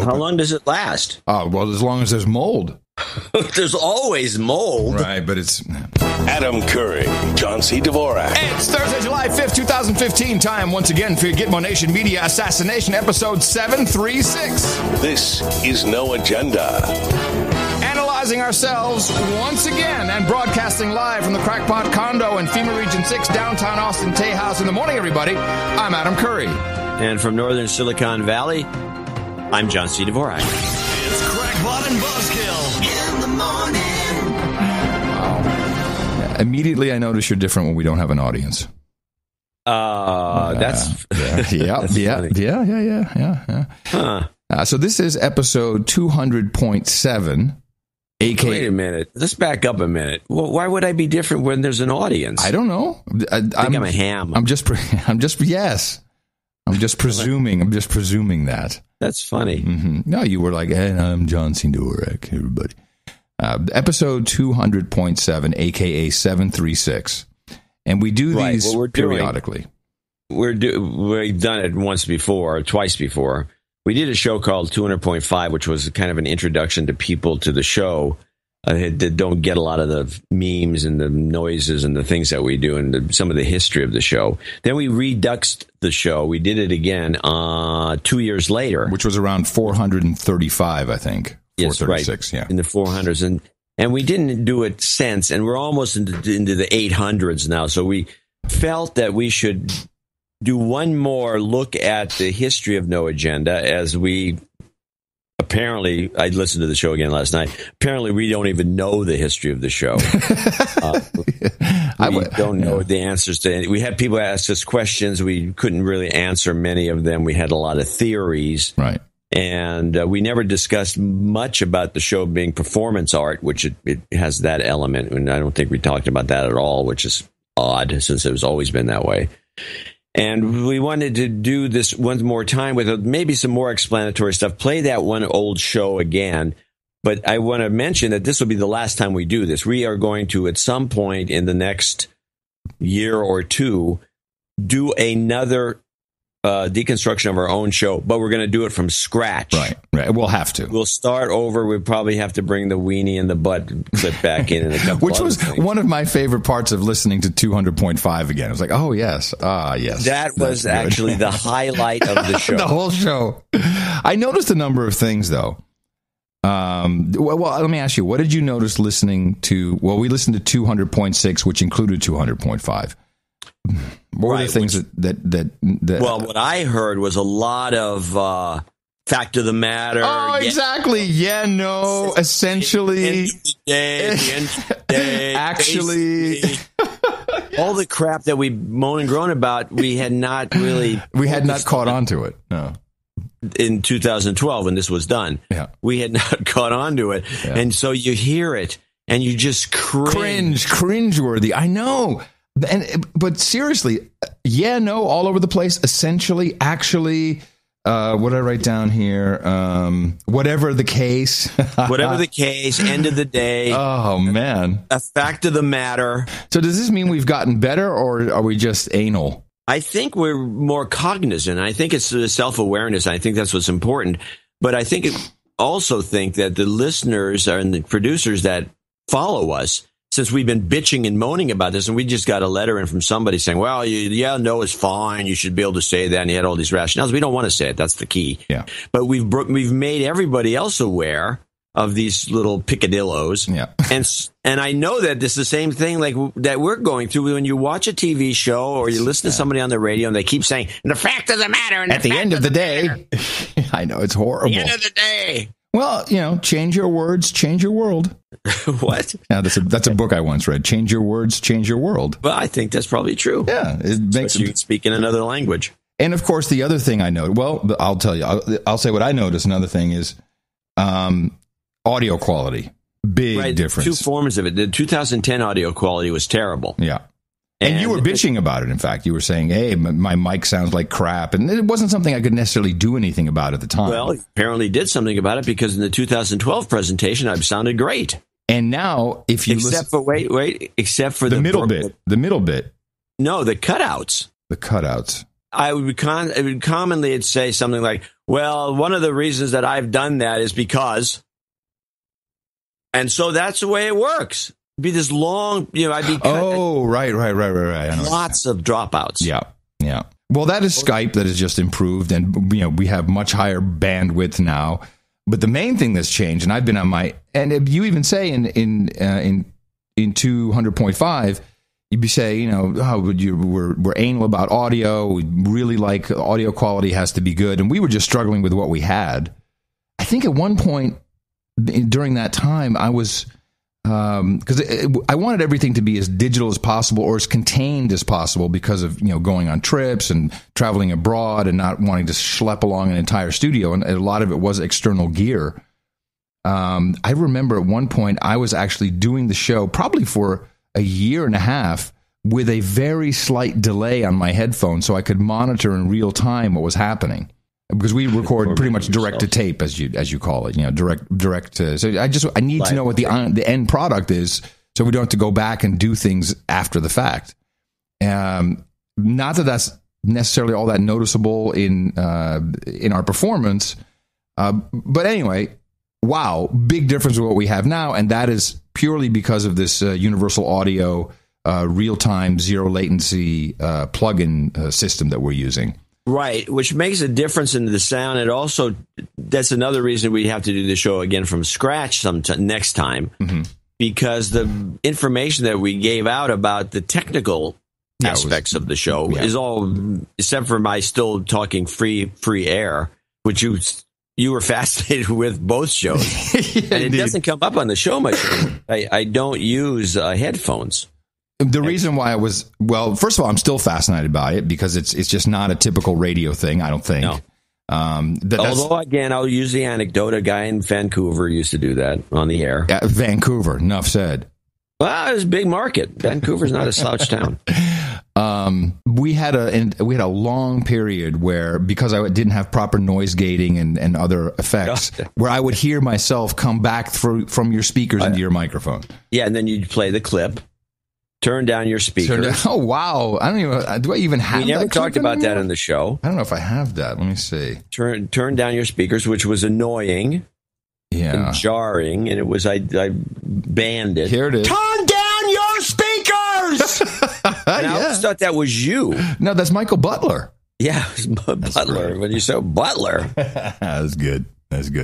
How long does it last? Oh, well, as long as there's mold. There's always mold. Right, but it's... Adam Curry, John C. Dvorak. It's Thursday, July 5th, 2015. Time once again for your Gitmo Nation Media Assassination, episode 736. This is No Agenda. Analyzing ourselves once again and broadcasting live from the Crackpot Condo in FEMA Region 6, downtown Austin, Tejas. In the morning, everybody. I'm Adam Curry. And from northern Silicon Valley, I'm John C. Dvorak. It's Crackpot and Buzzkill in the morning. Wow. Immediately, I notice you're different when we don't have an audience. That's yeah. Huh. So this is episode 200.7. Wait a minute. Let's back up a minute. Well, why would I be different when there's an audience? I don't know. I'm a ham. I'm just yes. I'm just presuming. I'm just presuming that. That's funny. Mm-hmm. No, you were like, hey, I'm John C. Dvorak, everybody. Episode 200.7, a.k.a. 736. And we do these periodically. We've done it twice before. We did a show called 200.5, which was kind of an introduction to people to the show that don't get a lot of the memes and the noises and the things that we do and some of the history of the show. Then we reduxed the show. We did it again 2 years later. Which was around 435, I think. 436, yes, right, in the 400s. And we didn't do it since, and we're almost into the 800s now. So we felt that we should do one more look at the history of No Agenda, as we apparently, I listened to the show again last night. Apparently, we don't even know the history of the show. We don't know the answers to any. We had people ask us questions. We couldn't really answer many of them. We had a lot of theories. Right. And we never discussed much about the show being performance art, which it has that element. And I don't think we talked about that at all, which is odd since it has always been that way. And we wanted to do this one more time with maybe some more explanatory stuff. Play that one old show again. But I want to mention that this will be the last time we do this. We are going to, at some point in the next year or two, do another deconstruction of our own show, but we're going to do it from scratch. Right. We'll have to. We'll start over. We'll probably have to bring the weenie and the butt clip back in a couple which was things. One of my favorite parts of listening to 200.5 again. I was like, oh, yes. Yes. That was actually the highlight of the show. The whole show. I noticed a number of things, though. Well, let me ask you, what did you notice listening to? Well, we listened to 200.6, which included 200.5. What were the things that well, what I heard was a lot of fact of the matter. Oh, exactly. Yeah, no, essentially. Actually. All the crap that we moan and groan about, we had not really... We had not caught on to it, no. In 2012, when this was done. Yeah. We had not caught on to it. Yeah. And so you hear it, and you just cringeworthy. I know. But seriously, yeah, no, all over the place. Essentially, actually, what did I write down here? Whatever the case. Whatever the case, end of the day. Oh, man. A fact of the matter. So does this mean we've gotten better, or are we just anal? I think we're more cognizant. I think it's the self-awareness. I think that's what's important. But I also think that the listeners and the producers that follow us, since we've been bitching and moaning about this, and we just got a letter in from somebody saying, well, no, it's fine. You should be able to say that. And he had all these rationales. We don't want to say it. That's the key. Yeah. But we've made everybody else aware of these little picadillos. Yeah. And I know that this is the same thing like that we're going through when you watch a TV show or you listen to somebody on the radio and they keep saying, the fact of the matter. And at the end of the day. I know, it's horrible. At the end of the day. Well, change your words, change your world. What? Yeah, that's a book I once read. Change your words, change your world. Well, I think that's probably true. Yeah, it makes you speak in another language. And of course, the other thing I know. Well, I'll tell you. I'll say what I noticed. Another thing is audio quality. Big difference. Two forms of it. The 2010 audio quality was terrible. Yeah. And you were bitching about it, in fact. You were saying, hey, my mic sounds like crap. And it wasn't something I could necessarily do anything about at the time. Well, he apparently did something about it because in the 2012 presentation, I sounded great. And now, if you except for the middle bit. The middle bit. No, the cutouts. The cutouts. I would commonly it'd say something like, well, one of the reasons that I've done that is because, and so that's the way it works. It'd be this long, I'd be right. I know lots of dropouts. Yeah. Well, that is Skype that has just improved, and we have much higher bandwidth now. But the main thing that's changed, and I've been on and you even say in 200.5, you'd say, we're anal about audio. We really like audio quality has to be good, and we were just struggling with what we had. I think at one point during that time, I was because I wanted everything to be as digital as possible or as contained as possible because of going on trips and traveling abroad and not wanting to schlep along an entire studio, and a lot of it was external gear. I remember at one point I was actually doing the show probably for a year and a half with a very slight delay on my headphones so I could monitor in real time what was happening. Because we record pretty much direct to tape, as you call it, direct to. So I need to know what the end product is, so we don't have to go back and do things after the fact. Not that that's necessarily all that noticeable in our performance, but anyway, wow, big difference with what we have now, and that is purely because of this Universal Audio real time zero latency plugin system that we're using. Right, which makes a difference in the sound. It also, that's another reason we have to do the show again from scratch next time, because the information that we gave out about the technical aspects of the show is all, except for my still talking free air, which you were fascinated with both shows. And it doesn't come up on the show much. I don't use headphones. The reason why I was, first of all, I'm still fascinated by it because it's just not a typical radio thing, I don't think. No. Although, again, I'll use the anecdote. A guy in Vancouver used to do that on the air. Yeah, Vancouver, enough said. Well, it was a big market. Vancouver's not a slouch town. We had a long period where, because I didn't have proper noise gating and other effects, where I would hear myself come back from your speakers into your microphone. Yeah, and then you'd play the clip. Turn down your speakers. Oh, wow. Do I even have that? We never talked about that on the show. I don't know if I have that. Let me see. Turn down your speakers, which was annoying. Yeah. And jarring. And it was, I banned it. Here it is. Turn down your speakers! And I always thought that was you. No, that's Michael Butler. Yeah, it was Butler. When you said Butler. That's good.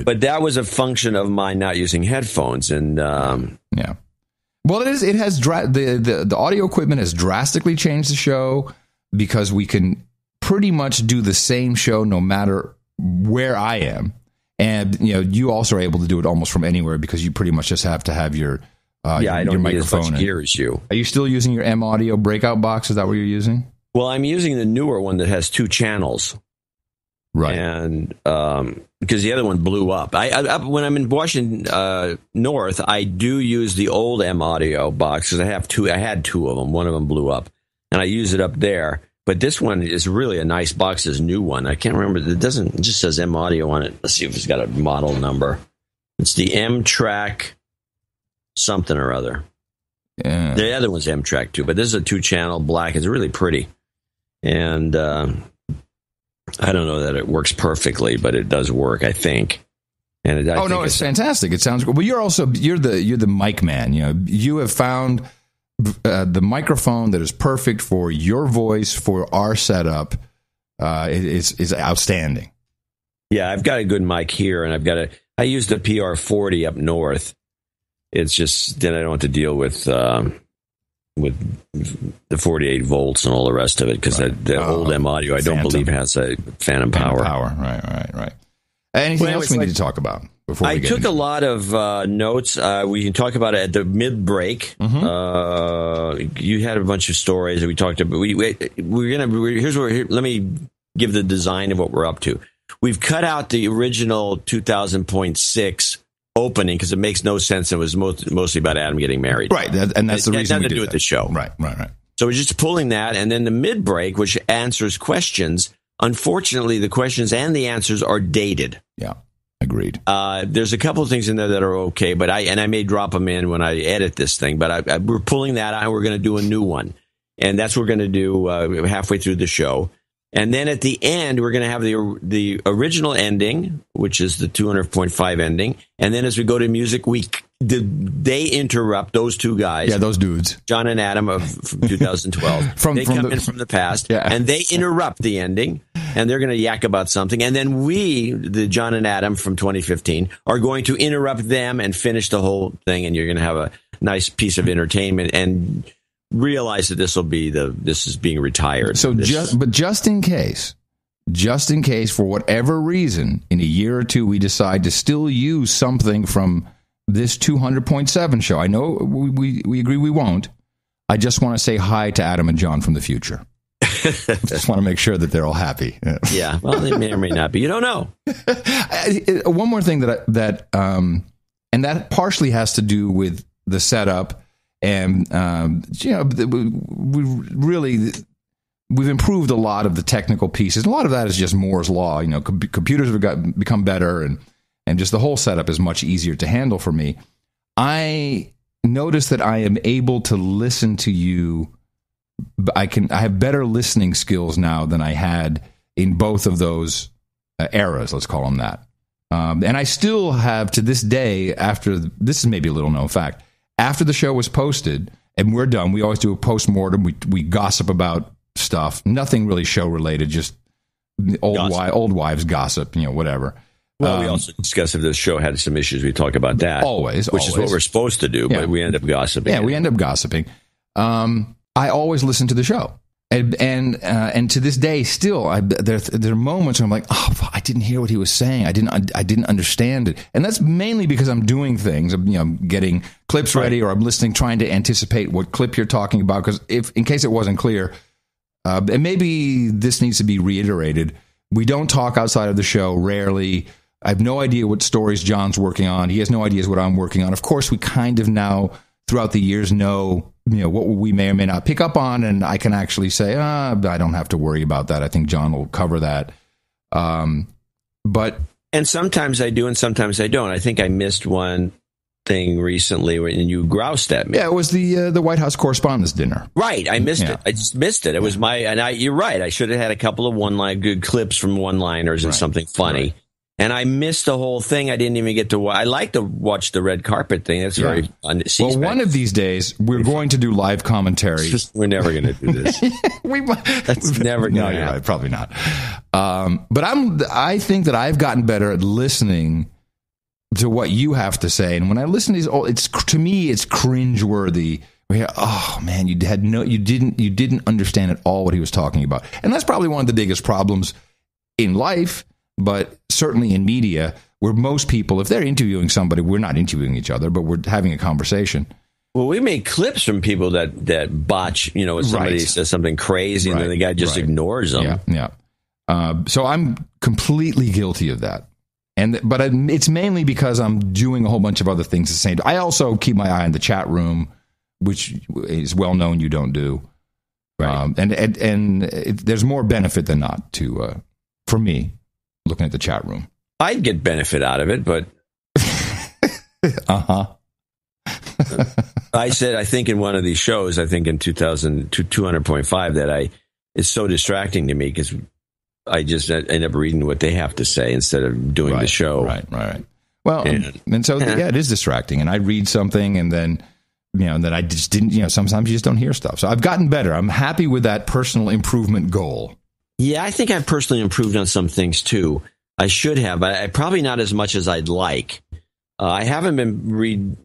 But that was a function of my not using headphones. And, yeah. Well, it is. It has the audio equipment has drastically changed the show because we can pretty much do the same show no matter where I am, and you also are able to do it almost from anywhere because you pretty much just have to have your I don't your need microphone. As much gear as you. Are you still using your M Audio breakout box? Is that what you're using? Well, I'm using the newer one that has 2 channels. Right. And because the other one blew up. When I'm in Washington North, I do use the old M Audio box because I had 2 of them. One of them blew up, and I use it up there. But this one is really a nice box. This new one, I can't remember. It just says M Audio on it. Let's see if it's got a model number. It's the M-Track something or other. Yeah. The other one's M-Track too, but this is a 2-channel black. It's really pretty, and I don't know that it works perfectly, but it does work, I think. And it's fantastic. It sounds good. Well, you're the mic man. You have found the microphone that is perfect for your voice, for our setup. Is outstanding. Yeah, I've got a good mic here, and I used a PR40 up north. It's just then I don't have to deal with the 48 volts and all the rest of it because the old M Audio I don't believe has a phantom power. Right. Anything else we need to talk about before we get took a lot of notes. We can talk about it at the mid break. You had a bunch of stories that we talked about. Let me give the design of what we're up to. We've cut out the original 2000.6 opening because it makes no sense. It was mostly about Adam getting married. Right, and that's the reason we did that. It had nothing to do with the show. Right. So we're just pulling that, and then the mid-break, which answers questions. Unfortunately, the questions and the answers are dated. Yeah, agreed. There's a couple of things in there that are okay, but I may drop them in when I edit this thing, but we're pulling that out, and we're going to do a new one. And that's what we're going to do halfway through the show. And then at the end, we're going to have the original ending, which is the 200.5 ending. And then as we go to music, they interrupt those two guys. Yeah, those dudes. John and Adam from 2012. They come in from the past, and they interrupt the ending, and they're going to yak about something. And then the John and Adam from 2015, are going to interrupt them and finish the whole thing, and you're going to have a nice piece of entertainment and realize that this is being retired. So just in case, for whatever reason, in a year or two, we decide to still use something from this 200.7 show. I know we agree we won't. I just want to say hi to Adam and John from the future. Just want to make sure that they're all happy. Yeah, well, they may or may not be. You don't know. One more thing that and that partially has to do with the setup. And, we've improved a lot of the technical pieces. A lot of that is just Moore's Law. Computers have become better, and just the whole setup is much easier to handle for me. I notice that I am able to listen to you. I have better listening skills now than I had in both of those eras, let's call them that. And I still have, to this day, this is maybe a little known fact, after the show was posted and we're done, we always do a post-mortem. We gossip about stuff, nothing really show related, just old wives gossip, whatever. Well, we also discuss if the show had some issues. We talk about that which is what we're supposed to do, but we end up gossiping. Yeah, we end up gossiping. I always listen to the show, and to this day, still, there are moments where I'm like, oh, I didn't hear what he was saying. I didn't understand it, and that's mainly because I'm doing things. I'm getting clips ready, or I'm listening, trying to anticipate what clip you're talking about. Because in case it wasn't clear, and maybe this needs to be reiterated, we don't talk outside of the show. Rarely. I have no idea what stories John's working on. He has no idea what I'm working on. Of course, we kind of now, throughout the years, know what we may or may not pick up on, and I can actually say, I don't have to worry about that. I think John will cover that. And sometimes I do, and sometimes I don't. I think I missed one thing recently, and you groused at me. Yeah, it was the White House Correspondents' Dinner. Right, I missed it. I just missed it. It was you're right. I should have had a couple of good clips from one-liners and something funny. Right. And I missed the whole thing. I didn't even get to watch. I like to watch the red carpet thing. That's very fun. Well, one of these days, we're going to do live commentary. We're never going to do this. That's never going to happen. Right, probably not. But I think that I've gotten better at listening to what you have to say. And when I listen to these, to me, it's cringeworthy. Oh man, you didn't understand at all what he was talking about. And that's probably one of the biggest problems in life. But certainly in media, where most people, if they're interviewing somebody, we're not interviewing each other, but we're having a conversation. Well, we make clips from people that botch, somebody says something crazy and then the guy just ignores them. Yeah. So I'm completely guilty of that. But it's mainly because I'm doing a whole bunch of other things at the same time. I also keep my eye on the chat room, which is well known you don't do. Right. There's more benefit than not for me. Looking at the chat room, I'd get benefit out of it, but I said, I think in one of these shows, I think in 200.5, that it's so distracting to me because I just end up reading what they have to say instead of doing the show. Right. Well, and so it is distracting, and I read something, and then that I just didn't. Sometimes you just don't hear stuff. So I've gotten better. I'm happy with that personal improvement goal. Yeah, I think I've personally improved on some things, too. I should have, but I probably not as much as I'd like. I haven't been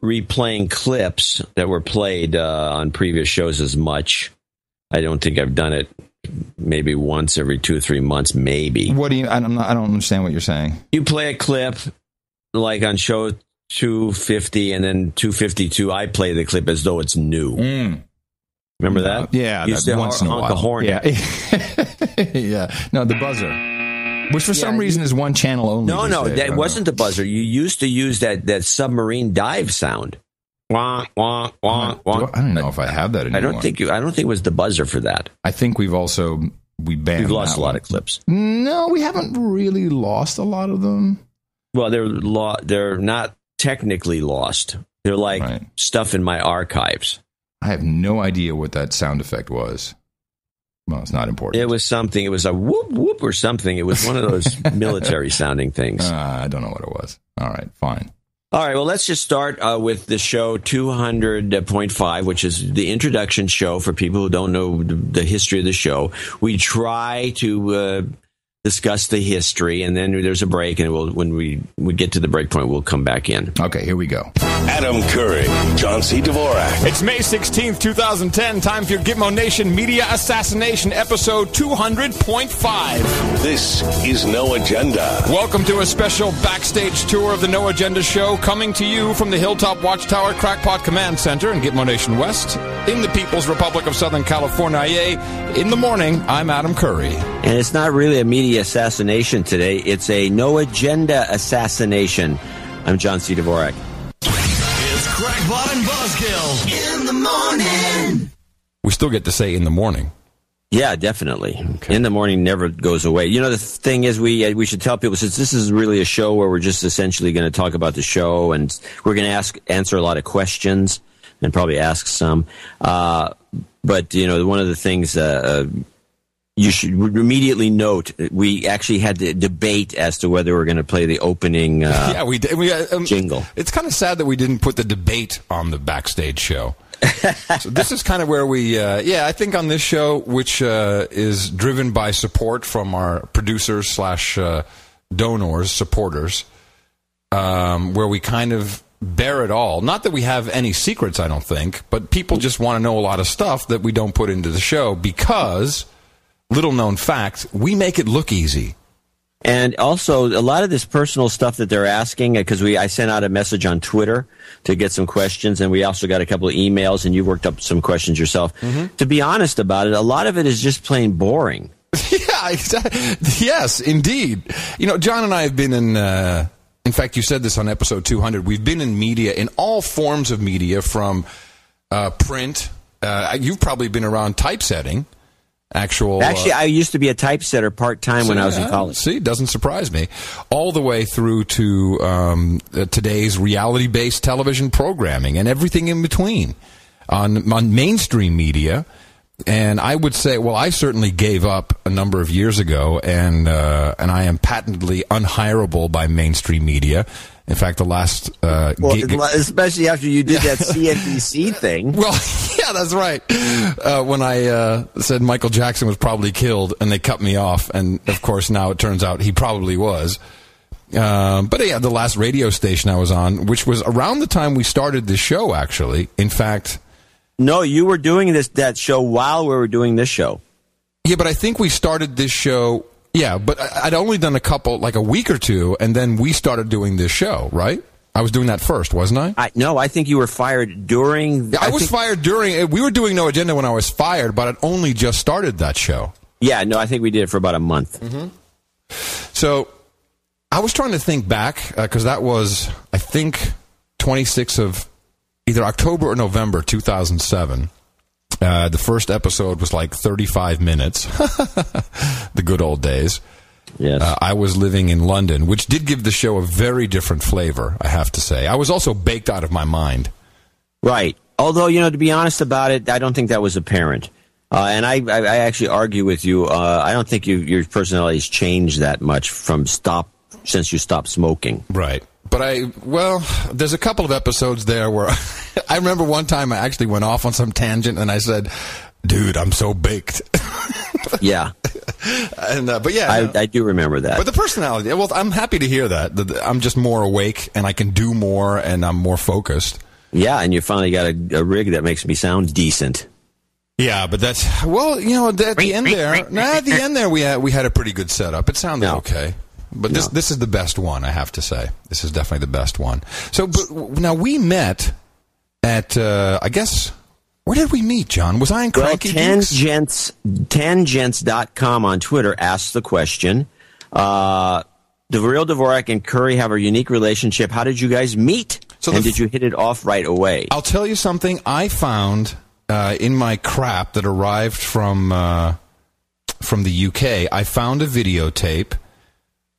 replaying clips that were played on previous shows as much. I don't think I've done it maybe once every 2 or 3 months, maybe. What do you... I don't understand what you're saying. You play a clip, like on show 250, and then 252, I play the clip as though it's new. Remember that? Yeah, you used to once in a while. A horn. Yeah. Yeah. No, the buzzer, which for some reason is one channel only. No, that wasn't the buzzer. You used to use that submarine dive sound. Wah, wah, wah, wah. I don't know if I have that anymore. I don't think it was the buzzer for that. I think we've lost a lot of clips. No, we haven't really lost a lot of them. Well, they're not technically lost. They're like stuff in my archives. I have no idea what that sound effect was. Well, it's not important. It was something. It was a whoop whoop or something. It was one of those military sounding things. I don't know what it was. All right, fine. All right, well, let's just start with the show 200.5, which is the introduction show for people who don't know the history of the show. We try to discuss the history, and then there's a break, and when we get to the break point, we'll come back in. Okay, here we go. Adam Curry, John C. Dvorak. It's May 16th, 2010. Time for your Gitmo Nation Media Assassination, episode 200.5. This is No Agenda. Welcome to a special backstage tour of the No Agenda show, coming to you from the Hilltop Watchtower Crackpot Command Center in Gitmo Nation West, in the People's Republic of Southern California. In the morning, I'm Adam Curry. And it's not really a media assassination today. It's a No Agenda assassination. I'm John C. Dvorak. It's Crackpot and Buzzkill in the morning. We still get to say in the morning. Yeah, definitely. Okay. In the morning never goes away. You know, the thing is, we should tell people, since this is really a show where we're just essentially going to talk about the show, and we're going to answer a lot of questions and probably ask some. But, you know, one of the things you should immediately note, we actually had to debate as to whether we're going to play the opening yeah, we did. jingle. It's kind of sad that we didn't put the debate on the backstage show. So this is kind of where we, I think on this show, which is driven by support from our producers / donors, supporters, where we kind of bear it all. Not that we have any secrets, I don't think, but people just want to know a lot of stuff that we don't put into the show because, little known fact, we make it look easy. And also, a lot of this personal stuff that they're asking, because I sent out a message on Twitter to get some questions, and we also got a couple of emails, and you worked up some questions yourself. Mm-hmm. To be honest about it, a lot of it is just plain boring. Yeah, exactly. Yes, indeed. You know, John and I have been in fact, you said this on episode 200, we've been in media, in all forms of media, from print. You've probably been around typesetting. Actually, I used to be a typesetter part-time when I was in college. See, it doesn't surprise me. All the way through to today's reality-based television programming and everything in between on mainstream media. And I would say, well, I certainly gave up a number of years ago, and I am patently unhireable by mainstream media. In fact, the last especially after you did that CNBC thing. Well, yeah, that's right. When I said Michael Jackson was probably killed, and they cut me off, and of course now it turns out he probably was. But yeah, the last radio station I was on, which was around the time we started this show, actually. In fact, no, you were doing that show while we were doing this show. Yeah, but I think we started this show. Yeah, but I'd only done a week or two, and then we started doing this show, right? I was doing that first, wasn't I? No, I think you were fired during... I was fired during... We were doing No Agenda when I was fired, but I'd only just started that show. Yeah, no, I think we did it for about a month. Mm-hmm. So, I was trying to think back, because that was, I think, 26th of either October or November 2007. The first episode was like 35 minutes. The good old days. Yes. I was living in London, which did give the show a very different flavor, I have to say. I was also baked out of my mind. Right. Although, you know, to be honest about it, I don't think that was apparent. And I actually argue with you. I don't think your personality's changed that much since you stopped smoking. Right. But there's a couple of episodes there where I remember one time I actually went off on some tangent and I said, dude, I'm so baked. Yeah. And but yeah. I do remember that. But the personality, well, I'm happy to hear that. I'm just more awake and I can do more and I'm more focused. Yeah, and you finally got a rig that makes me sound decent. Yeah, but that's, well, you know, at the end there, we had a pretty good setup. It sounded okay. But this is the best one, I have to say. This is definitely the best one. So, now we met at, I guess, where did we meet, John? Was I in Cranky Geeks? Tangents.com on Twitter asked the question. The real Dvorak and Curry have a unique relationship. How did you guys meet? And did you hit it off right away? I'll tell you something. I found in my crap that arrived from the UK, I found a videotape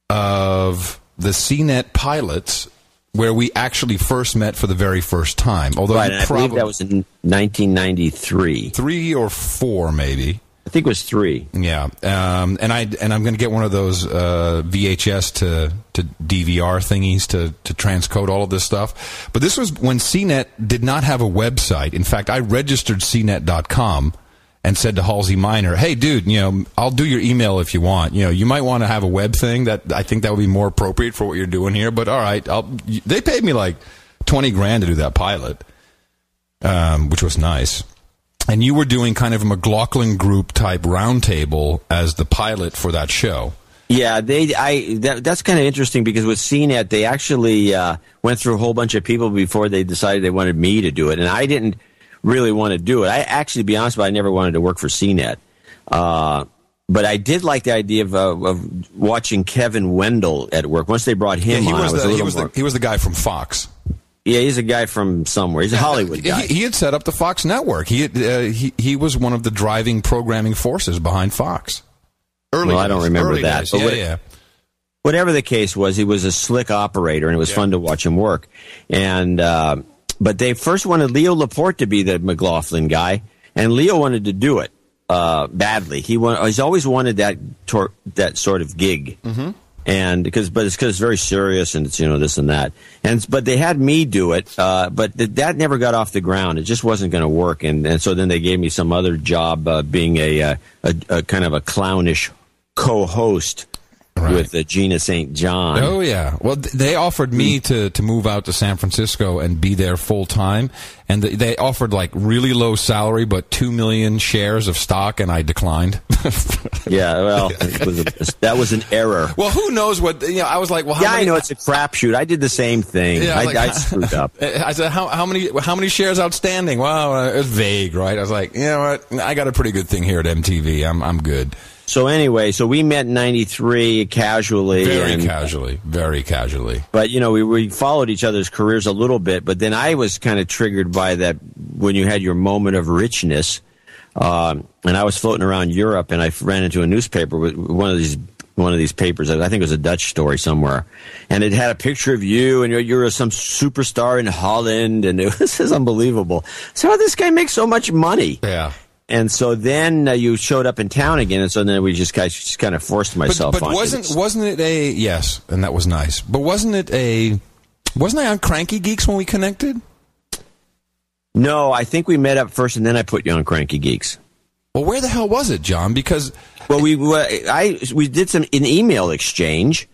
of the CNET pilots where we actually first met for the very first time. Although right, and I believe that was in 1993. 3 or 4, maybe. I think it was 3. Yeah, and I'm going to get one of those VHS to DVR thingies to transcode all of this stuff. But this was when CNET did not have a website. In fact, I registered CNET.com and said to Halsey Minor, "Hey, dude, I'll do your email if you want. You might want to have a web thing. That I think that would be more appropriate for what you're doing here. But all right, they paid me like $20,000 to do that pilot, which was nice." And you were doing kind of a McLaughlin Group type roundtable as the pilot for that show. Yeah, that's kind of interesting because with CNET, they actually went through a whole bunch of people before they decided they wanted me to do it. And I didn't really want to do it. I actually, to be honest with you, I never wanted to work for CNET. But I did like the idea of watching Kevin Wendell at work. Once they brought him on, he was the guy from Fox. Yeah, he's a guy from somewhere. He's a Hollywood guy. He had set up the Fox network. He was one of the driving programming forces behind Fox. I don't remember that. Yeah. Whatever the case was, he was a slick operator, and it was fun to watch him work. And but they first wanted Leo Laporte to be the McLaughlin guy, and Leo wanted to do it badly. He's always wanted that sort of gig. Mm-hmm. And it's because it's very serious and it's this and that, but they had me do it, but that never got off the ground. It just wasn't going to work, and so then they gave me some other job being a kind of a clownish co-host with Gina St. John. Oh yeah, well they offered me to move out to San Francisco and be there full time, and they offered like really low salary but 2 million shares of stock, and I declined. Yeah, well, that was an error. Well, who knows what I was like. Well, I know it's a crapshoot. I did the same thing. Yeah, I screwed up. I said, how many shares outstanding? Well, it was vague, right? I was like, you know what? I got a pretty good thing here at MTV. I'm good. So anyway, we met in '93 casually. Very casually. But, we followed each other's careers a little bit, but then I was kind of triggered by that when you had your moment of richness. And I was floating around Europe, and I ran into a newspaper with one of these papers. I think it was a Dutch story somewhere, and it had a picture of you, and you're some superstar in Holland, and this is unbelievable. So how this guy makes so much money? Yeah. And so then you showed up in town again, and so then we just kind of forced myself on. But wasn't it a yes? And that was nice. But wasn't I on Cranky Geeks when we connected? No, I think we met up first, and then I put you on Cranky Geeks. Well, where the hell was it, John? Because we did an email exchange,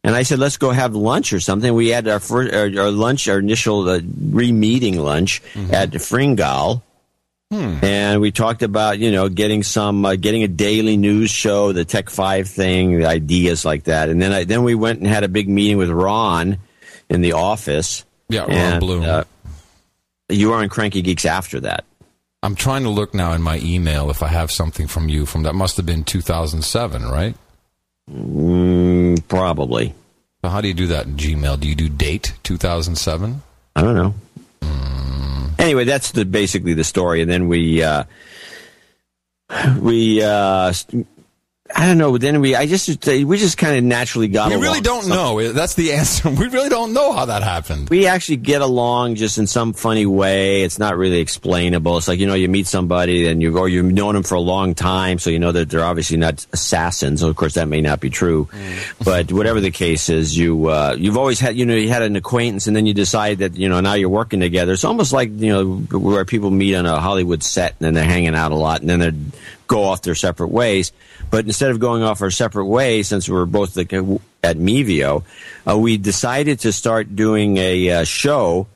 and I said let's go have lunch or something. We had our lunch, our initial re-meeting lunch at Fringal. And we talked about, getting a daily news show, the Tech 5 thing, the ideas like that. And then we went and had a big meeting with Ron in the office. Yeah, Ron Bloom. You were on Cranky Geeks after that. I'm trying to look now in my email if I have something from you from that. Must have been 2007, right? Probably. So how do you do that in Gmail? Do you do date 2007? I don't know. Anyway, that's basically the story, and then we I don't know. Then we just kind of naturally got along. We really don't know. That's the answer. We really don't know how that happened. We actually get along just in some funny way. It's not really explainable. It's like, you meet somebody and you've known them for a long time, so you know that they're obviously not assassins. So of course, that may not be true. But whatever the case is, you've always had, you had an acquaintance, and then you decide that, now you're working together. It's almost like, where people meet on a Hollywood set and then they're hanging out a lot and then they go off their separate ways. But instead of going off our separate ways, since we were both at Mevio, we decided to start doing a show.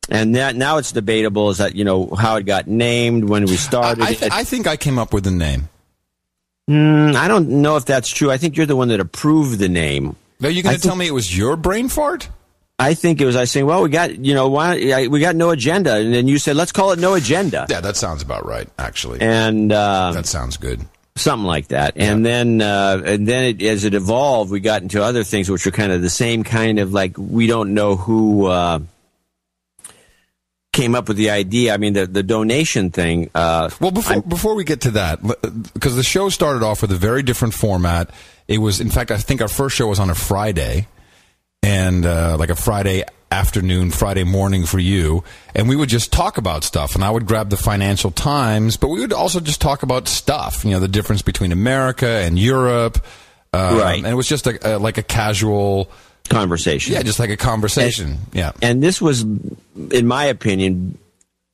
And now it's debatable is that, how it got named, when we started. I think I came up with the name. I don't know if that's true. I think you're the one that approved the name. Are you going to tell me it was your brain fart? I think it was. I was saying, well, we got, we got No Agenda, and then you said, let's call it No Agenda. Yeah, that sounds about right, actually. And that sounds good. Something like that. Yeah. And then as it evolved, we got into other things which were kind of the same kind of like, we don't know who came up with the idea. I mean, the donation thing. Well, before we get to that, because the show started off with a very different format. It was, in fact, I think our first show was on a Friday, and like a Friday afternoon, Friday morning for you, and we would just talk about stuff. And I would grab the Financial Times, but we would also just talk about stuff, the difference between America and Europe. Right. And it was just like a casual conversation. Yeah, just like a conversation. And this was, in my opinion,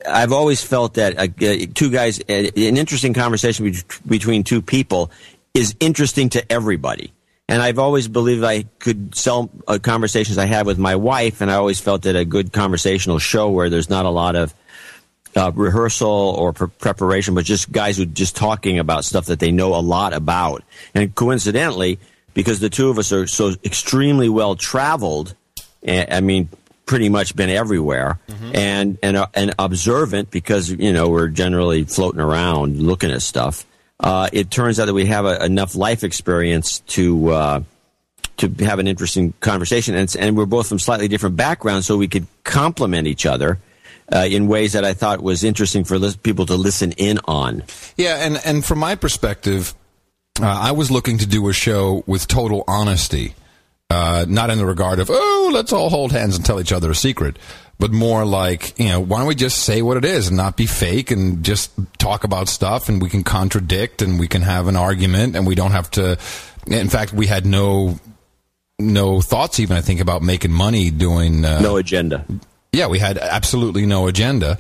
I've always felt that two guys, an interesting conversation between two people is interesting to everybody. And I've always believed I could sell conversations I had with my wife, and I always felt that a good conversational show where there's not a lot of rehearsal or preparation, but just guys who just talking about stuff that they know a lot about. And coincidentally, because the two of us are so extremely well traveled, I mean, pretty much been everywhere, and observant, because we're generally floating around looking at stuff. It turns out that we have enough life experience to have an interesting conversation, and we're both from slightly different backgrounds, so we could complement each other in ways that I thought was interesting for people to listen in on. Yeah, and from my perspective, I was looking to do a show with total honesty, not in the regard of, let's all hold hands and tell each other a secret, but more like, why don't we just say what it is and not be fake and just talk about stuff, and we can contradict and we can have an argument, and we don't have to. In fact, we had no thoughts even, I think, about making money doing no agenda. Yeah, we had absolutely no agenda.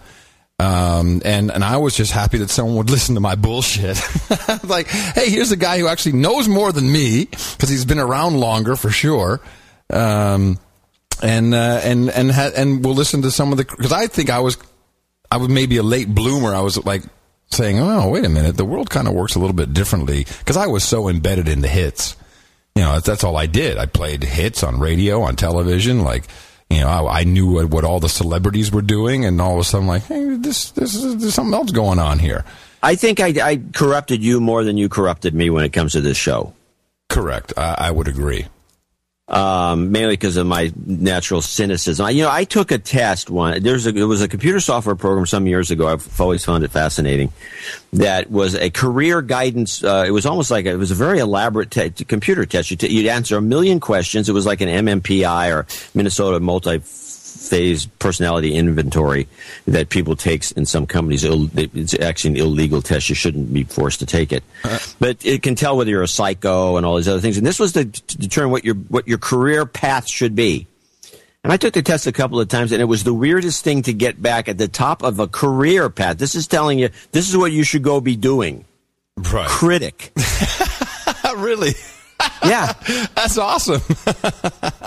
And I was just happy that someone would listen to my bullshit. Like, hey, here's a guy who actually knows more than me, because he's been around longer for sure. And we'll listen to some of the, because I think I was maybe a late bloomer. I was like saying, oh, wait a minute, the world kind of works a little bit differently, because I was so embedded in the hits. That's all I did. I played hits on radio, on television, like. I knew what all the celebrities were doing, and all of a sudden, like, hey, there's something else going on here. I think I corrupted you more than you corrupted me when it comes to this show. Correct. I would agree. Mainly because of my natural cynicism. I took a test one. It was a computer software program some years ago. I've always found it fascinating. That was a career guidance. It was almost like it was a very elaborate computer test. You'd answer 1 million questions. It was like an MMPI or Minnesota Multi-Phase Personality Inventory that people take in some companies. It's actually an illegal test. You shouldn't be forced to take it. But it can tell whether you're a psycho and all these other things. And this was to determine what your career path should be. And I took the test a couple of times, and it was the weirdest thing to get back at the top of a career path. This is telling you, this is what you should go be doing. Right. Critic. Really? Yeah. That's awesome.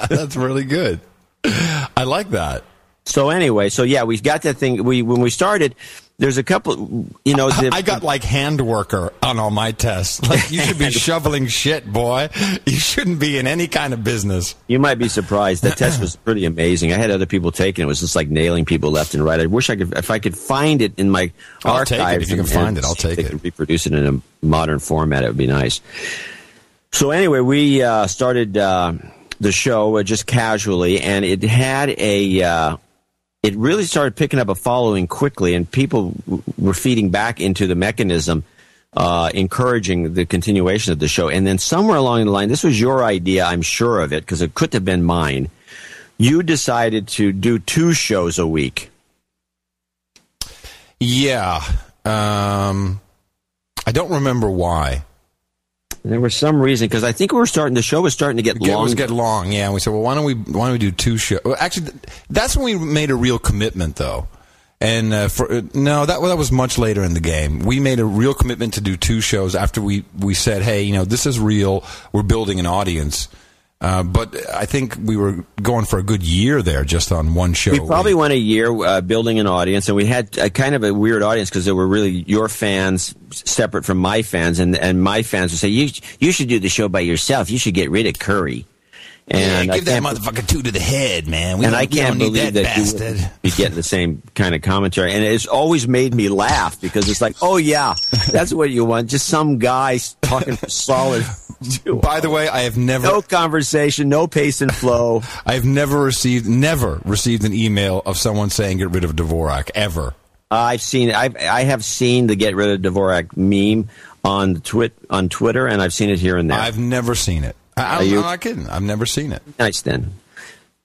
That's really good. I like that. So anyway, we got that thing. When we started, there's a couple, I got like hand worker on all my tests. Like, you should be shoveling shit, boy. You shouldn't be in any kind of business. You might be surprised. That test was pretty amazing. I had other people take it. It was just like nailing people left and right. I wish if I could find it in my archives. I'll take it. If you can find it, I'll take it. Reproduce it in a modern format. It would be nice. So anyway, we started the show just casually, and it had it really started picking up a following quickly, and people were feeding back into the mechanism, encouraging the continuation of the show. And then somewhere along the line, this was your idea, I'm sure of it, because it couldn't have been mine. You decided to do 2 shows a week. Yeah. I don't remember why. There was some reason, because I think the show was starting to get long. It was get long, yeah. And we said, well, why don't we do 2 shows? Well, actually, that's when we made a real commitment, though. And that was much later in the game. We made a real commitment to do 2 shows after we said, hey, this is real. We're building an audience. But I think we were going for a good year there just on one show. We probably went a year building an audience, and we had a kind of a weird audience because there were really your fans separate from my fans, and my fans would say, you should do the show by yourself. You should get rid of Curry. And give that motherfucker 2 to the head, man. I can't believe that you would be getting the same kind of commentary. And it's always made me laugh because it's like, oh, yeah, that's what you want. Just some guy talking for solid. By the way, I have never... No conversation, no pace and flow. I have never received an email of someone saying get rid of Dvorak, ever. I have seen the get rid of Dvorak meme on Twitter, and I've seen it here and there. I've never seen it. I'm not kidding. I've never seen it. Nice then.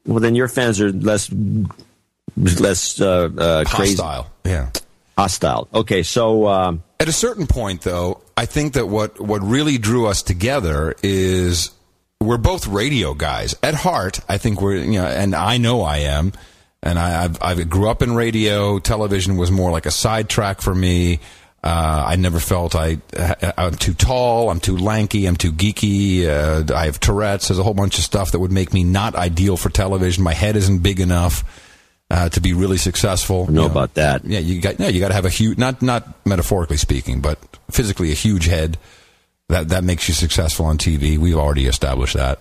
Well, then your fans are less crazy. Hostile. Yeah. Hostile. Okay, so at a certain point, though, I think that what really drew us together is we're both radio guys at heart. I think we're, and I know I am, and I grew up in radio. Television was more like a sidetrack for me. I never felt I'm too tall, I'm too lanky, I'm too geeky. I have Tourette's. There's a whole bunch of stuff that would make me not ideal for television. My head isn't big enough to be really successful. I know about that. Yeah, you got to have a huge, not metaphorically speaking, but physically a huge head. That makes you successful on TV. We've already established that.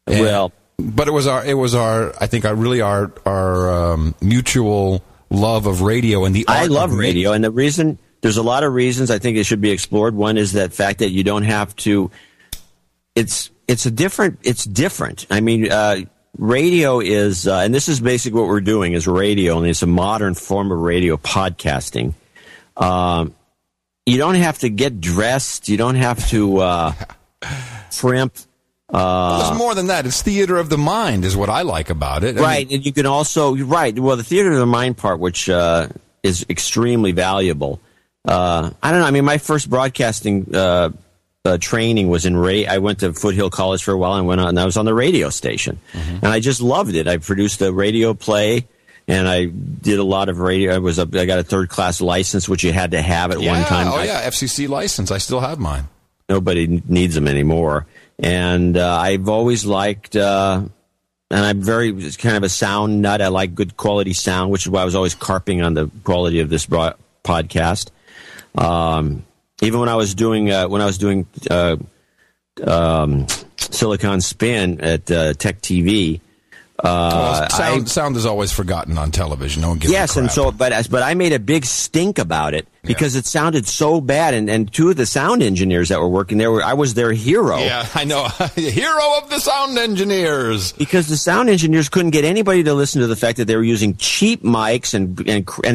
But it was our I think our mutual love of radio and the art. I love radio, and the reason. There's a lot of reasons I think it should be explored. One is that fact that you don't have to. It's different. I mean, radio is, and this is basically what we're doing is radio, and it's a modern form of radio podcasting. You don't have to get dressed. You don't have to primp. There's more than that. It's theater of the mind, is what I like about it. Right, and you can also Well, the theater of the mind part, which is extremely valuable. I don't know. I mean, my first broadcasting training was in I went to Foothill College for a while and went on, and I was on the radio station, and I just loved it. I produced a radio play, and I did a lot of radio. I got a third-class license, which you had to have at one time. Oh yeah, FCC license. I still have mine. Nobody needs them anymore, and I've always liked. And I'm very kind of a sound nut. I like good quality sound, which is why I was always carping on the quality of this podcast. Even when I was doing Silicon Spin at Tech TV, sound is always forgotten on television. No one gives a crap. And so, but I made a big stink about it because it sounded so bad. And two of the sound engineers that were working there I was their hero. Yeah, I know, hero of the sound engineers. Because the sound engineers couldn't get anybody to listen to the fact that they were using cheap mics and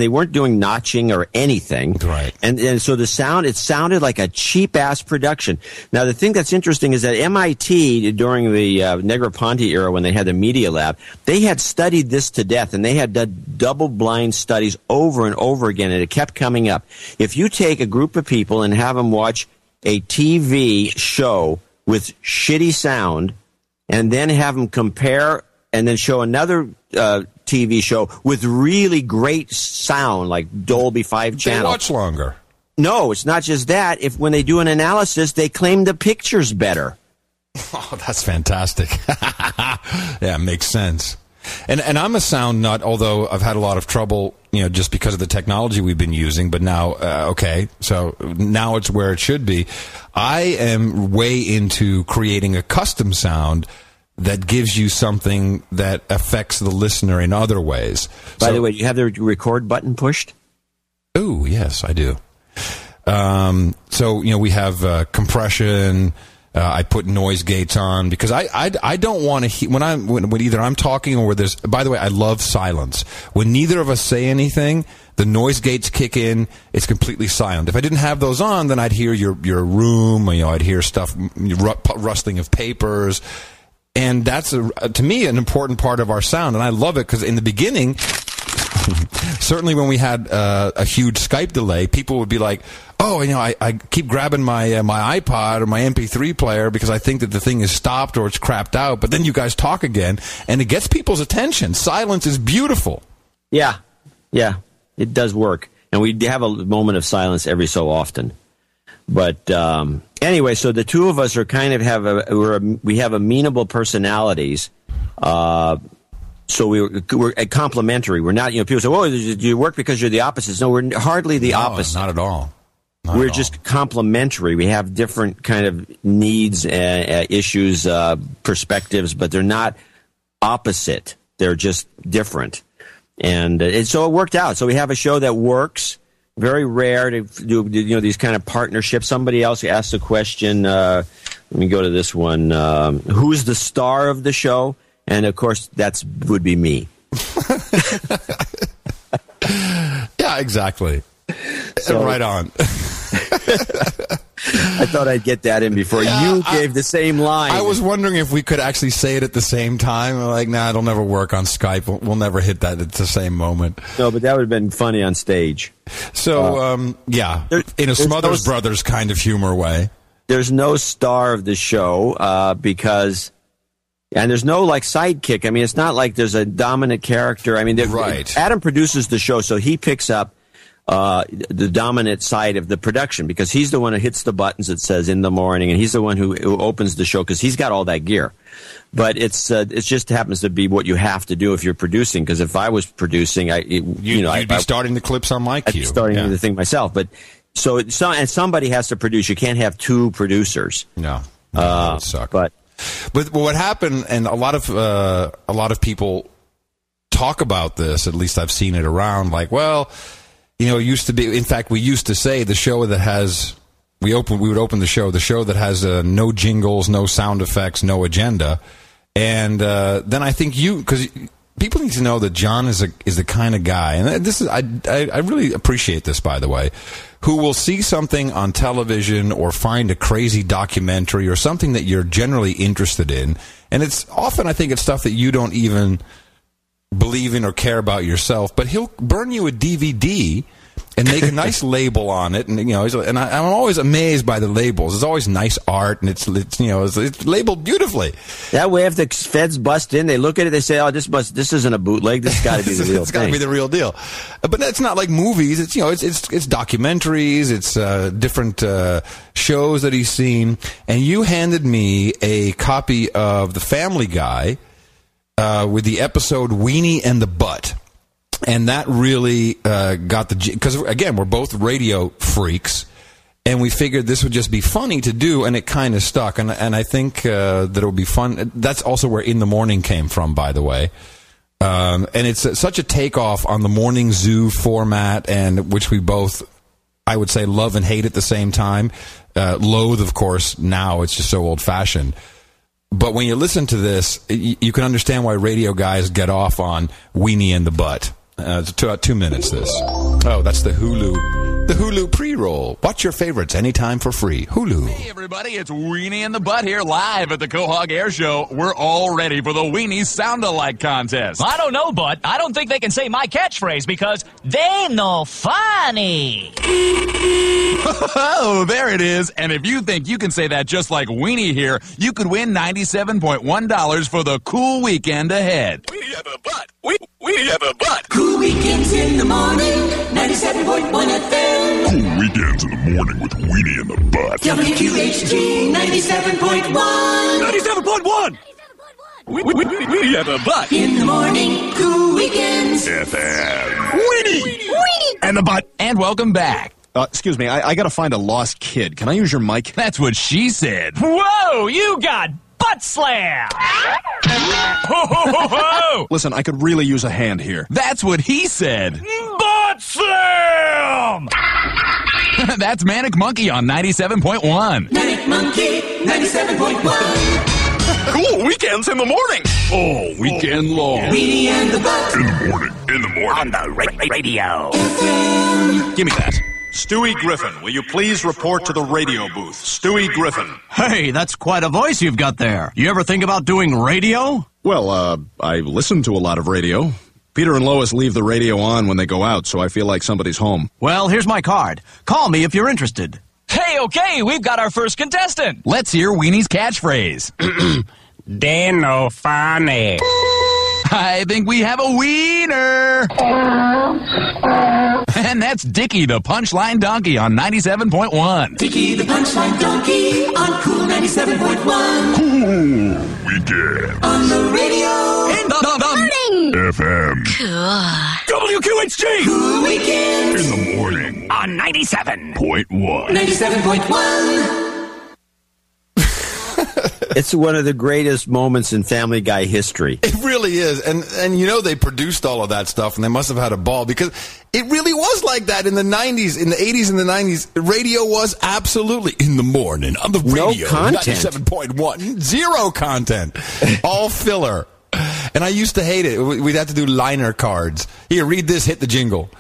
they weren't doing notching or anything. Right. And so it sounded like a cheap ass production. Now the thing that's interesting is that MIT during the Negroponte era, when they had the Media Lab, they had studied this to death, and they had done double-blind studies over and over again, and it kept coming up. If you take a group of people and have them watch a TV show with shitty sound, and then have them compare and then show another TV show with really great sound, like Dolby 5 channel. They watch longer. No, it's not just that. When they do an analysis, they claim the picture's better. Oh, that's fantastic. Yeah, makes sense. And I'm a sound nut, although I've had a lot of trouble, just because of the technology we've been using. But now, so now it's where it should be. I am way into creating a custom sound that gives you something that affects the listener in other ways. By the way, do you have the record button pushed? Oh, yes, I do. So, we have compression. I put noise gates on because I don't want to hear when either I'm talking or there's. By the way, I love silence. When neither of us say anything, the noise gates kick in. It's completely silent. If I didn't have those on, then I'd hear your room. I'd hear stuff, rustling of papers, and that's to me an important part of our sound. And I love it because in the beginning, certainly when we had a huge Skype delay, people would be like, oh, I keep grabbing my my iPod or my MP3 player because I think that the thing is stopped or it's crapped out. But then you guys talk again, and it gets people's attention. Silence is beautiful. Yeah, it does work. And we have a moment of silence every so often. But anyway, so the two of us are kind of we have amenable personalities. So we're complementary. We're not, people say, "Oh, do you work because you're the opposites?" No, we're hardly the opposite. Not at all. We're just complementary. We have different kind of needs, issues, perspectives, but they're not opposite. They're just different. And so it worked out. So we have a show that works. Very rare to do, these kind of partnerships. Somebody else asked a question. Let me go to this one. Who's the star of the show? And of course, would be me. Yeah, exactly. So, right on. I thought I'd get that in before you gave the same line. I was wondering if we could actually say it at the same time. I'm like, nah, it'll never work on Skype. We'll never hit that at the same moment. No, but that would have been funny on stage. So, in a Smothers Brothers kind of humor way. There's no star of the show because... And there's no, like, sidekick. I mean, it's not like there's a dominant character. I mean, right. Adam produces the show, so he picks up the dominant side of the production because he's the one who hits the buttons that says in the morning, and he's the one who opens the show because he's got all that gear. But it just happens to be what you have to do if you're producing. Because if I was producing, you'd be starting the clips on my cue. I'd be starting the thing myself. But and somebody has to produce. You can't have two producers. No, that would suck. But what happened, and a lot of people talk about this. At least I've seen it around. Like, well, it used to be. In fact, we used to say the show that has we would open the show that has no jingles, no sound effects, no agenda. And then I think because people need to know that John is the kind of guy, and this is I really appreciate this, by the way, who will see something on television or find a crazy documentary or something that you're generally interested in, and it's often, I think, it's stuff that you don't even believe in or care about yourself, but he'll burn you a DVD and make a nice label on it, and I'm always amazed by the labels. It's always nice art, and it's labeled beautifully. That way, if the feds bust in, they look at it, they say, "Oh, this isn't a bootleg. This has got to be the real It's got to be the real deal." But that's not like movies. It's it's documentaries. It's different shows that he's seen. And you handed me a copy of The Family Guy with the episode Weenie and the Butt. And that really got because, again, we're both radio freaks, and we figured this would just be funny to do, and it kind of stuck. And I think that it would be fun. That's also where In the Morning came from, by the way. And it's such a takeoff on the Morning Zoo format, and which we both, I would say, love and hate at the same time. Loathe, of course, now. It's just so old-fashioned. But when you listen to this, you can understand why radio guys get off on Weenie and the Butt. It's about 2 minutes, this. Oh, that's the Hulu pre-roll. Watch your favorites anytime for free. Hulu. Hey, everybody, it's Weenie and the Butt here live at the Quahog Air Show. We're all ready for the Weenie Sound-Alike contest. I don't know, Butt. I don't think they can say my catchphrase because they no funny. Oh, there it is. And if you think you can say that just like Weenie here, you could win $97.1 for the cool weekend ahead. Weenie and the Butt. Weenie and the Butt. Cool weekends in the morning, 97.1 FM. Cool weekends in the morning with Weenie and the Butt. WQHT 97.1. 97.1. Weenie and the Butt. In the morning, cool weekends. FM. Weenie And the Butt. And welcome back. Excuse me, I gotta find a lost kid. Can I use your mic? That's what she said. Whoa, you got butt slam. Ho, ho, ho, ho. Listen, I could really use a hand here. That's what he said. Butt slam. That's Manic Monkey on 97.1. Manic Monkey 97.1. Cool weekends in the morning. All weekend long. Weenie and the Butt. In the morning. In the morning. On the radio. Give me that. Stewie Griffin, will you please report to the radio booth? Stewie Griffin. Hey, that's quite a voice you've got there. You ever think about doing radio? Well, I listen to a lot of radio. Peter and Lois leave the radio on when they go out, so I feel like somebody's home. Well, here's my card. Call me if you're interested. Hey, okay, we've got our first contestant. Let's hear Weenie's catchphrase. They no funny. I think we have a wiener. And that's Dickie the Punchline Donkey on 97.1. Dickie the Punchline Donkey on Cool 97.1. Cool weekend. On the radio. In the morning. FM. WQHT. Cool weekends. In the morning. On 97.1. 97.1. it's one of the greatest moments in Family Guy history. It really is. And they produced all of that stuff, and they must have had a ball, because it really was like that in the 90s, in the 80s and the 90s. Radio was absolutely in the morning on the radio. No content. 97.1. Zero content. All filler. And I used to hate it. We'd have to do liner cards. Here, read this, hit the jingle.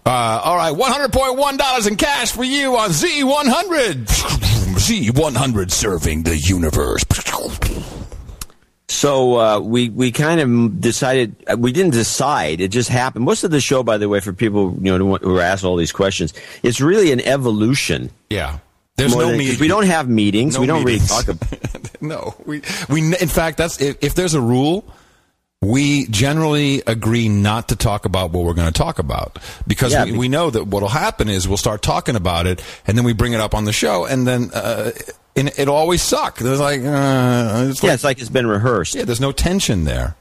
All right, $100.1 in cash for you on Z100. Z100 serving the universe. So we kind of decided. We didn't decide. It just happened. Most of the show, by the way, for people who are asked all these questions, it's really an evolution. Yeah. There's no meeting. We don't have meetings. We don't really talk about. No. We. In fact, that's if there's a rule. We generally agree not to talk about what we're going to talk about because we know that what will happen is we'll start talking about it and then we bring it up on the show and then it'll always suck. There's it's like it's been rehearsed. Yeah, there's no tension there.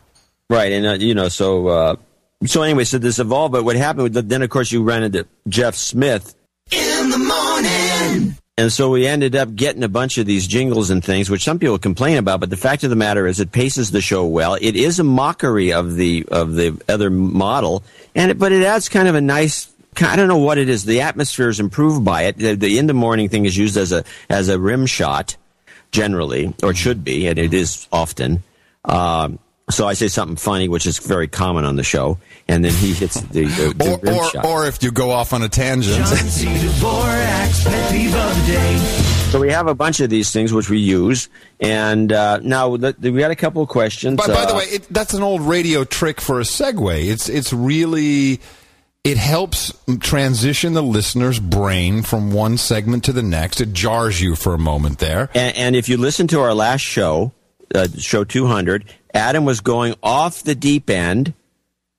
Right, and so anyway, so this evolved. But what happened? Then of course you ran into Jeff Smith in the morning. And so we ended up getting a bunch of these jingles and things, which some people complain about. But the fact of the matter is, it paces the show well. It is a mockery of the other model, but it adds kind of a nice. I don't know what it is. The atmosphere is improved by it. The in the morning thing is used as a rim shot, generally, or it should be, and it is often. So I say something funny, which is very common on the show, and then he hits the rim shot. Or if you go off on a tangent. John C. Dvorak's pet peeve of the day. So we have a bunch of these things which we use, and now we got a couple of questions. By the way, that's an old radio trick for a segue. It's really. It helps transition the listener's brain from one segment to the next. It jars you for a moment there. And if you listen to our last show, show 200, Adam was going off the deep end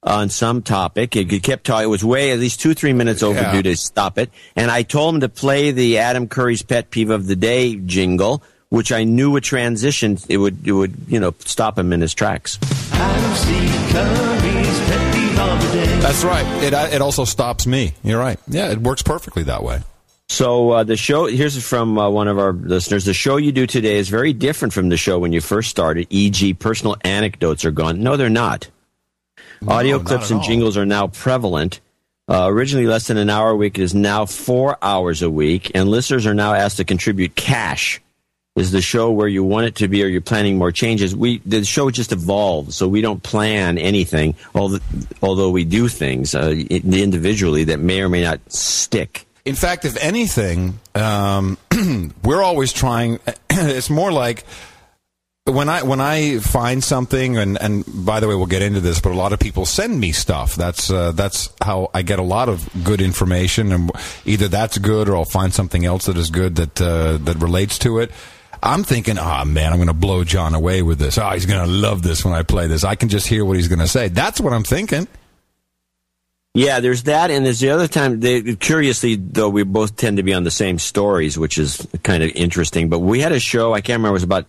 on some topic. He kept talking. It was way at least 2-3 minutes overdue to stop it. And I told him to play the Adam Curry's pet peeve of the day jingle, which I knew would transition. It would stop him in his tracks. Adam C. Curry's pet peeve of the day. That's right. It also stops me. You're right. Yeah, it works perfectly that way. So the show, here's from one of our listeners. The show you do today is very different from the show when you first started, e.g. personal anecdotes are gone. No, they're not. Audio clips and jingles are now prevalent. Originally less than an hour a week, it is now 4 hours a week, and listeners are now asked to contribute cash. Is the show where you want it to be or you're planning more changes? The show just evolves, so we don't plan anything, although we do things individually that may or may not stick. In fact, if anything, we're always trying. It's more like when I find something, and by the way, we'll get into this, but a lot of people send me stuff. That's how I get a lot of good information, and either that's good or I'll find something else that is good that relates to it. I'm thinking, man, I'm going to blow John away with this. He's going to love this when I play this. I can just hear what he's going to say. That's what I'm thinking. Yeah, there's that, and there's the other time. Curiously, though, we both tend to be on the same stories, which is kind of interesting. But we had a show, I can't remember, it was about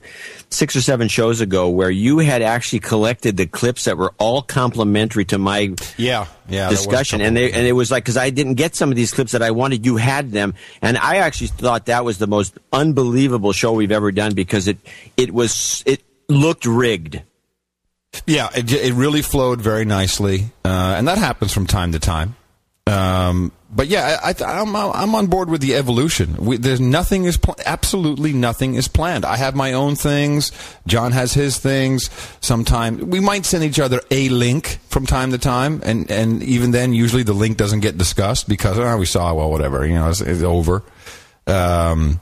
6 or 7 shows ago, where you had actually collected the clips that were all complimentary to my discussion. And it was like, because I didn't get some of these clips that I wanted, you had them. And I actually thought that was the most unbelievable show we've ever done because it looked rigged. Yeah, it really flowed very nicely, and that happens from time to time. But yeah, I'm on board with the evolution. There's nothing absolutely nothing is planned. I have my own things. John has his things. Sometimes we might send each other a link from time to time, and even then, usually the link doesn't get discussed because we saw whatever, it's over. But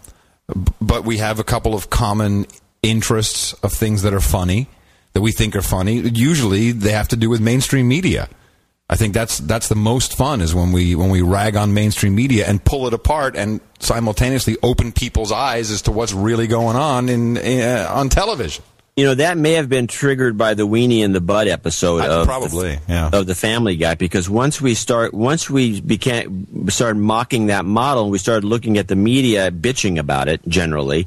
we have a couple of common interests of things that are funny. That we think are funny. Usually they have to do with mainstream media. I think that's the most fun is when we rag on mainstream media and pull it apart and simultaneously open people's eyes as to what's really going on on television. That may have been triggered by the Weenie and the Bud episode of the Family Guy, because once we started mocking that model, and we started looking at the media bitching about it generally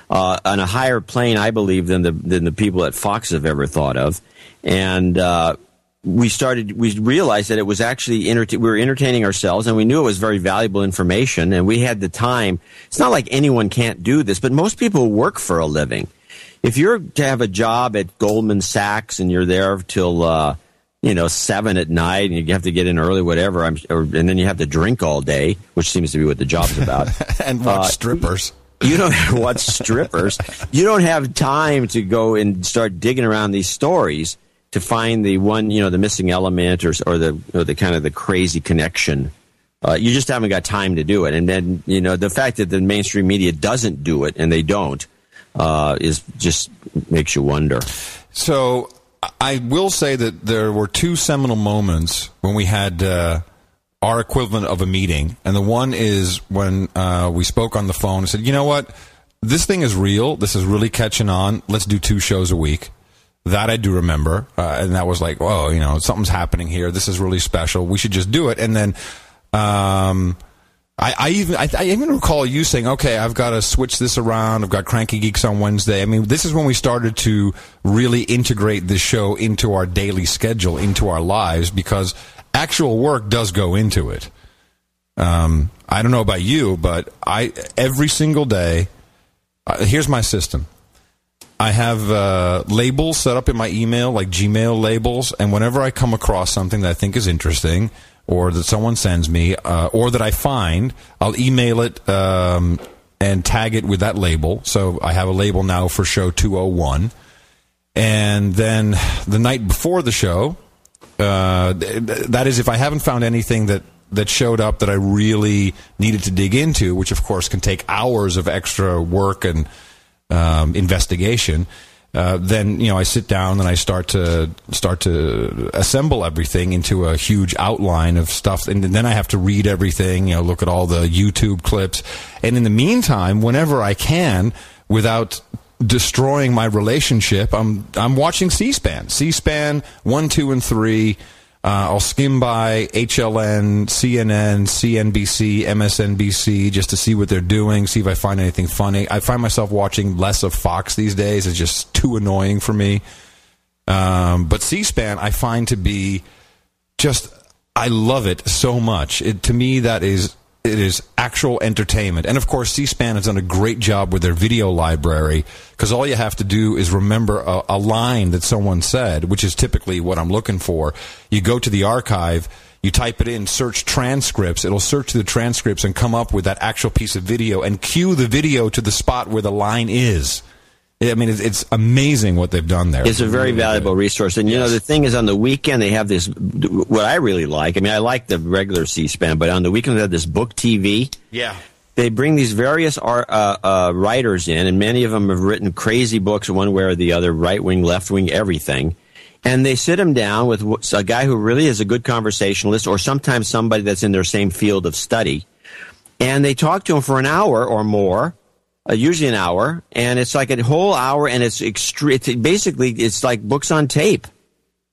on a higher plane, I believe, than the people at Fox have ever thought of, and we realized that it was actually we were entertaining ourselves, and we knew it was very valuable information, and we had the time. It's not like anyone can't do this, but most people work for a living. If you're to have a job at Goldman Sachs and you're there till 7 at night and you have to get in early, whatever, and then you have to drink all day, which seems to be what the job's about, and watch strippers. You don't watch strippers. You don't have time to go and start digging around these stories to find the one, the missing element or the kind of the crazy connection You just haven't got time to do it. And then, the fact that the mainstream media doesn't do it, and they don't, is just makes you wonder. So I will say that there were two seminal moments when we had our equivalent of a meeting. And the one is when we spoke on the phone and said, you know what? This thing is real. This is really catching on. Let's do 2 shows a week. That I do remember. And that was like, whoa, something's happening here. This is really special. We should just do it. And then I even recall you saying, okay, I've got to switch this around. I've got Cranky Geeks on Wednesday. I mean, this is when we started to really integrate this show into our daily schedule, into our lives, because actual work does go into it. I don't know about you, but every single day, here's my system. I have labels set up in my email, like Gmail labels, and whenever I come across something that I think is interesting, or that someone sends me, or that I find, I'll email it and tag it with that label. So I have a label now for show 201. And then the night before the show, that is if I haven't found anything that showed up that I really needed to dig into, which of course can take hours of extra work and investigation, then I sit down and I start to assemble everything into a huge outline of stuff, and then I have to read everything, look at all the YouTube clips, and in the meantime, whenever I can, without destroying my relationship, I'm watching C-SPAN 1, 2, and 3. I'll skim by HLN, CNN, CNBC, MSNBC just to see what they're doing, see if I find anything funny. I find myself watching less of Fox these days. It's just too annoying for me. But C-SPAN I find to be just, I love it so much. To me, it is actual entertainment. And of course, C-SPAN has done a great job with their video library, because all you have to do is remember a line that someone said, which is typically what I'm looking for. You go to the archive, you type it in, search transcripts. It'll search the transcripts and come up with that actual piece of video and cue the video to the spot where the line is. I mean, it's amazing what they've done there. It's a very valuable resource. And, the thing is, on the weekend, they have this, what I really like. I mean, I like the regular C-SPAN, but on the weekend, they have this Book TV. Yeah. They bring these various writers in, and many of them have written crazy books one way or the other, right-wing, left-wing, everything. And they sit them down with a guy who really is a good conversationalist, or sometimes somebody that's in their same field of study. And they talk to him for an hour or more. Usually an hour, and it's like a whole hour, and it's basically it's like books on tape.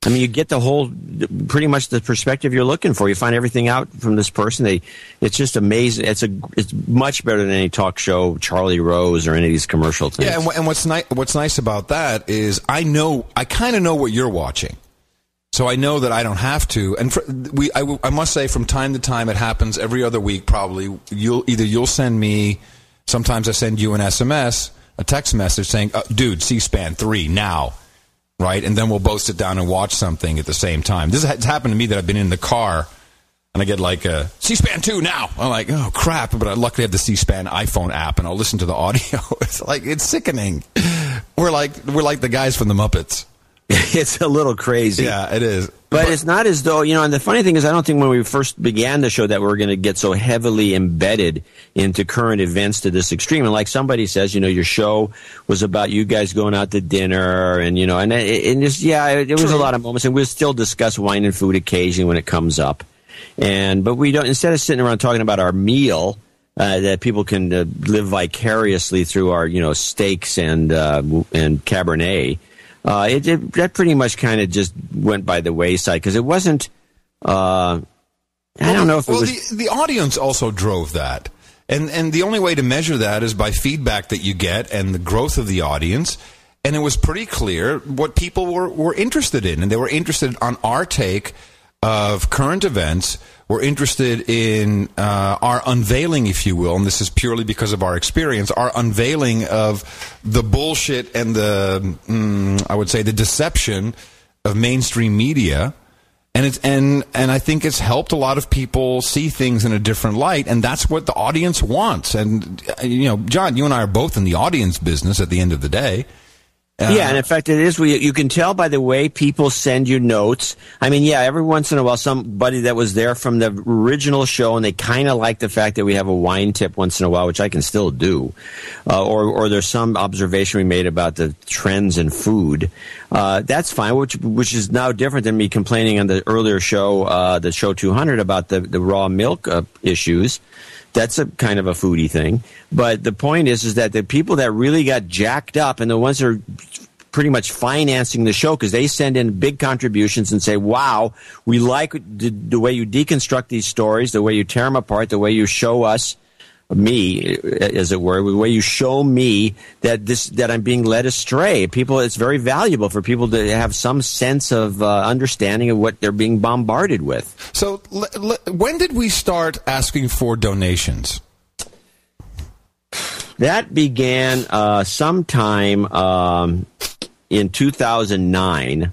I mean, you get pretty much the perspective you're looking for. You find everything out from this person. It's just amazing. It's much better than any talk show, Charlie Rose, or any of these commercial things. Yeah, and what's nice about that is I kind of know what you're watching. So I know that I don't have to. And I must say, from time to time, it happens every other week. Probably you'll send me. Sometimes I send you an SMS, a text message saying, dude, C-SPAN 3 now, right? And then we'll both sit down and watch something at the same time. This has happened to me that I've been in the car and I get like a C-SPAN 2 now. I'm like, oh, crap. But I luckily have the C-SPAN iPhone app, and I'll listen to the audio. It's sickening. We're like the guys from the Muppets. It's a little crazy. Yeah, it is. But it's not as though, and the funny thing is, I don't think when we first began the show that we're going to get so heavily embedded into current events to this extreme. And like somebody says, your show was about you guys going out to dinner, and, there was a lot of moments, and we'll still discuss wine and food occasionally when it comes up. But we don't, instead of sitting around talking about our meal, that people can live vicariously through our, steaks and Cabernet. That pretty much kind of just went by the wayside, because it wasn't. I don't know if it was. The audience also drove that, and the only way to measure that is by feedback that you get and the growth of the audience. And it was pretty clear what people were interested in, and they were interested on our take of current events. We're interested in our unveiling, if you will, and this is purely because of our experience, our unveiling of the bullshit and I would say the deception of mainstream media. And I think it's helped a lot of people see things in a different light, and that's what the audience wants. And, John, you and I are both in the audience business at the end of the day. Yeah, and in fact, it is. You can tell by the way people send you notes. I mean, yeah, every once in a while, somebody that was there from the original show, and they kind of like the fact that we have a wine tip once in a while, which I can still do, or there's some observation we made about the trends in food. That's fine, which is now different than me complaining on the earlier show, the show 200, about the raw milk issues. That's a kind of a foodie thing. But the point is that the people that really got jacked up and the ones that are pretty much financing the show because they send in big contributions and say, wow, we like the way you deconstruct these stories, the way you tear them apart, the way you show us, me, as it were, the way you show me that I'm being led astray. People, it's very valuable for people to have some sense of understanding of what they're being bombarded with. So, when did we start asking for donations? That began sometime in 2009.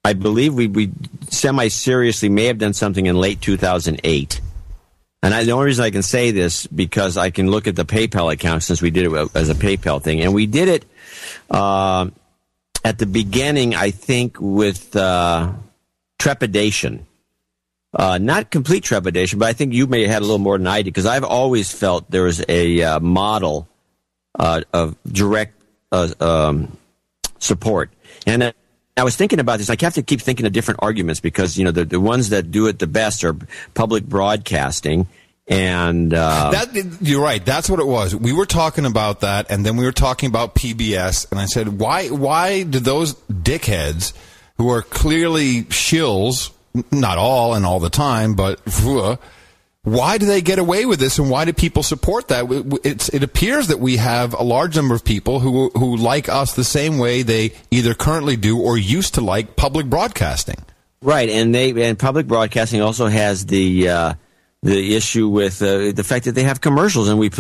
I believe we semi-seriously may have done something in late 2008. And the only reason I can say this because I can look at the PayPal account since we did it as a PayPal thing. And we did it at the beginning, I think, with trepidation. Not complete trepidation, but I think you may have had a little more than I did because I've always felt there was a model of direct support. And I was thinking about this. I have to keep thinking of different arguments because, you know, the ones that do it the best are public broadcasting. And you're right. That's what it was. We were talking about that, and then we were talking about PBS. And I said, why do those dickheads who are clearly shills, not all and all the time, but why do they get away with this, and why do people support that? It appears that we have a large number of people who like us the same way they either currently do or used to like public broadcasting. Right, and public broadcasting also has the issue with the fact that they have commercials, and we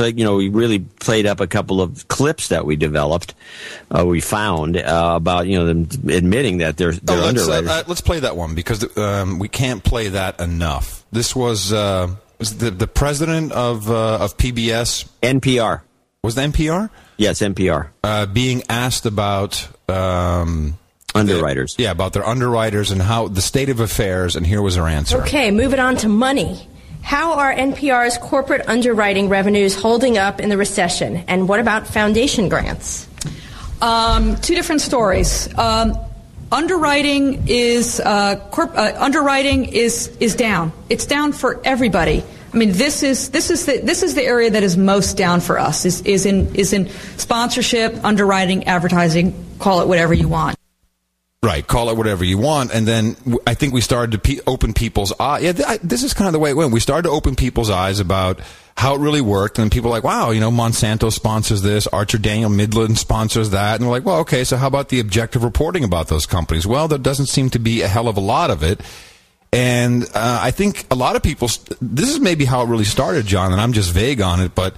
really played up a couple of clips that we developed, we found about them admitting that they're underwriters. Let's play that one because we can't play that enough. This was the president of PBS, NPR. Was it NPR? Yes, NPR. Being asked about underwriters. About their underwriters and how the state of affairs, and here was her answer. Okay, moving on to money. How are NPR's corporate underwriting revenues holding up in the recession? And what about foundation grants? Two different stories. Underwriting is down. It's down for everybody. I mean, this is the area that is most down for us. Is in sponsorship, underwriting, advertising. Call it whatever you want. Right, call it whatever you want, and then I think we started to open people's eyes. Yeah, this is kind of the way it went. We started to open people's eyes about how it really worked, and people were like, wow, Monsanto sponsors this, Archer Daniel Midland sponsors that, and we're like, well, okay, so how about the objective reporting about those companies? Well, there doesn't seem to be a hell of a lot of it, and I think a lot of people, this is maybe how it really started, John, and I'm just vague on it, but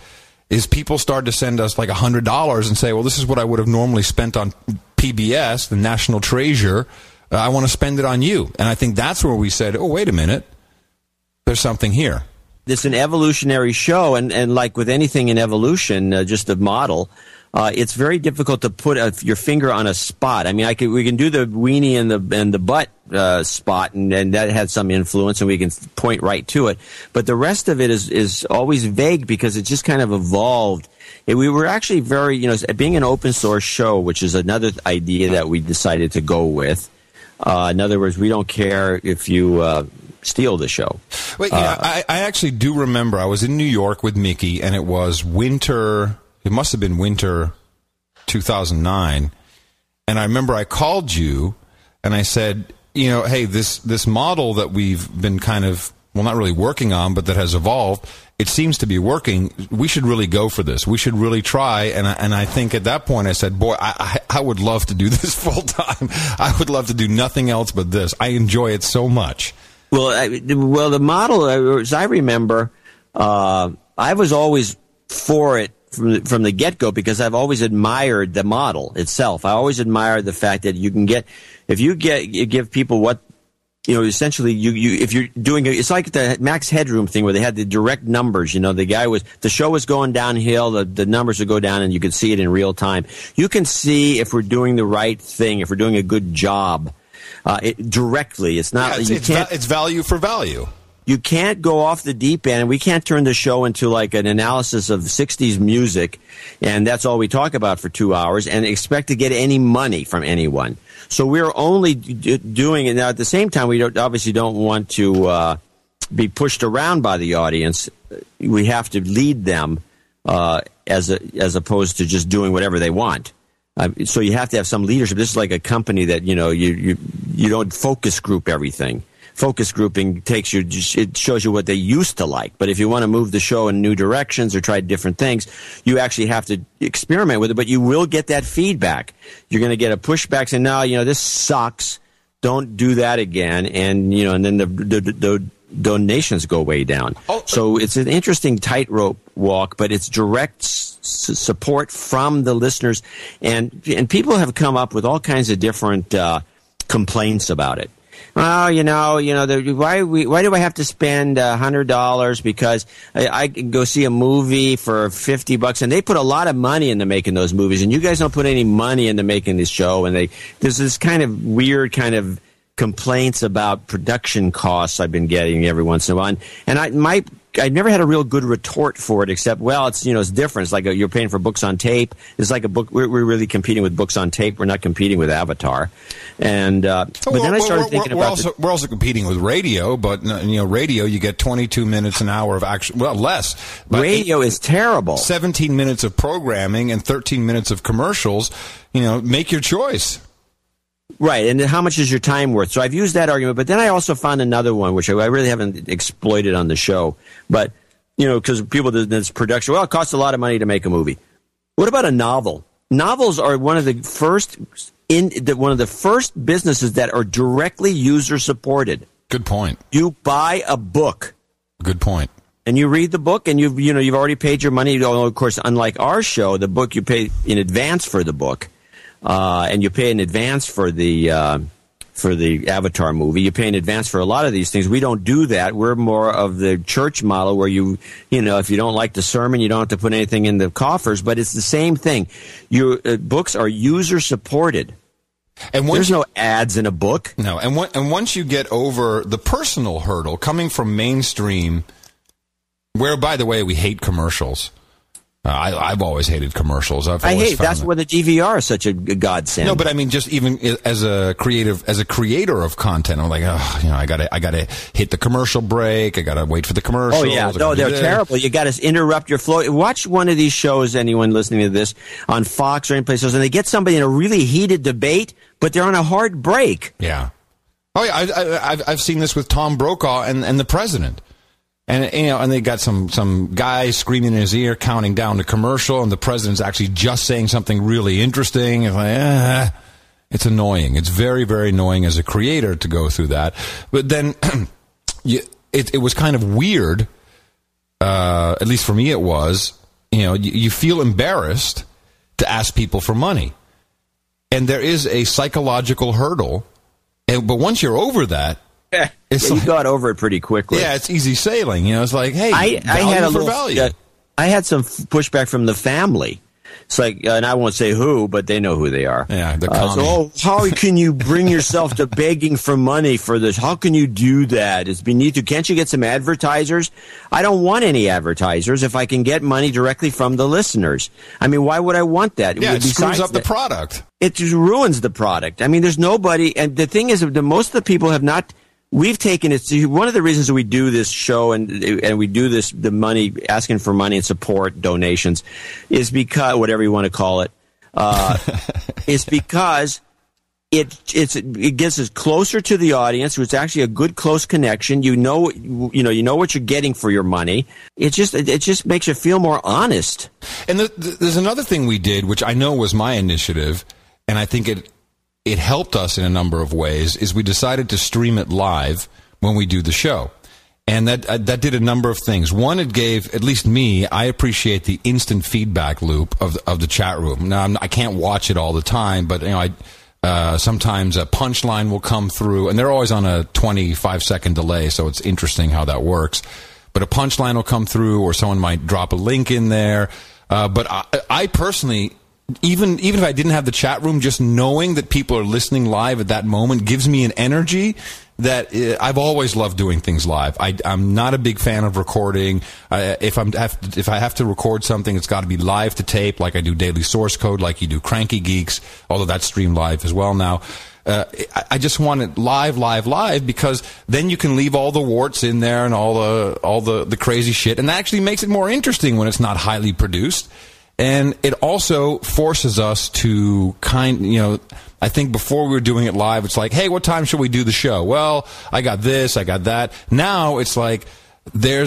is people started to send us like $100 and say, well, this is what I would have normally spent on PBS, the national treasure. I want to spend it on you. And I think that's where we said, oh, wait a minute, there's something here. It's an evolutionary show, and like with anything in evolution, just a model, it's very difficult to put your finger on a spot. I mean, we can do the weenie and the butt spot, and that had some influence, and we can point right to it. But the rest of it is always vague because it just kind of evolved. We were actually very, being an open source show, which is another idea that we decided to go with. In other words, we don't care if you steal the show. Wait, I actually do remember I was in New York with Mickey, and it was winter. It must have been winter 2009. And I remember I called you, and I said, hey, this model that we've been kind of, well, not really working on, but that has evolved, it seems to be working. We should really go for this. We should really try. And I think at that point I said, boy, I would love to do this full time. I would love to do nothing else but this. I enjoy it so much. Well, the model, as I remember, I was always for it from the get-go because I've always admired the model itself. I always admired the fact that you can get, if you give people what essentially if you're doing it's like the Max Headroom thing where they had the direct numbers. The show was going downhill, the numbers would go down, and you could see it in real time. You can see if we're doing the right thing, if we're doing a good job, directly. It's not. It's value for value. You can't go off the deep end. We can't turn the show into like an analysis of 60s music, and that's all we talk about for 2 hours, and expect to get any money from anyone. So we're only doing it. Now, at the same time, we obviously don't want to be pushed around by the audience. We have to lead them as opposed to just doing whatever they want. So you have to have some leadership. This is like a company that, you don't focus group everything. Focus grouping takes you, it shows you what they used to like. But if you want to move the show in new directions or try different things, you actually have to experiment with it. But you will get that feedback. You're going to get a pushback saying, no, this sucks. Don't do that again. And, and then the donations go way down. So it's an interesting tightrope walk, but it's direct support from the listeners. And people have come up with all kinds of different complaints about it. Well, why do I have to spend $100 because I can go see a movie for $50, and they put a lot of money into making those movies, and you guys don't put any money into making this show, and there's this kind of weird kind of complaints about production costs I've been getting every once in a while, and I never had a real good retort for it, except, well, it's different. It's like you're paying for books on tape. It's like a book. We're really competing with books on tape. We're not competing with Avatar. And but then I started thinking about we're also competing with radio, but radio you get 22 minutes an hour of action. Well, less. Radio is terrible. 17 minutes of programming and 13 minutes of commercials. Make your choice. Right, and how much is your time worth? So I've used that argument, but then I also found another one, which I really haven't exploited on the show. But, because people do this production, well, it costs a lot of money to make a movie. What about a novel? Novels are one of the first businesses that are directly user-supported. Good point. You buy a book. Good point. And you read the book, and you've already paid your money. Of course, unlike our show, the book you pay in advance for the book. And you pay in advance for the Avatar movie. You pay in advance for a lot of these things. We don't do that. We're more of the church model where if you don't like the sermon, you don't have to put anything in the coffers. But it's the same thing. Your books are user supported. And there's no ads in a book. No. And once you get over the personal hurdle coming from mainstream, where, by the way, we hate commercials. I've always hated commercials. That's where the DVR is such a godsend. No, but I mean, just even as a creator of content, I'm like, I gotta hit the commercial break. I gotta wait for the commercials. Oh yeah, no, they're terrible. You gotta interrupt your flow. Watch one of these shows, anyone listening to this, on Fox or any place else, and they get somebody in a really heated debate, but they're on a hard break. Yeah. Oh yeah, I've seen this with Tom Brokaw and the president. And they got some guy screaming in his ear, counting down the commercial, and the president's actually just saying something really interesting. It's like, it's annoying. It's very, very annoying as a creator to go through that. But then it was kind of weird. At least for me, it was. You feel embarrassed to ask people for money, and there is a psychological hurdle. But once you're over that. You got over it pretty quickly. Yeah, it's easy sailing. It's like, hey, I had some pushback from the family. It's like, and I won't say who, but they know who they are. Yeah, how can you bring yourself to begging for money for this? How can you do that? It's beneath you. Can't you get some advertisers? I don't want any advertisers if I can get money directly from the listeners. I mean, why would I want that? Yeah, it screws up the product. It just ruins the product. I mean, there's nobody, and the thing is, most of the people have not. We've taken it to one of the reasons we do this show and we do this, the money, asking for money and support donations, is because, whatever you want to call it, is because it gets us closer to the audience. It's actually a good close connection. You know what you're getting for your money. It just makes you feel more honest. And there's another thing we did, which I know was my initiative, and I think it helped us in a number of ways, is we decided to stream it live when we do the show. And that did a number of things. One, it gave, at least me, I appreciate the instant feedback loop of the chat room. Now, I can't watch it all the time, but Sometimes a punchline will come through, and they're always on a 25-second delay, so it's interesting how that works. But a punchline will come through, or someone might drop a link in there. But I personally, even if I didn't have the chat room, just knowing that people are listening live at that moment gives me an energy that I've always loved doing things live. I'm not a big fan of recording. If I have to record something, it's got to be live to tape, like I do Daily Source Code, like you do Cranky Geeks, although that's streamed live as well now. I just want it live, because then you can leave all the warts in there and all the crazy shit, and that actually makes it more interesting when it's not highly produced. And it also forces us to I think before we were doing it live, it's like, hey, what time should we do the show? Well, I got this, I got that. Now it's like,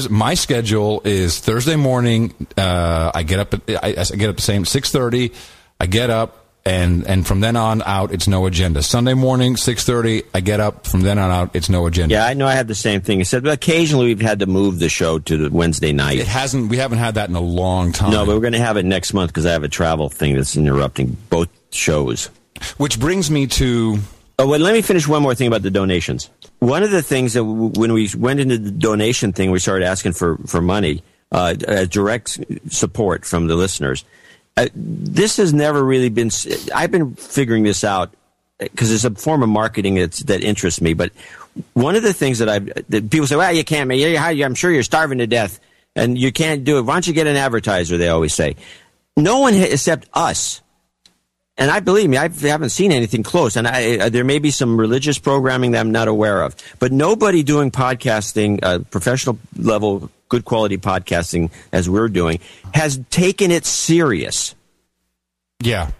my schedule is Thursday morning. I get up at the same 6:30. I get up. And from then on out, it's no agenda. Sunday morning, 6:30, I get up. From then on out, it's no agenda. Yeah, I know I have the same thing. Except occasionally we've had to move the show to the Wednesday night. We haven't had that in a long time. No, but we're going to have it next month because I have a travel thing that's interrupting both shows. Which brings me to... Oh, well, let me finish one more thing about the donations. One of the things that when we went into the donation thing, we started asking for money, direct support from the listeners. This has never really been. I've been figuring this out because it's a form of marketing that interests me. But one of the things that people say, well, you can't. I'm sure you're starving to death and you can't do it. Why don't you get an advertiser? They always say. No one except us. And I believe me, I haven't seen anything close. And there may be some religious programming that I'm not aware of. But nobody doing podcasting, professional level, good quality podcasting as we're doing, has taken it serious. Yeah.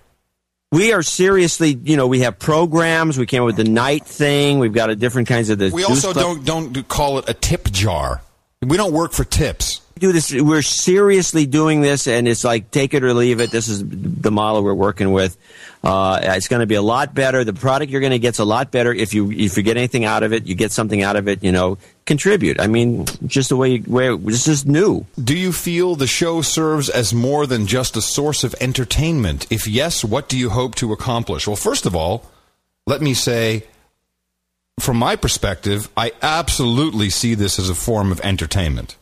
We are seriously, we have programs. We came up with the night thing. We've got different kinds of the. We also don't call it a tip jar. We don't work for tips. Do this. We're seriously doing this, and it's like take it or leave it. This is the model we're working with. It's going to be a lot better. The product you're going to get's a lot better. If you get anything out of it, you get something out of it. Contribute. I mean, just the way this is new. Do you feel the show serves as more than just a source of entertainment? If yes, what do you hope to accomplish? Well, first of all, let me say, from my perspective, I absolutely see this as a form of entertainment.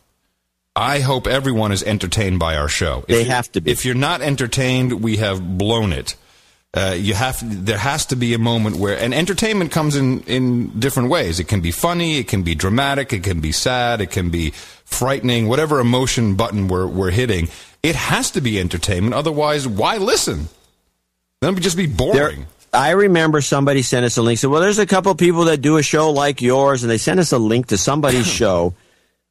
I hope everyone is entertained by our show. They have to be. If you're not entertained, we have blown it. There has to be a moment where, and entertainment comes in different ways. It can be funny, it can be dramatic, it can be sad, it can be frightening, whatever emotion button we're hitting. It has to be entertainment. Otherwise, why listen? Then it would just be boring. I remember somebody sent us a link. Said, well, there's a couple people that do a show like yours, and they sent us a link to somebody's show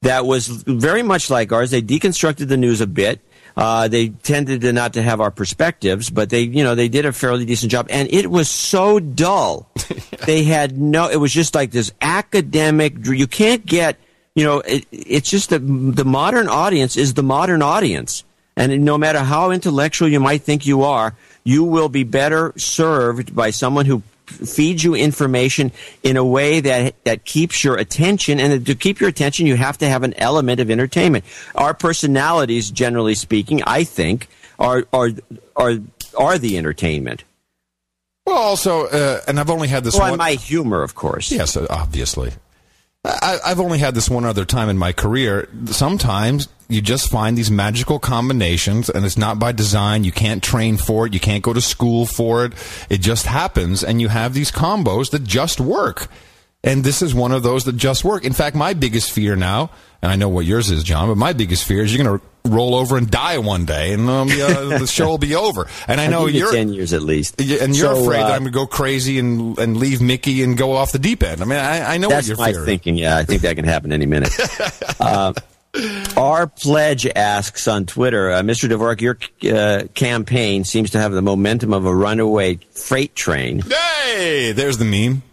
that was very much like ours. They deconstructed the news a bit. They tended to not to have our perspectives, but they did a fairly decent job. And it was so dull. They had it was just like this academic, you can't get, it's just the modern audience is the modern audience. And no matter how intellectual you might think you are, you will be better served by someone who feeds you information in a way that keeps your attention. And to keep your attention, you have to have an element of entertainment. Our personalities, generally speaking, I think, are the entertainment. Well, also, and I've only had this one. And my humor, of course. Yes, obviously. I've only had this one other time in my career. Sometimes you just find these magical combinations, and it's not by design. You can't train for it. You can't go to school for it. It just happens, and you have these combos that just work. And this is one of those that just work. In fact, my biggest fear now, and I know what yours is, John, but my biggest fear is you're going to roll over and die one day, and the show will be over. And I know you're 10 years at least, and you're afraid that I'm going to go crazy and leave Mickey and go off the deep end. I mean, I know what you're fearing. That's my thinking. Yeah, I think that can happen any minute. Our pledge asks on Twitter, Mr. Dvorak, your campaign seems to have the momentum of a runaway freight train. Hey, there's the meme.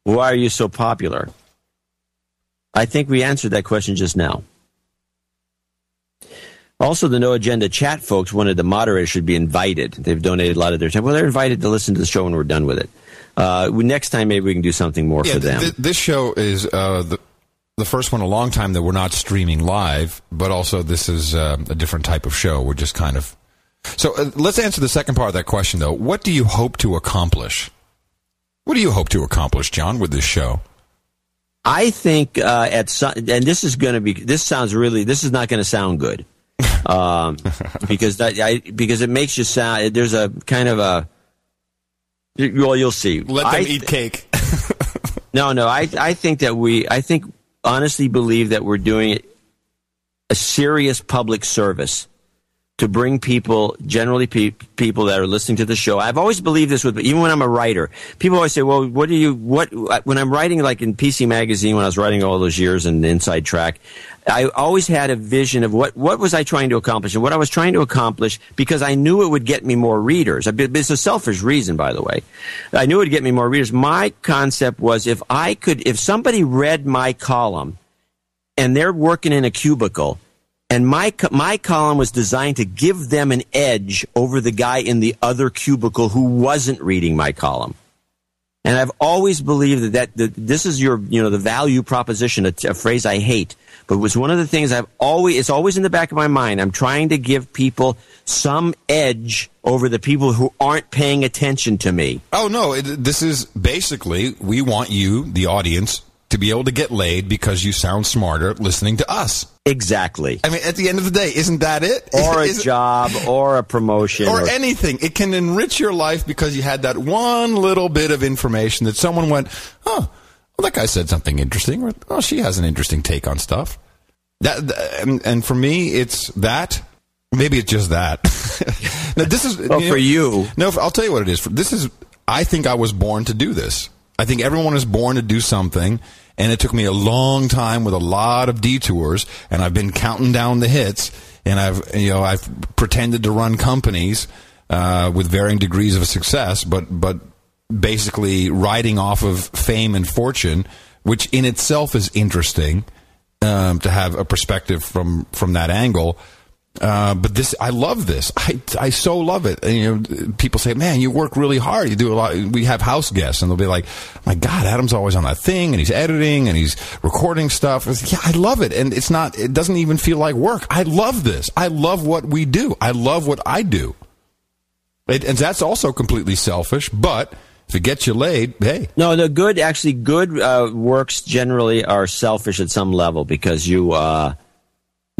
Why are you so popular? I think we answered that question just now. Also, the No Agenda chat folks wanted the moderators should be invited. They've donated a lot of their time. Well, they're invited to listen to the show when we're done with it. Next time, maybe we can do something more for them. This show is the first one in a long time that we're not streaming live, but also this is a different type of show. We're just kind of... So let's answer the second part of that question, though. What do you hope to accomplish? What do you hope to accomplish, John, with this show? I think and this is not going to sound good, because it makes you sound. There's a kind of a. Well, you'll see. Let them eat cake. No. I think honestly believe that we're doing a serious public service to bring people, generally people that are listening to the show. I've always believed this even when I'm a writer. People always say, well, when I'm writing, like in PC Magazine, when I was writing all those years in Inside Track, I always had a vision of what was I trying to accomplish. And what I was trying to accomplish, because I knew it would get me more readers. It's a selfish reason, by the way. I knew it would get me more readers. My concept was if somebody read my column and they're working in a cubicle, and my column was designed to give them an edge over the guy in the other cubicle who wasn't reading my column. And I've always believed that this is the value proposition, a phrase I hate. But it was one of the things it's always in the back of my mind. I'm trying to give people some edge over the people who aren't paying attention to me. Oh, no. This is basically, we want you, the audience, to be able to get laid because you sound smarter listening to us. Exactly. I mean, at the end of the day, isn't that it? Or a job, or a promotion. Or anything. It can enrich your life because you had that one little bit of information that someone went, oh, well, that guy said something interesting. Or, oh, she has an interesting take on stuff. And for me, it's that. Maybe it's just that. Now, this is... for you. No, I'll tell you what it is. I think I was born to do this. I think everyone is born to do something, and it took me a long time with a lot of detours, and I've been counting down the hits, and I've pretended to run companies with varying degrees of success, but basically riding off of fame and fortune, which in itself is interesting to have a perspective from that angle. But I love this. I so love it. And, people say, man, you work really hard. You do a lot. We have house guests, and they'll be like, my God, Adam's always on that thing, and he's editing, and he's recording stuff. Yeah, I love it. And it doesn't even feel like work. I love this. I love what we do. I love what I do. And that's also completely selfish, but if it gets you laid, hey. No, the good works generally are selfish at some level, because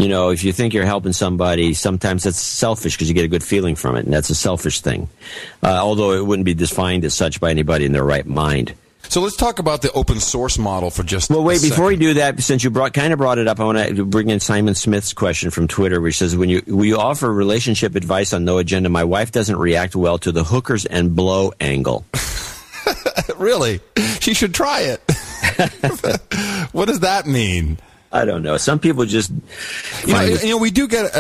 if you think you're helping somebody, sometimes that's selfish because you get a good feeling from it, and that's a selfish thing. Although it wouldn't be defined as such by anybody in their right mind. So let's talk about the open source model for just a wait, second. Before we do that, since you brought it up, I want to bring in Simon Smith's question from Twitter, which says, will you offer relationship advice on No Agenda? My wife doesn't react well to the hookers and blow angle. Really? She should try it. What does that mean? I don't know. Some people just... we do get...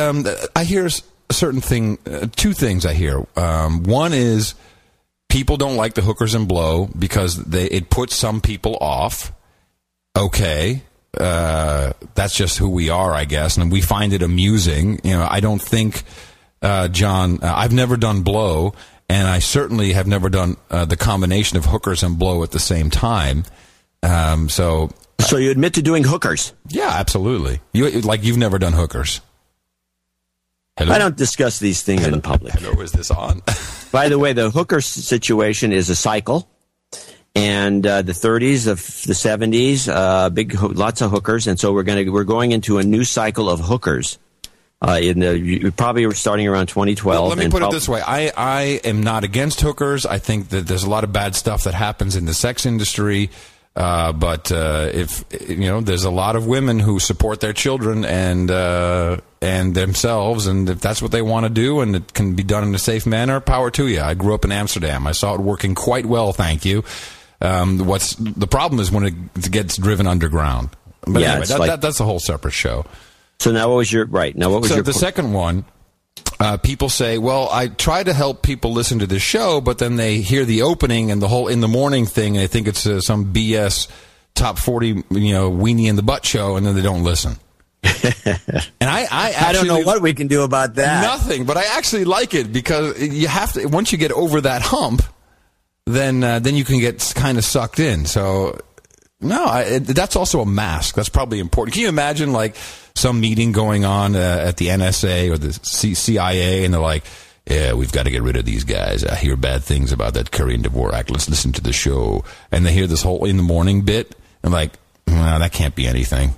I hear a certain thing... two things I hear. One is people don't like the hookers and blow because it puts some people off. Okay. That's just who we are, I guess. And we find it amusing. I don't think, John... I've never done blow, and I certainly have never done the combination of hookers and blow at the same time. So you admit to doing hookers? Yeah, absolutely. You've never done hookers. Hello? I don't discuss these things in public. Hello, is this on? By the way, the hooker situation is a cycle. And the 30s, the 70s, lots of hookers. And so we're going into a new cycle of hookers. Probably starting around 2012. Let me put it this way. I am not against hookers. I think that there's a lot of bad stuff that happens in the sex industry. But if there's a lot of women who support their children and themselves, and if that's what they want to do, and it can be done in a safe manner, power to you. I grew up in Amsterdam. I saw it working quite well. Thank you. What's the problem is when it gets driven underground. But anyway, that's a whole separate show. So now what was your the second one? People say, well, I try to help people listen to this show, but then they hear the opening and the whole in the morning thing, and they think it's some BS top 40, weenie in the butt show, and then they don't listen. And I don't know what we can do about that. Nothing, but I actually like it because you have to. Once you get over that hump, then you can get kind of sucked in. So that's also a mask. That's probably important. Can you imagine some meeting going on at the NSA or the CIA, and they're like, yeah, we've got to get rid of these guys. I hear bad things about that Curry and Dvorak. Let's listen to the show. And they hear this whole in the morning bit, and like, well, that can't be anything.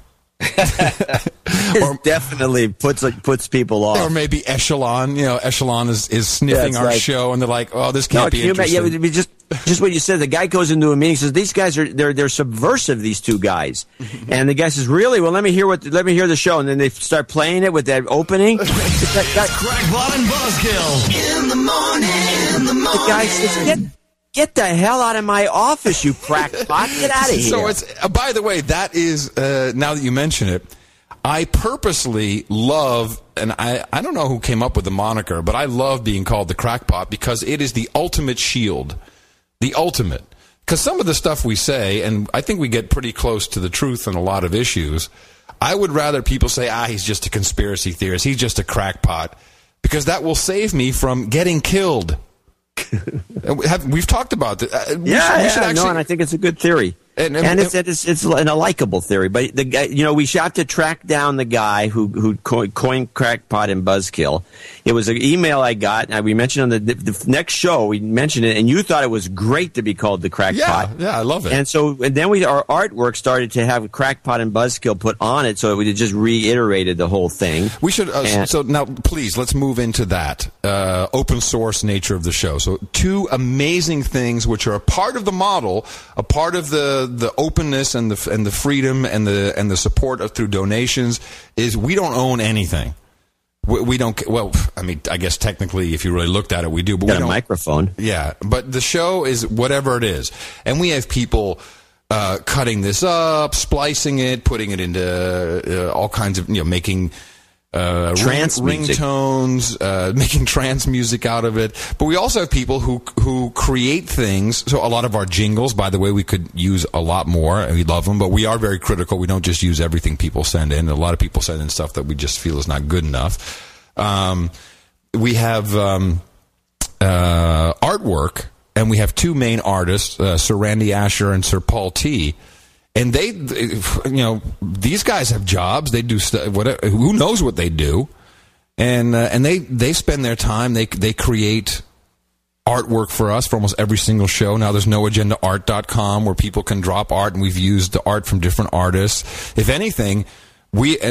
Or definitely puts people off. Or maybe Echelon. Echelon is sniffing our show, and they're like, "Oh, this can't be interesting." Yeah, just what you said. The guy goes into a meeting, says, "These guys they're subversive. These two guys," and the guy says, "Really? Well, let me hear the show." And then they start playing it with that opening. Crackpot and Buzzkill in the morning. The guy says, Get the hell out of my office, you crackpot! Get out of here. So it's by the way, that is now that you mention it, I purposely love, and I don't know who came up with the moniker, but I love being called the crackpot because it is the ultimate shield, the ultimate. Because some of the stuff we say, and I think we get pretty close to the truth on a lot of issues. I would rather people say, he's just a conspiracy theorist, he's just a crackpot, because that will save me from getting killed. We've talked about that. And I think it's a good theory, and it's a likable theory. But the guy, we have to track down the guy who coined crackpot and buzzkill. It was an email I got, and we mentioned on the next show. We mentioned it, and you thought it was great to be called the crackpot. Yeah, I love it. And then our artwork started to have crackpot and buzzkill put on it, so we just reiterated the whole thing. We should. So now, please, let's move into that open source nature of the show. So two amazing things, which are a part of the model, a part of the openness and the freedom and the support through donations, is we don't own anything. We don't. Well, I mean, I guess technically, if you really looked at it, we do. But we don't. A microphone. Yeah, but the show is whatever it is, and we have people cutting this up, splicing it, putting it into all kinds of making. Trance ringtones, making trance music out of it. But we also have people who create things. So a lot of our jingles, by the way, we could use a lot more, and we love them, but we are very critical. We don't just use everything people send in. A lot of people send in stuff that we just feel is not good enough. We have artwork, and we have two main artists, Sir Randy Asher and Sir Paul T. And they, these guys have jobs. They do stuff. Who knows what they do? And they spend their time. They create artwork for us for almost every single show. Now there's noagendaart.com where people can drop art, and we've used the art from different artists. If anything,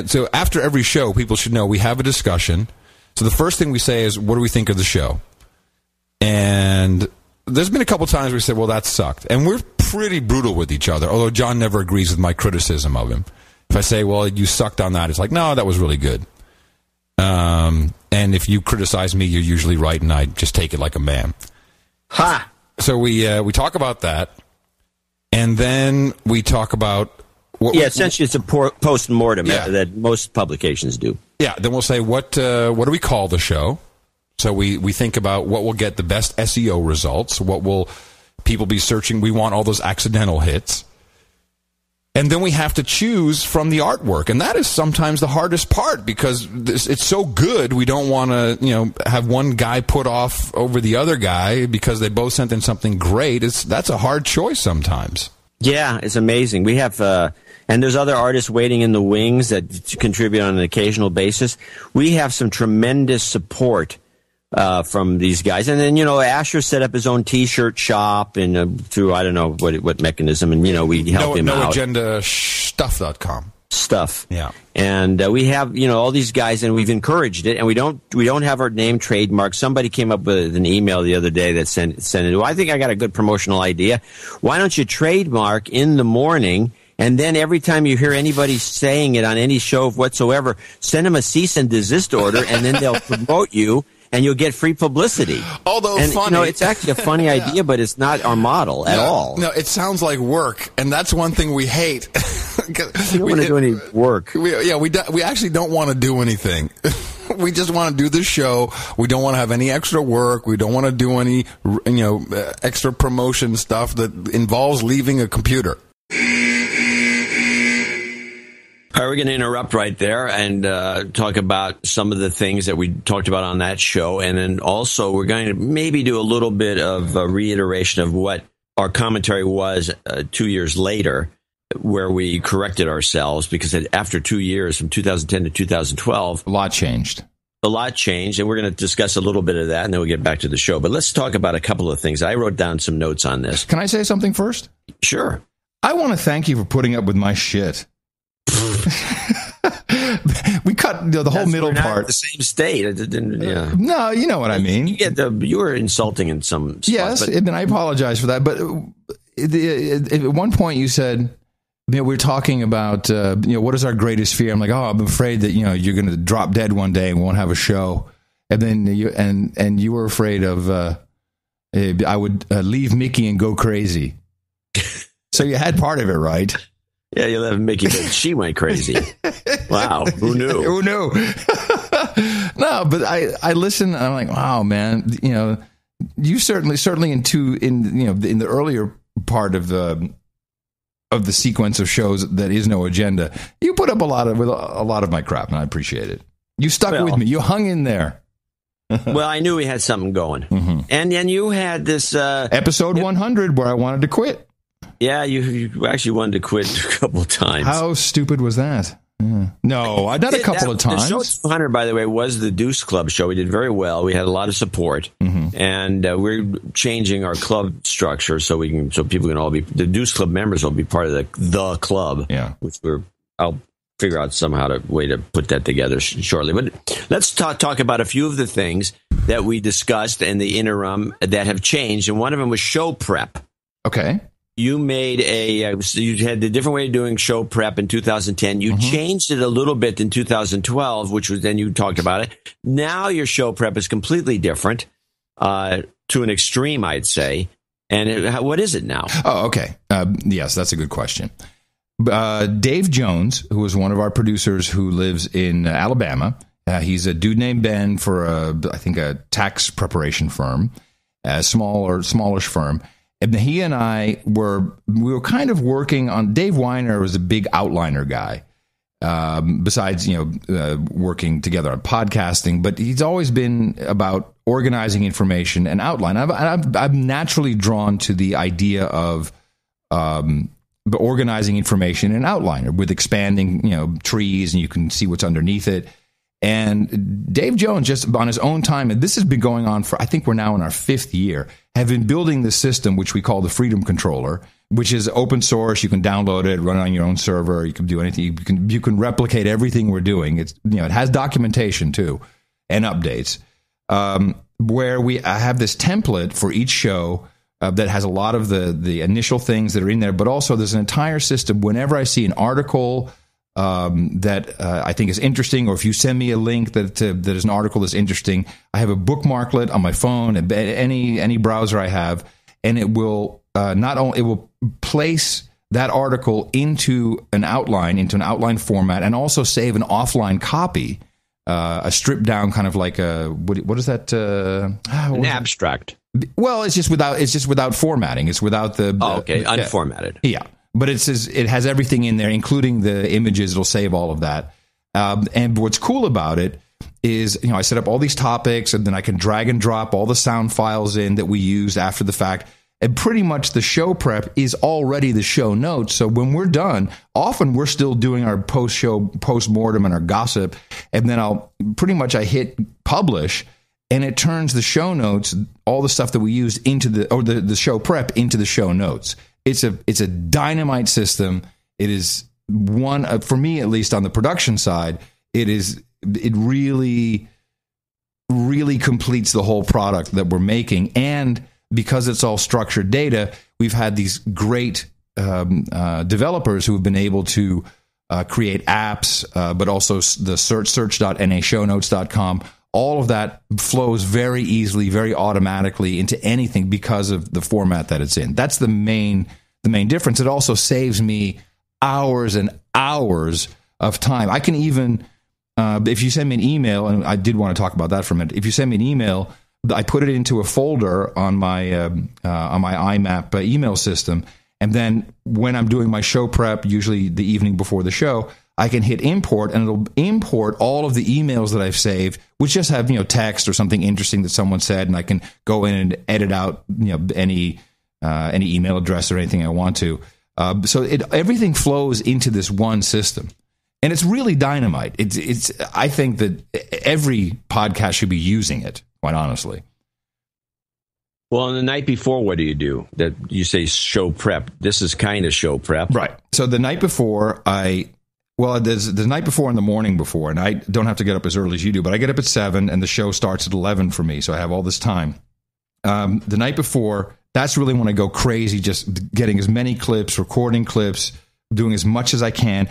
so after every show, people should know we have a discussion. So the first thing we say is, what do we think of the show? And there's been a couple times we said, well, that sucked. And we're pretty brutal with each other, although John never agrees with my criticism of him. If I say, well, you sucked on that, it's like, no, that was really good. And if you criticize me, you're usually right, and I just take it like a man. Ha! So we talk about that, and then we talk about... essentially it's a post-mortem that most publications do. Yeah, then we'll say, what do we call the show? So we think about what will get the best SEO results, what will people be searching. We want all those accidental hits. And then we have to choose from the artwork. And that is sometimes the hardest part because it's so good. We don't want to, have one guy put off over the other guy because they both sent in something great. That's a hard choice sometimes. Yeah, it's amazing. We have, and there's other artists waiting in the wings that contribute on an occasional basis. We have some tremendous support from these guys. And then, Asher set up his own T-shirt shop and through, I don't know what mechanism, and, we help him out. NoAgendaStuff.com. Stuff. Yeah. And we have, all these guys, and we've encouraged it, and we don't have our name trademarked. Somebody came up with an email the other day that sent it. Well, I think I got a good promotional idea. Why don't you trademark In the Morning? And then every time you hear anybody saying it on any show whatsoever, send them a cease and desist order, and then they'll promote you. And you'll get free publicity. Although funny. It's actually a funny idea, but it's not our model at all. No, it sounds like work, and that's one thing we hate. We don't want to do any work. We actually don't want to do anything. We just want to do this show. We don't want to have any extra work. We don't want to do any, extra promotion stuff that involves leaving a computer. All right, we're going to interrupt right there and talk about some of the things that we talked about on that show. And then also we're going to maybe do a little bit of a reiteration of what our commentary was 2 years later, where we corrected ourselves because after 2 years, from 2010 to 2012, a lot changed. a lot changed, and we're going to discuss a little bit of that, and then we'll get back to the show. But let's talk about a couple of things. I wrote down some notes on this. Can I say something first? Sure. I want to thank you for putting up with my shit. We cut the whole middle part. The same state. It didn't, yeah. No, you know what I mean. You were insulting in some spot, yes, and I apologize for that. But at one point you said, we're talking about what is our greatest fear. I'm like, I'm afraid that you're going to drop dead one day and won't have a show. And then you were afraid of I would leave Mickey and go crazy. So you had part of it right. Yeah, you left Mickey, but she went crazy. Wow, who knew? Who knew? No, but I listen. And I'm like, wow, man. You certainly in the earlier part of the sequence of shows that is No Agenda, you put up a lot of my crap, and I appreciate it. You stuck with me. You hung in there. Well, I knew we had something going, and then you had this episode 100 where I wanted to quit. Yeah, you actually wanted to quit a couple of times. How stupid was that? Yeah. No, I did a couple of times. The show 200, by the way, was the Deuce Club show. We did very well. We had a lot of support, and we're changing our club structure so people can all be the Deuce Club members will be part of the club. Yeah, which I'll figure out somehow way to put that together shortly. But let's talk about a few of the things that we discussed in the interim that have changed, and one of them was show prep. Okay. You made you had the different way of doing show prep in 2010. You changed it a little bit in 2012, which was then you talked about it. Now your show prep is completely different to an extreme, I'd say. And what is it now? Oh, okay. Yes, that's a good question. Dave Jones, who is one of our producers who lives in Alabama, he's a dude named Ben for I think a tax preparation firm, a smallish firm. And he and I were kind of working on. Dave Weiner was a big outliner guy. Besides, working together on podcasting, but he's always been about organizing information and outline. I'm naturally drawn to the idea of organizing information in outliner with expanding, trees, and you can see what's underneath it. And Dave Jones, just on his own time, and this has been going on for, I think we're now in our 5th year, have been building this system, which we call the Freedom Controller, which is open source. You can download it, run it on your own server. You can do anything. You can replicate everything we're doing. It's, it has documentation too and updates, where I have this template for each show that has a lot of the initial things that are in there, but also there's an entire system. Whenever I see an article that I think is interesting, or if you send me a link that is an article that's interesting, I have a bookmarklet on my phone, any browser I have, and it will it will place that article into an outline format, and also save an offline copy, a stripped down kind of like a what is that? An abstract. Well, it's just without formatting. It's without the unformatted. Yeah. But it has everything in there, including the images. It'll save all of that. And what's cool about it is, I set up all these topics, and then I can drag and drop all the sound files in that we used after the fact. And pretty much the show prep is already the show notes. So when we're done, often we're still doing our post-mortem and our gossip. And then I hit publish, and it turns the show notes, all the stuff that we used into the show prep into the show notes. It's a dynamite system. It is one for me, at least on the production side. It really, really completes the whole product that we're making. And because it's all structured data, we've had these great developers who have been able to create apps, but also the search.nashownotes.com. All of that flows very easily, very automatically into anything because of the format that it's in. That's the main difference. It also saves me hours and hours of time. I can even, if you send me an email, and I did want to talk about that for a minute. If you send me an email, I put it into a folder on my IMAP email system, and then when I'm doing my show prep, usually the evening before the show, I can hit import, and it'll import all of the emails that I've saved, which just have text or something interesting that someone said, and I can go in and edit out any email address or anything I want to. So everything flows into this one system, And it's really dynamite. It's. I think that every podcast should be using it, quite honestly. Well, on the night before, what do you do? That you say show prep. This is kind of show prep. Right. So the night before, there's the night before and the morning before, and I don't have to get up as early as you do, but I get up at 7, and the show starts at 11 for me, so I have all this time. The night before, that's really when I go crazy, just getting as many clips, recording clips, doing as much as I can,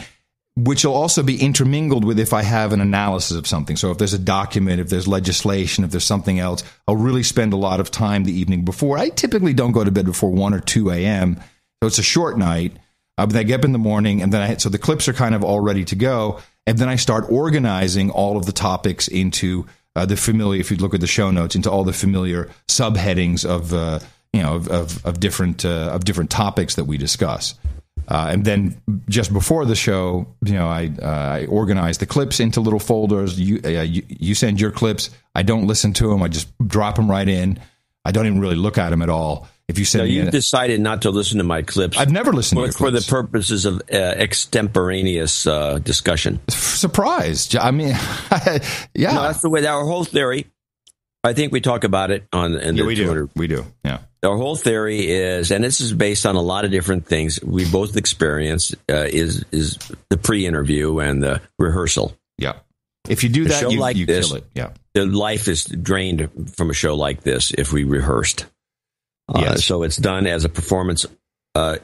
which will also be intermingled with if I have an analysis of something. So if there's a document, if there's legislation, if there's something else, I'll really spend a lot of time the evening before. I typically don't go to bed before 1 or 2 a.m., so it's a short night. But I get up in the morning, and then so the clips are kind of all ready to go, and then I start organizing all of the topics into the familiar. If you look at the show notes, into all the familiar subheadings of different topics that we discuss. And then just before the show, I organize the clips into little folders. You send your clips. I don't listen to them. I just drop them right in. I don't even really look at them at all. If you send you've decided not to listen to my clips. I've never listened to your for clips. The purposes of extemporaneous discussion. Surprised. I mean, yeah. No, that's the way. Our whole theory. I think we talk about it on. We do. Yeah. Our whole theory is, and this is based on a lot of different things we both experienced, is the pre-interview and the rehearsal. Yeah. If you do that, you kill it. Yeah. The life is drained from a show like this if we rehearsed. Yes. So it's done as a performance art.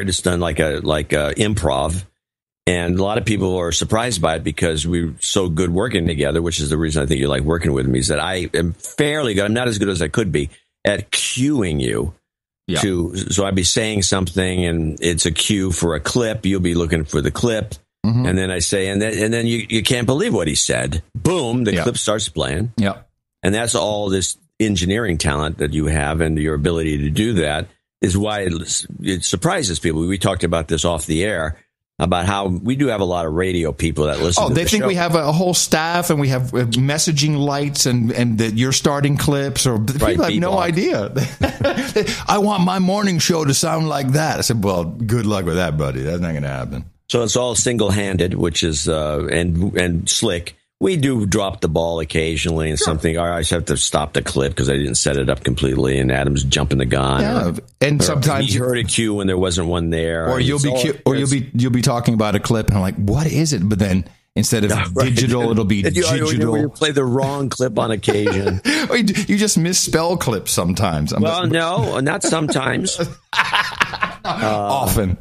It's done like a improv, and a lot of people are surprised by it because we're so good working together. Which is the reason I think you like working with me. Is that I am fairly good. I'm not as good as I could be at cueing you. Yeah. So I'd be saying something, and it's a cue for a clip. You'll be looking for the clip, and then I say, and then you can't believe what he said. Boom, the clip starts playing. Yeah, and that's all this engineering talent that you have and your ability to do that is why it surprises people. We talked about this off the air about how we do have a lot of radio people that listen to they think show. We have a whole staff and we have messaging lights and that you're starting clips or people have no idea. I want my morning show to sound like that. I said, well, good luck with that, buddy. That's not going to happen. So it's all single-handed, which is and slick. We do drop the ball occasionally and something. I always have to stop the clip because I didn't set it up completely, and Adam's jumping the gun. Yeah, and sometimes he heard a cue when there wasn't one there, or you'll be talking about a clip, and I'm like, "What is it?" But then instead of digital, it'll be digital. You play the wrong clip on occasion. Or you just misspell clips sometimes. No, not sometimes. Often.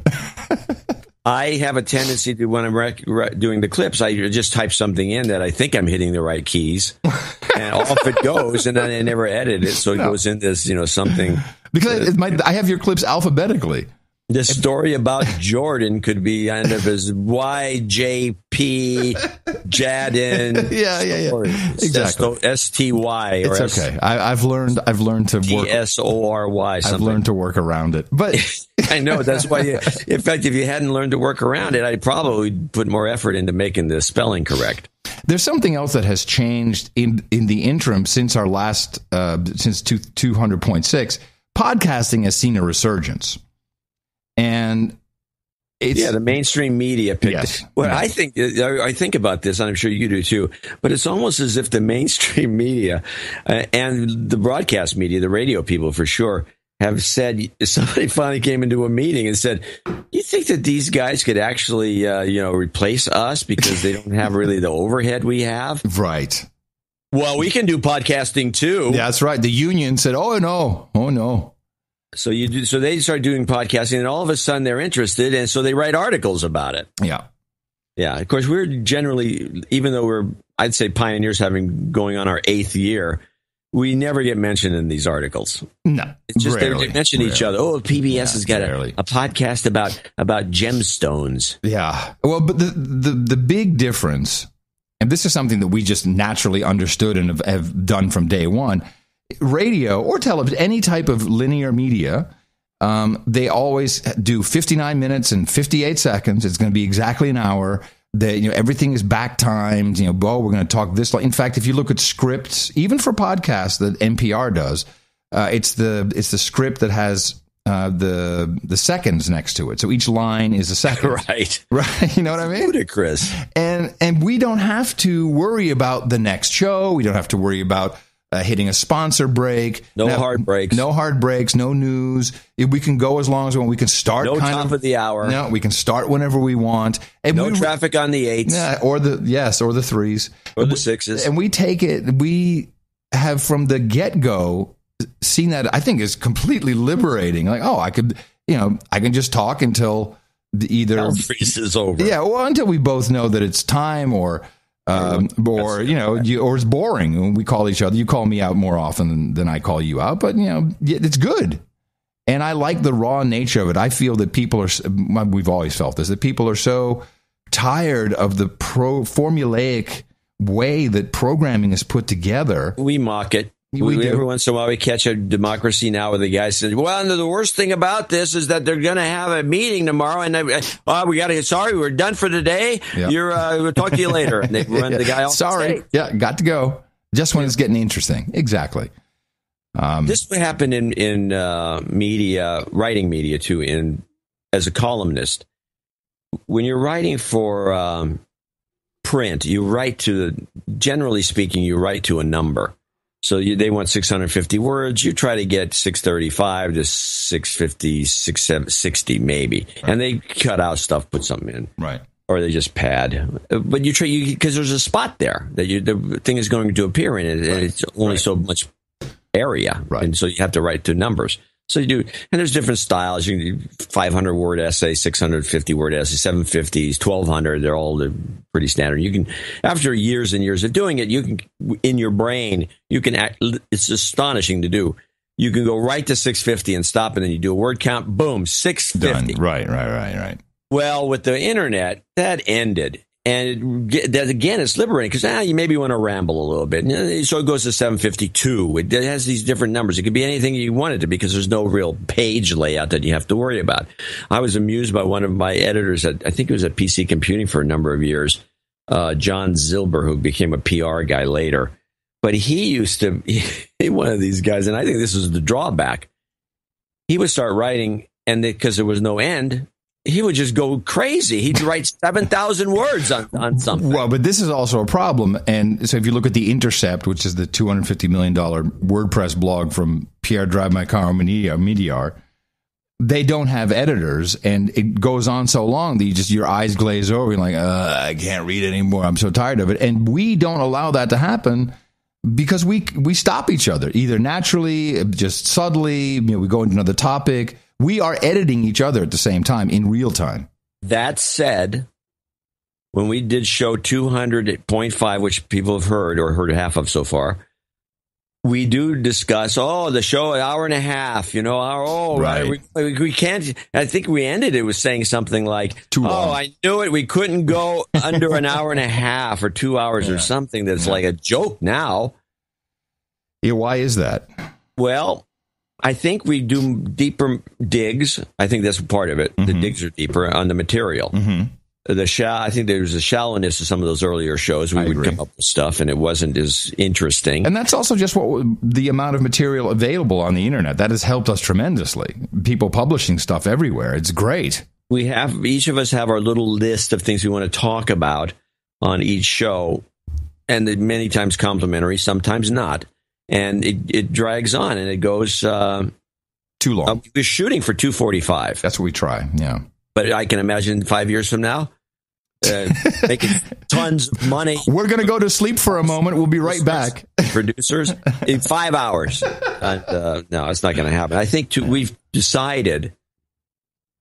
I have a tendency to, when I'm doing the clips, I just type something in that I think I'm hitting the right keys, and off it goes, and then I never edit it, so it goes in this, something. Because I have your clips alphabetically. The story about Jordan could be kind of as YJP Jadden. Yeah. Exactly. STY. It's okay. I've learned to work. SORY. I've learned to work around it. But I know that's why. In fact, if you hadn't learned to work around it, I'd probably put more effort into making the spelling correct. There's something else that has changed in the interim since our last since 200.6. Podcasting has seen a resurgence. And it's the mainstream media picked it. Well, I think about this, and I'm sure you do too, but it's almost as if the mainstream media and the broadcast media, the radio people for sure, have said, somebody finally came into a meeting and said, you think that these guys could actually, replace us because they don't have really the overhead we have? Right. Well, we can do podcasting too. Yeah, that's right. The union said, oh no. So they start doing podcasting, and all of a sudden they're interested, and so they write articles about it. Yeah. Yeah. Of course, we're generally, even though I'd say pioneers going on our 8th year, we never get mentioned in these articles. No. It's just they mention each other. Oh, PBS has got a podcast about gemstones. Yeah. Well, but the big difference, and this is something that we just naturally understood and have done from day one, radio or television, any type of linear media, they always do 59 minutes and 58 seconds. It's going to be exactly an hour. Everything is back timed. We're going to talk this. In fact, if you look at scripts, even for podcasts that NPR does, it's the script that has the seconds next to it. So each line is a second. Right. Right. You know what I mean? Ludicrous. And we don't have to worry about the next show. We don't have to worry about hitting a sponsor break. No hard breaks. No hard breaks. No news. We can go as long as we want. We can start top of the hour. No, we can start whenever we want. And no traffic on the 8s. Yeah, or the 3s. Or the 6s. And we take it, we have from the get-go seen that, I think, is completely liberating. Like, I can just talk until either hell freezes over. Yeah, well, until we both know that it's time or it's boring. We call each other. You call me out more often than I call you out, but it's good. And I like the raw nature of it. I feel that people are. We've always felt this. That people are so tired of the formulaic way that programming is put together. We mock it. Every once in a while, we catch a Democracy Now! Where the guy says, "Well, the worst thing about this is that they're going to have a meeting tomorrow, and we got to get sorry, we're done for today. Yep. We'll talk to you later." And they run the guy off. Sorry, got to go. Just when it's getting interesting. Exactly. This would happen in media, writing media too. As a columnist, when you're writing for print, you write generally speaking, you write to a number. So they want 650 words. You try to get 635 to 650, 660 maybe. And they cut out stuff, put something in. Right. Or they just pad. But you try, because there's a spot there that the thing is going to appear in. And it's only so much area. Right. And so you have to write to numbers. So you do, and there's different styles. You can do 500 word essay, 650 word essay, 750s, 1200. They're all pretty standard. You can, after years and years of doing it, you can, in your brain, you can act, it's astonishing to do. You can go right to 650 and stop, and then you do a word count, boom, 650. Done. Right. Well, with the internet, that ended. And that, again, it's liberating because you maybe want to ramble a little bit. So it goes to 752. It has these different numbers. It could be anything you want it to because there's no real page layout that you have to worry about. I was amused by one of my editors I think it was at PC Computing for a number of years, John Zilber, who became a PR guy later. But he used to be one of these guys, and I think this is the drawback. He would start writing, and because there was no end, he would just go crazy. He'd write 7,000 words on something. Well, but this is also a problem. And so if you look at The Intercept, which is the $250 million WordPress blog from Pierre Drive My Car Meteor, they don't have editors. And it goes on so long that your eyes glaze over. You're like, I can't read anymore. I'm so tired of it. And we don't allow that to happen because we stop each other, either naturally, just subtly, we go into another topic. We are editing each other at the same time in real time. That said, when we did show 200.5, which people have heard or heard half of so far, we do discuss, the show, an hour and a half, right. We can't, I think we ended it with saying something like, too long. I knew it. We couldn't go under an hour and a half or 2 hours or something that's like a joke now. Yeah, why is that? Well, I think we do deeper digs. I think that's part of it. Mm-hmm. The digs are deeper on the material. Mm-hmm. I think there's a shallowness to some of those earlier shows. We would come up with stuff, and it wasn't as interesting. And that's also just the amount of material available on the internet. That has helped us tremendously. People publishing stuff everywhere. It's great. Each of us have our little list of things we want to talk about on each show, and many times complimentary, sometimes not. And it drags on, and it goes too long. We're shooting for 245. That's what we try, yeah. But I can imagine 5 years from now, making tons of money. We're going to go to sleep for a moment. We'll be right back. Producers, in 5 hours. No, it's not going to happen. I think we've decided,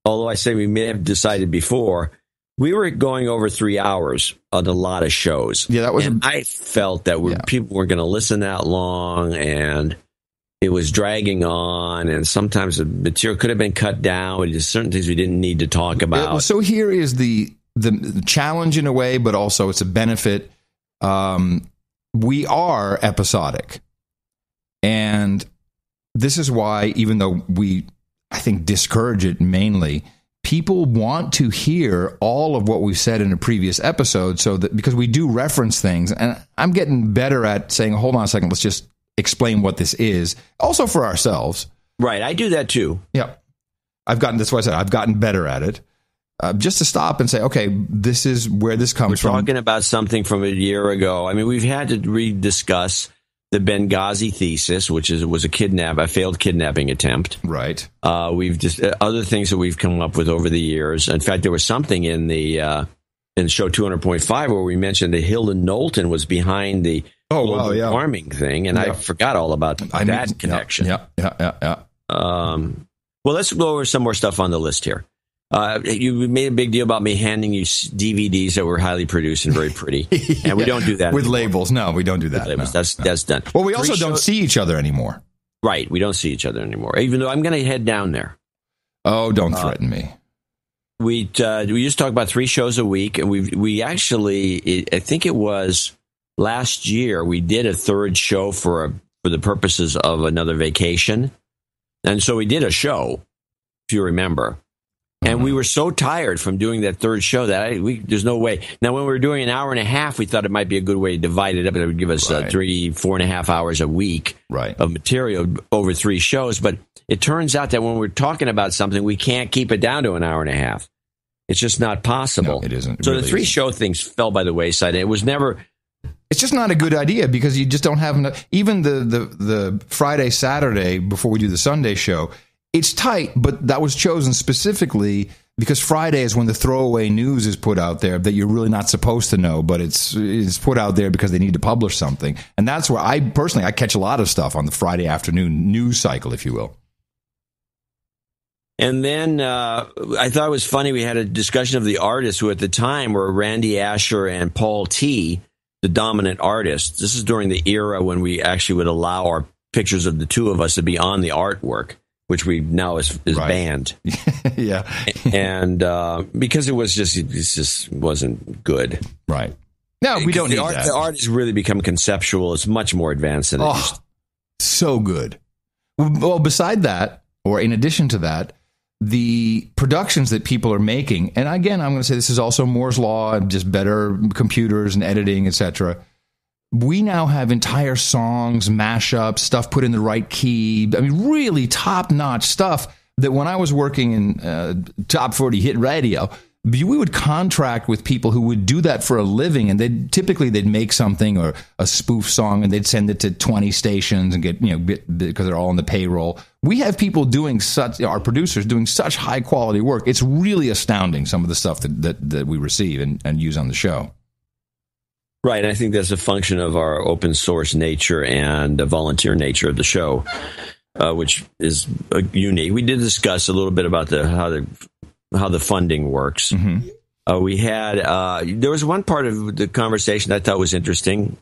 although I say we may have decided before, we were going over 3 hours on a lot of shows. Yeah, that was. I felt that people weren't going to listen that long, and it was dragging on. And sometimes the material could have been cut down. With just certain things we didn't need to talk about. So here is the challenge in a way, but also it's a benefit. We are episodic, and this is why, even though I think discourage it mainly. People want to hear all of what we've said in a previous episode, so that because we do reference things, and I'm getting better at saying, hold on a second, let's just explain what this is, also for ourselves. Right, I do that too. Yeah. That's why I said I've gotten better at it. Just to stop and say, okay, this is where this comes from. We're talking about something from a year ago. I mean, we've had to rediscuss the Benghazi thesis, which was a failed kidnapping attempt. Right. We've just other things that we've come up with over the years. In fact, there was something in the show 200.5 where we mentioned that Hilda Knowlton was behind the global warming thing, and I forgot all about that connection. Yeah. Well, let's go over some more stuff on the list here. You made a big deal about me handing you DVDs that were highly produced and very pretty, and we don't do that with anymore. Labels. No, we don't do that. No. That's done. Well, we also don't see each other anymore. Right, we don't see each other anymore. Even though I'm going to head down there. Oh, don't threaten me. We used to talk about 3 shows a week, and we actually, I think it was last year, we did a 3rd show for the purposes of another vacation, and so we did a show, if you remember. And we were so tired from doing that 3rd show that there's no way. Now, when we were doing an hour and a half, we thought it might be a good way to divide it up. It would give us 4.5 hours a week of material over 3 shows. But it turns out that when we're talking about something, we can't keep it down to an hour and a half. It's just not possible. No, it isn't. So the 3 show things fell by the wayside. It was never. It's just not a good idea because you just don't have enough. Even the Friday, Saturday before we do the Sunday show. It's tight, but that was chosen specifically because Friday is when the throwaway news is put out there that you're really not supposed to know, but it's put out there because they need to publish something. And that's where I catch a lot of stuff on the Friday afternoon news cycle, if you will. And then I thought it was funny. We had a discussion of the artists who at the time were Randy Asher and Paul T., the dominant artists. This is during the era when we actually would allow our pictures of the two of us to be on the artwork, which we now is banned. Yeah. And because it just wasn't good. Right. No, we don't need that. The art has really become conceptual. It's much more advanced than it used to. So good. Well, beside that, or in addition to that, the productions that people are making, and again, I'm going to say this is also Moore's Law and just better computers and editing, etc. We now have entire songs, mashups, stuff put in the right key. I mean, really top-notch stuff that when I was working in Top 40 Hit Radio, we would contract with people who would do that for a living, and they'd make something or a spoof song, and they'd send it to 20 stations and get, because they're all on the payroll. We have people doing our producers doing such high-quality work. It's really astounding, some of the stuff that we receive and use on the show. Right, and I think that's a function of our open source nature and the volunteer nature of the show, which is unique. We did discuss a little bit about how the funding works. Mm-hmm. We had there was one part of the conversation that I thought was interesting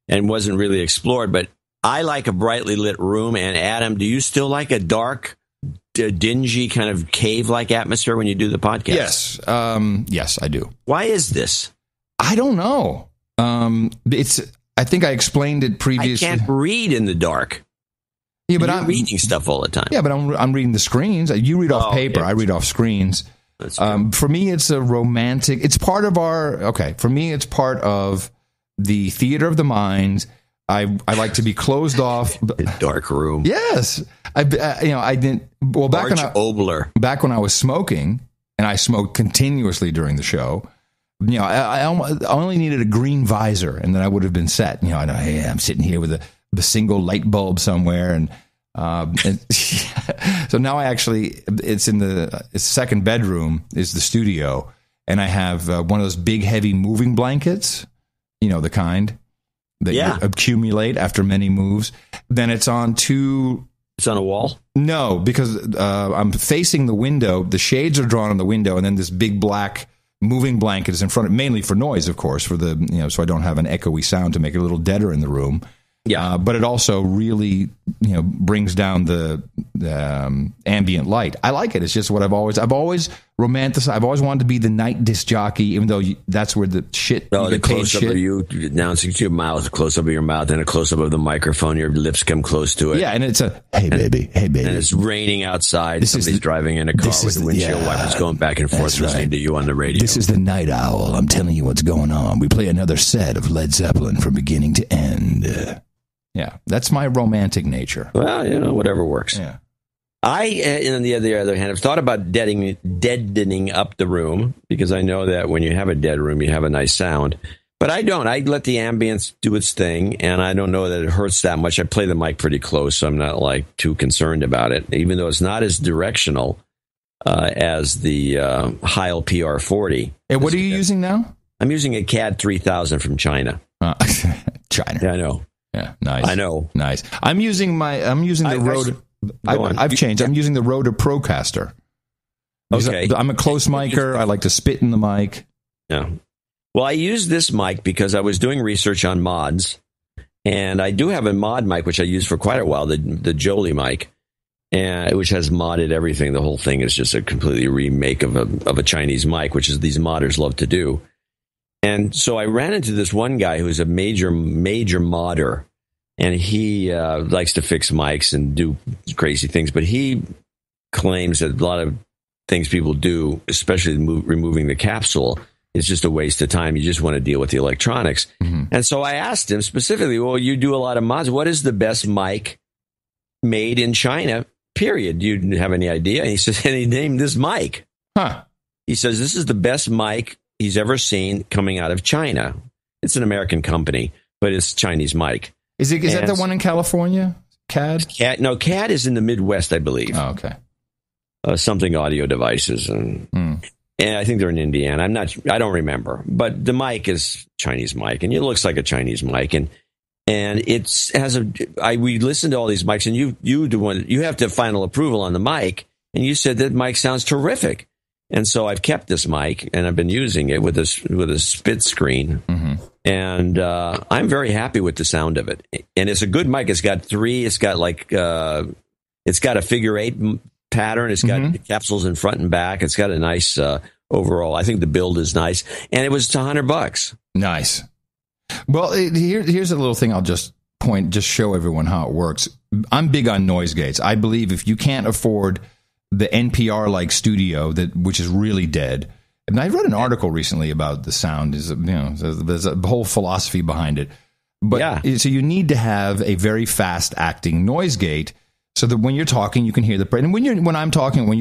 and wasn't really explored, but I like a brightly lit room. And Adam, do you still like a dark, dingy kind of cave-like atmosphere when you do the podcast? Yes, yes, I do. Why is this? I don't know. I think I explained it previously. I can't read in the dark. Yeah, but I'm reading stuff all the time. Yeah, but I'm reading the screens. You read off paper. I read off screens. For me, it's a romantic. It's part of for me, it's part of the theater of the mind. I like to be closed off. Dark room. Yes, I didn't. Well, back when I was smoking, and I smoked continuously during the show. I only needed a green visor, and then I would have been set. I'm sitting here with the single light bulb somewhere, and so now it's in the second bedroom is the studio, and I have one of those big heavy moving blankets, the kind that you accumulate after many moves. Then it's on It's on a wall? No, because I'm facing the window. The shades are drawn on the window, and then this big black moving blanket is in front of, mainly for noise, of course, for the so I don't have an echoey sound to make it a little deader in the room. Yeah, but it also really brings down the ambient light. I like it. It's just what I've always romanticized. I've always wanted to be the night disc jockey, even though that's where the shit. Oh, the close up of you announcing to your mouth, close up of your mouth, and a close up of the microphone. Your lips come close to it. Yeah, and it's a hey baby, hey baby. And it's raining outside. Somebody's driving in a car with the windshield wipers going back and forth, listening to you on the radio. This is the Night Owl. I'm telling you what's going on. We play another set of Led Zeppelin from beginning to end. Yeah, that's my romantic nature. Well, whatever works. Yeah. on the other hand, have thought about deadening up the room, because I know that when you have a dead room, you have a nice sound. But I don't. I let the ambience do its thing, and I don't know that it hurts that much. I play the mic pretty close, so I'm not like too concerned about it, even though it's not as directional as the Heil PR40. And what are you using now? I'm using a CAD 3000 from China. China. Yeah, I know. Yeah, nice. I know. Nice. I'm using the Rode. I've changed. I'm using the Rode Procaster. Okay. I'm a close micer. I like to spit in the mic. Yeah. Well, I use this mic because I was doing research on mods, and I do have a mod mic which I used for quite a while, the Jolie mic, and which has modded everything. The whole thing is just a completely remake of a Chinese mic, which is these modders love to do. And so I ran into this one guy who's a major modder, and he likes to fix mics and do crazy things, but he claims that a lot of things people do, especially removing the capsule, it's just a waste of time. You just want to deal with the electronics. Mm-hmm. And so I asked him specifically, well, you do a lot of mods. What is the best mic made in China, period? Do you have any idea? And he says, and he named this mic. Huh. He says, this is the best mic he's ever seen coming out of China. It's an American company, but it's Chinese mic. Is that the one in California? CAD? No, CAD is in the Midwest, I believe. Oh, okay. Something audio devices. And I think they're in Indiana. I don't remember, but the mic is Chinese mic, and it looks like a Chinese mic, and it has we listened to all these mics, and you have to have final approval on the mic, and you said that mic sounds terrific, and so I've kept this mic and I've been using it with a spit screen, and I'm very happy with the sound of it, and it's a good mic. It's got a figure 8 pattern. It's got capsules in front and back. It's got a nice overall. I think the build is nice, and it was $100. Nice. Well, here's a little thing I'll just show everyone how it works. I'm big on noise gates. I believe if you can't afford the NPR-like studio, which is really dead. And I read an article recently about the sound. There's a whole philosophy behind it. But so you need to have a very fast-acting noise gate, so that when you're talking, you can hear the. And when you're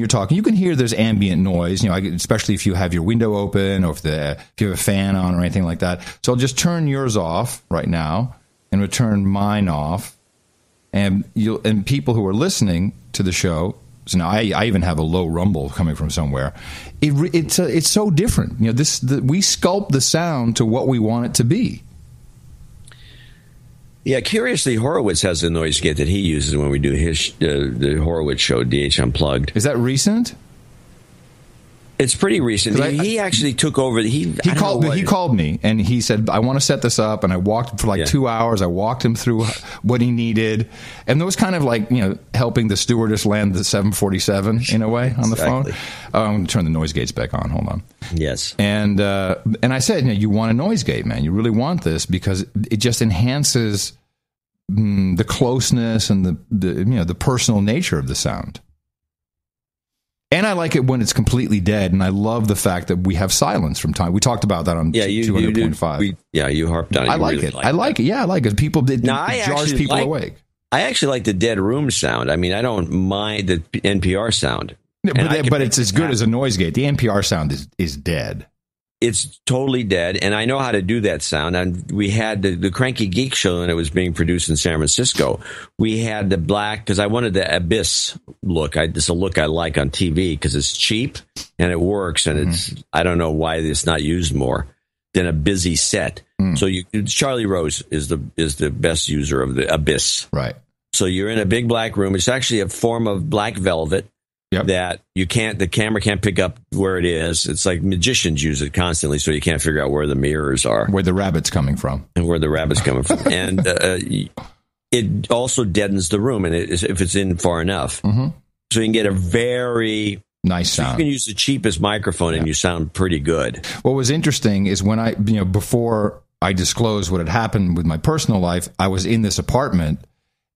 talking, you can hear there's ambient noise. Especially if you have your window open or if you have a fan on or anything like that. So I'll just turn yours off right now and we'll turn mine off. And people who are listening to the show. So now I even have a low rumble coming from somewhere. It's so different. We sculpt the sound to what we want it to be. Yeah, curiously, Horowitz has a noise gate that he uses when we do his the Horowitz show, DH Unplugged. Is that recent? It's pretty recent. He actually took over. He called me and he said, I want to set this up. And I walked for 2 hours. I walked him through what he needed. And it was kind of like, helping the stewardess land the 747 in a way on the phone. I'm going to turn the noise gates back on. Hold on. Yes. And I said, you want a noise gate, man. You really want this because it just enhances the closeness and the personal nature of the sound. And I like it when it's completely dead, and I love the fact that we have silence from time. We talked about that on 200.5. You harped on it. I like it. I like it. Yeah, I like it. It jars people awake. I actually like the dead room sound. I mean, I don't mind the NPR sound. But it's as good as a noise gate. The NPR sound is dead. It's totally dead, and I know how to do that sound. And we had the Cranky Geek show, and it was being produced in San Francisco. We had the black, because I wanted the Abyss look. It's a look I like on TV because it's cheap and it works, and I don't know why it's not used more than a busy set. So Charlie Rose is the best user of the Abyss. Right. So you're in a big black room. It's actually a form of black velvet. Yep. That the camera can't pick up where it is. It's like magicians use it constantly, so you can't figure out where the mirrors are. Where the rabbit's coming from. And it also deadens the room, and if it's in far enough. Mm-hmm. So you can get a very nice sound. You can use the cheapest microphone, and you sound pretty good. What was interesting is when before I disclosed what had happened with my personal life, I was in this apartment,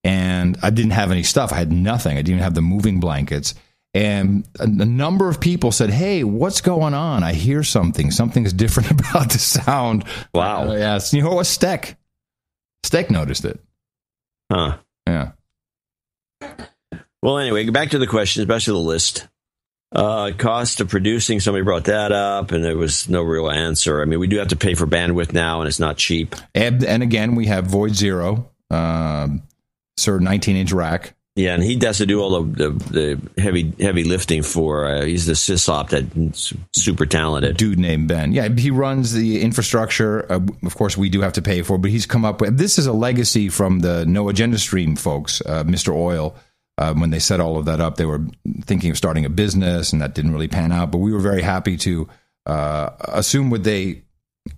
and I didn't have any stuff. I had nothing. I didn't even have the moving blankets. And a number of people said, hey, what's going on? I hear something. Something's different about the sound. Wow. Yes. You know what? Steck noticed it. Huh. Yeah. Well, anyway, back to the question, especially the list. Cost of producing, somebody brought that up, and there was no real answer. I mean, we do have to pay for bandwidth now, and it's not cheap. And again, we have Void Zero, Sir 19-inch rack. Yeah, and he has to do all the heavy lifting for. He's the sysop that's super talented. Dude named Ben. Yeah, he runs the infrastructure. Of course, we do have to pay for, but he's come up with. This is a legacy from the No Agenda Stream folks, Mr. Oil. When they set all of that up, they were thinking of starting a business, and that didn't really pan out. But we were very happy to assume what they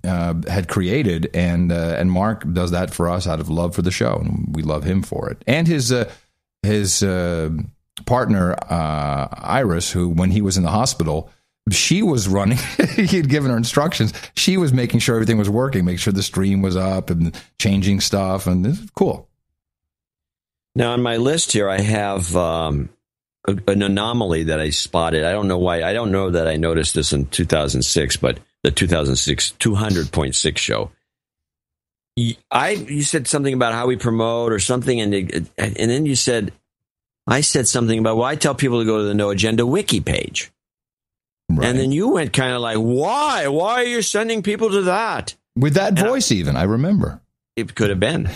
had created, and Mark does that for us out of love for the show, and we love him for it. And his partner, Iris, who, when he was in the hospital, she was running. He had given her instructions. She was making sure everything was working, making sure the stream was up and changing stuff, and it's cool. Now, on my list here, I have an anomaly that I spotted. I don't know why. I don't know that I noticed this in 2006, but the 2006 200.6 show. You said something about how we promote or something, and then you said, I said something about, well, I tell people to go to the No Agenda Wiki page. Right. And then you went kind of like, why? Why are you sending people to that? With that voice, even, I remember. It could have been.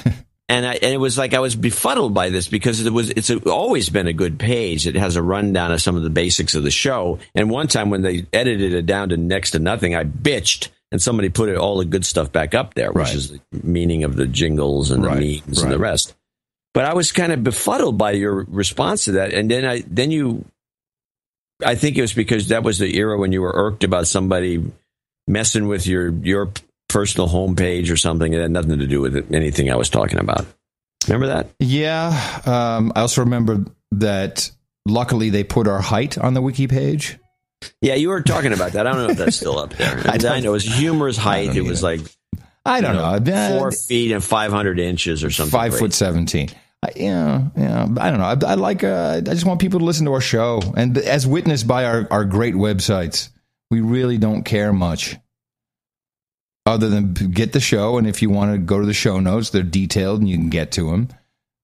And it was like I was befuddled by this because it's always been a good page. It has a rundown of some of the basics of the show. And one time when they edited it down to next to nothing, I bitched, and somebody put all the good stuff back up there, which is the meaning of the jingles and the memes and the rest. But I was kind of befuddled by your response to that. And then I think it was because that was the era when you were irked about somebody messing with your personal homepage or something. It had nothing to do with anything I was talking about. Remember that? Yeah. I also remember that luckily they put our height on the wiki page. Yeah, you were talking about that. I don't know if that's still up there. I know it was humorous height. It was like, I don't know, 4 feet and 500 inches or something. 5'17". Yeah. I don't know. I just want people to listen to our show, and as witnessed by our great websites, we really don't care much. Other than get the show, and if you want to go to the show notes, they're detailed and you can get to them.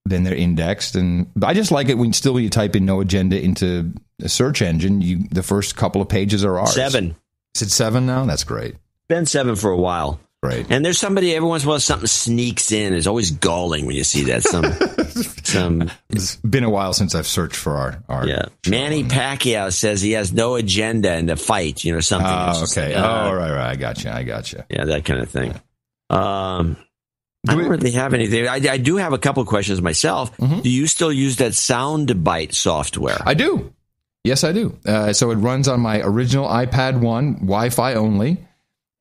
Then they're indexed, and I just like it when you type in No Agenda into a search engine, the first couple of pages are ours. 7. Is it 7 now? That's great. Been 7 for a while. Great. And there's somebody every once in a while something sneaks in. It's always galling when you see that. It's been a while since I've searched for our yeah. Manny Pacquiao says he has no agenda in the fight. Something. Okay. Right. I got you. Yeah, that kind of thing. I don't really have anything. I do have a couple of questions myself. Mm-hmm. Do you still use that Soundbite software? I do. Yes, I do. So it runs on my original iPad 1, Wi-Fi only,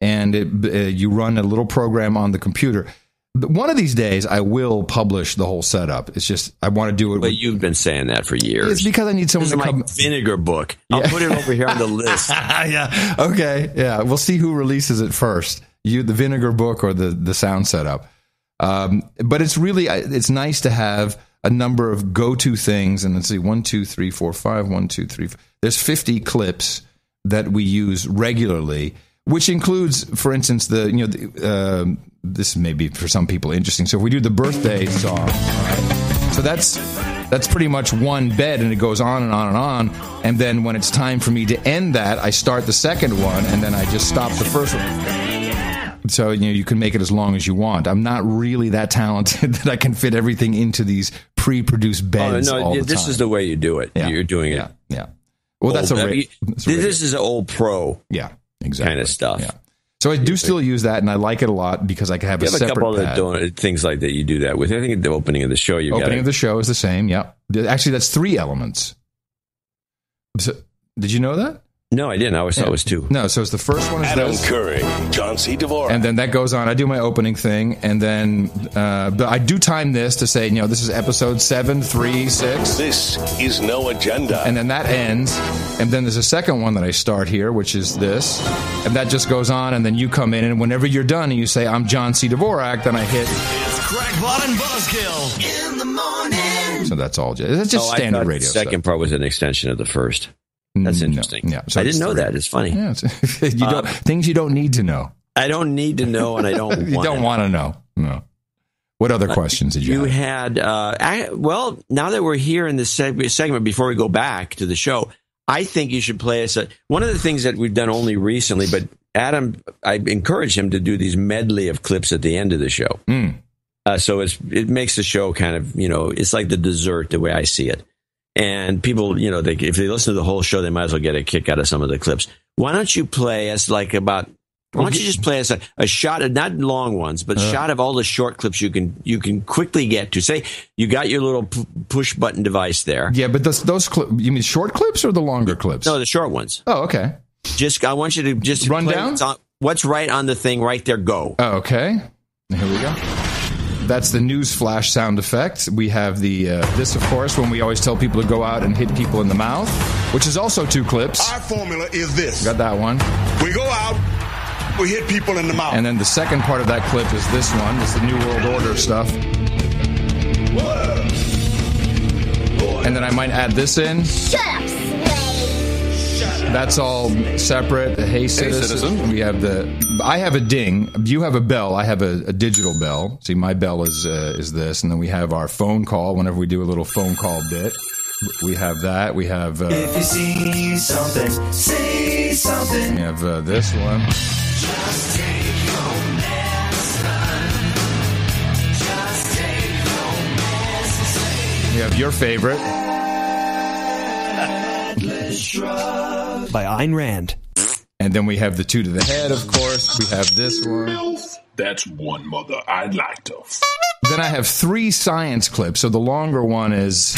and you run a little program on the computer. One of these days, I will publish the whole setup. It's just I want to do it. But you've been saying that for years. It's because I need someone to come. My Vinegar book. I'll put it over here on the list. Yeah. Okay. Yeah. We'll see who releases it first. The Vinegar book or the sound setup. But it's really it's nice to have a number of go-to things. And let's see, 1, 2, 3, 4, 5. 1, 2, 3. 4. There's 50 clips that we use regularly, which includes, for instance, this may be for some people interesting. So if we do the birthday song, right? So that's pretty much one bed, and it goes on and on and on. And then when it's time for me to end that, I start the second one, and then I just stop the first one. So you can make it as long as you want. I'm not really that talented that I can fit everything into these pre-produced beds. All the time. This is the way you do it. Yeah. You're doing it. Yeah. Well, this is old pro. Yeah. Exactly. Kind of stuff. Yeah. So I do still use that, and I like it a lot because I can have a separate couple other things like that you do that with. I think at the opening of the show, of the show is the same. Yeah. Actually, that's 3 elements. So, did you know that? No, I didn't. I always thought it was 2. No, so it's the first one is Adam this. Curry, John C. Dvorak. And then that goes on. I do my opening thing, and then but I do time this to say, this is episode 7, 3, 6. This is No Agenda. And then that ends, and then there's a second one that I start here, which is this, and that just goes on, and then you come in, and whenever you're done and you say, I'm John C. Dvorak, then I hit... It's Crackpot and Buzzkill in the morning. So that's all. It's just standard radio stuff. The second part was an extension of the first. That's interesting. No. Yeah, so I didn't know that. It's funny. Yeah, things you don't need to know. I don't need to know, and I don't. You don't want to know. No. What other questions did you have? You had, well, now that we're here in this segment, before we go back to the show, I think you should play us one of the things that we've done only recently, but Adam, I encourage him to do these medley of clips at the end of the show. So it makes the show kind of, it's like the dessert, the way I see it. And people, if they listen to the whole show, they might as well get a kick out of some of the clips. Why don't you play us why don't you just play us a shot of, not long ones, but a shot of all the short clips you can quickly get to. Say you got your little push button device there. Yeah, but those clips, you mean short clips or the longer clips? No, the short ones. Oh, okay. I want you to just run down what's right on the thing right there. Go. Oh, okay. Here we go. That's the news flash sound effect. We have this, of course, when we always tell people to go out and hit people in the mouth, which is also 2 clips. Our formula is this. Got that one. We go out, we hit people in the mouth. And then the second part of that clip is this one. It's the New World Order stuff. And then I might add this in. Shut up, slave. That's all separate. Hey citizen. We have I have a ding. You have a bell. I have a digital bell. See, my bell is this. And then we have our phone call whenever we do a little phone call bit. We have that. We have... if you see something, say something. We have this one. Just take your medicine. Just take your medicine. We have your favorite. By Ayn Rand. And then we have the 2 to the head, of course. We have this one. That's one mother I'd like to. Then I have 3 science clips. So the longer one is...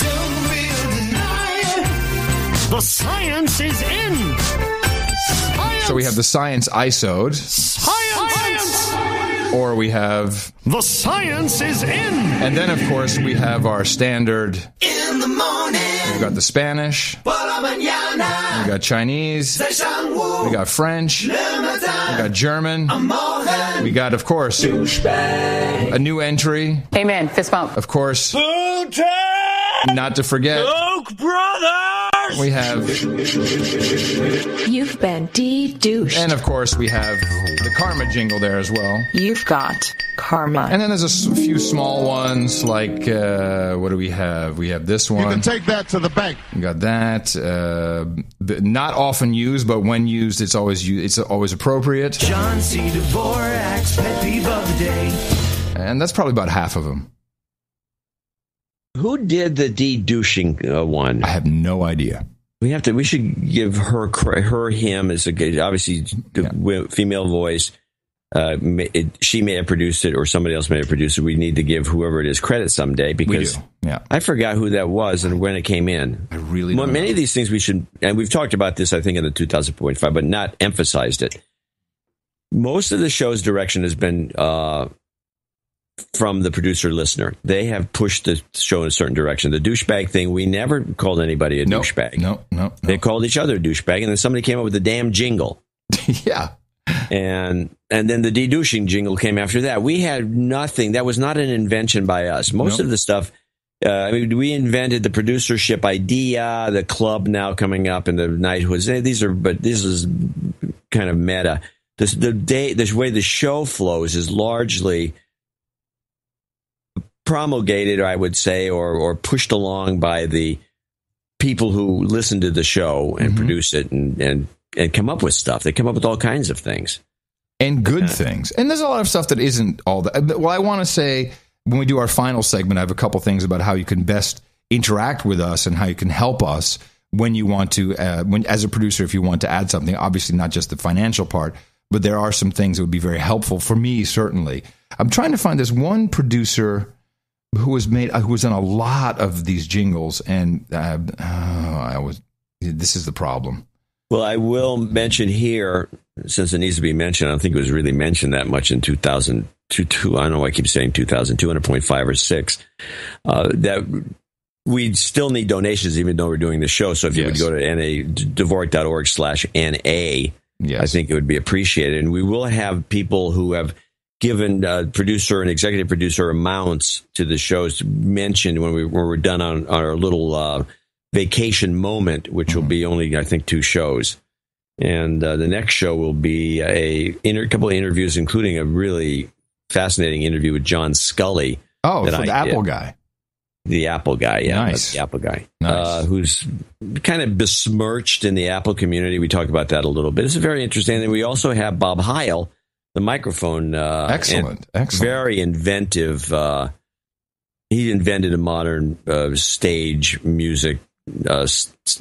The science is in. Science. So we have the science ISO'd. Science. Or we have... The science is in. And then, of course, we have our standard... In the morning. We've got the Spanish. We got Chinese. We got French. We got German. We got, of course, a new entry. Amen. Fist bump. Of course, not to forget, Koch brothers. We have... You've been de-douched. And, of course, we have the karma jingle there as well. You've got karma. And then there's a few small ones, like, what do we have? We have this one. You can take that to the bank. We got that. Not often used, but when used, it's always appropriate. John C. Dvorak's pet peeve of the day. And that's probably about half of them. Who did the de-douching one? I have no idea. We should give him as a good, obviously female voice. She may have produced it, or somebody else may have produced it. We need to give whoever it is credit someday, because I forgot who that was and when it came in. I really don't many know. of these things we should, and we've talked about this, I think, in the 2000.5, but not emphasized it. Most of the show's direction has been from the producer-listener. They have pushed the show in a certain direction. The douchebag thing, we never called anybody a douchebag. No. They called each other a douchebag, and then somebody came up with the damn jingle. Yeah. And then the de-douching jingle came after that. We had nothing. That was not an invention by us. Most of the stuff, we invented the producership idea, the club now coming up, and the knighthoods. But this is kind of meta. The way the show flows is largely promulgated, I would say, or pushed along by the people who listen to the show and produce it and come up with stuff. They come up with all kinds of things. And good things. And there's a lot of stuff that isn't all that. Well, I want to say, when we do our final segment, I have a couple things about how you can best interact with us and how you can help us when you want to, as a producer, if you want to add something. Obviously, not just the financial part, but there are some things that would be very helpful for me, certainly. I'm trying to find this one producer who has done a lot of these jingles, and this is the problem. Well, I will mention here, since it needs to be mentioned, I don't think it was really mentioned that much in 2002. I don't know why I keep saying 200.5 or 6. That we still need donations, even though we're doing the show. So if you would go to Dvorak.org/NA, I think it would be appreciated. And we will have people who have given producer and executive producer amounts to the shows mentioned when we're done on our little vacation moment, which will be only, I think, 2 shows. And the next show will be a couple of interviews, including a really fascinating interview with John Scully, Oh, that for the Apple guy. The Apple guy, yeah. Nice. The Apple guy. Nice. Who's kind of besmirched in the Apple community. We talked about that a little bit. It's very interesting. And we also have Bob Heil, the microphone. Excellent. Very inventive. He invented a modern stage music,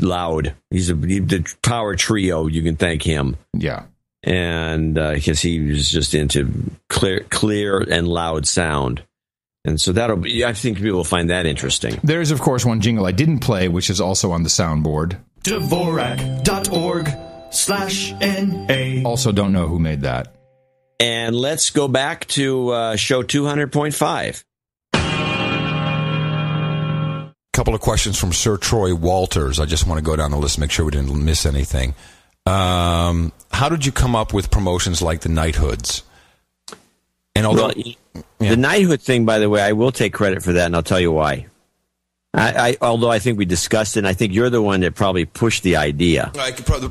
loud. He's the power trio. You can thank him. Yeah. And because he was just into clear and loud sound. And so I think people will find that interesting. There's, of course, one jingle I didn't play, which is also on the soundboard. Dvorak.org/NA. Also don't know who made that. And let's go back to show 200.5. Couple of questions from Sir Troy Walters. I just want to go down the list, make sure we didn't miss anything. How did you come up with promotions like the Knighthoods? And although the knighthood thing, by the way, I will take credit for that, and I'll tell you why. Although I think we discussed it, and I think you're the one that probably pushed the idea.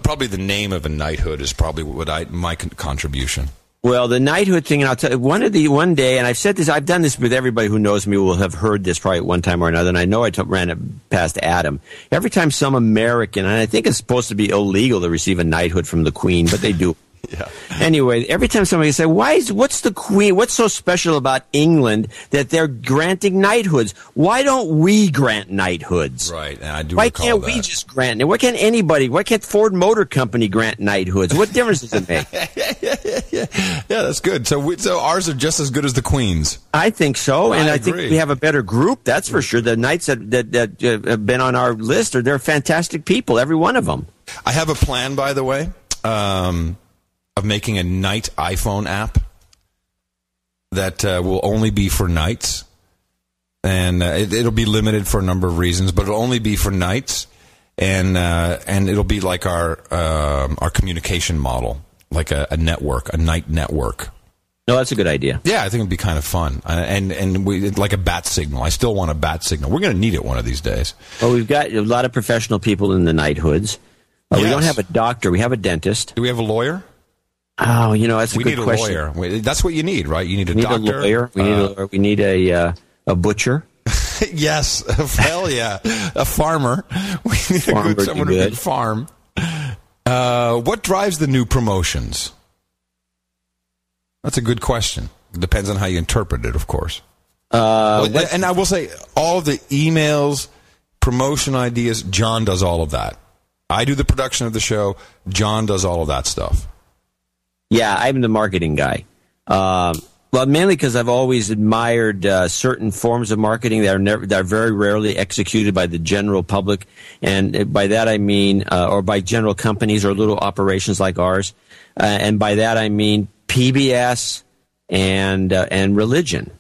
Probably the name of a knighthood is probably my contribution. Well, the knighthood thing, and I'll tell you, one day, and I've said this, I've done this with everybody who knows me will have heard this probably at one time or another, and I know I ran it past Adam. Every time some American, and I think it's supposed to be illegal to receive a knighthood from the Queen, but they do. Yeah. Anyway, every time somebody say, what's the Queen, what's so special about England that they're granting knighthoods? Why don't we grant knighthoods? Right, and I do Why recall can't that. we just grant it? Why can't Ford Motor Company grant knighthoods? What difference does it make? Yeah, that's good. So ours are just as good as the Queen's. I think so, and I think agree. we have a better group, that's for sure. The knights that have been on our list, they're fantastic people, every one of them. I have a plan, by the way, of making a Knight iPhone app that will only be for knights. And it'll be limited for a number of reasons, but it'll only be for knights. And it'll be like our communication model, like a network, a Knight network. No, that's a good idea. Yeah, I think it'd be kind of fun. And we like a bat signal. I still want a bat signal. We're going to need it one of these days. Well, we've got a lot of professional people in the knighthoods. We don't have a doctor. We have a dentist. Do we have a lawyer? Oh, that's a good question. We need a lawyer. That's what you need, right? You need a doctor. We need a lawyer. We need a butcher. Yes. Hell yeah. A farmer. We need someone who can farm. What drives the new promotions? That's a good question. It depends on how you interpret it, of course. And I will say, all of the emails, promotion ideas, John does all of that. I do the production of the show. John does all of that stuff. Yeah, I'm the marketing guy. Well, mainly because I've always admired certain forms of marketing that are very rarely executed by the general public, and by that I mean, or by general companies or little operations like ours, and by that I mean PBS and religion,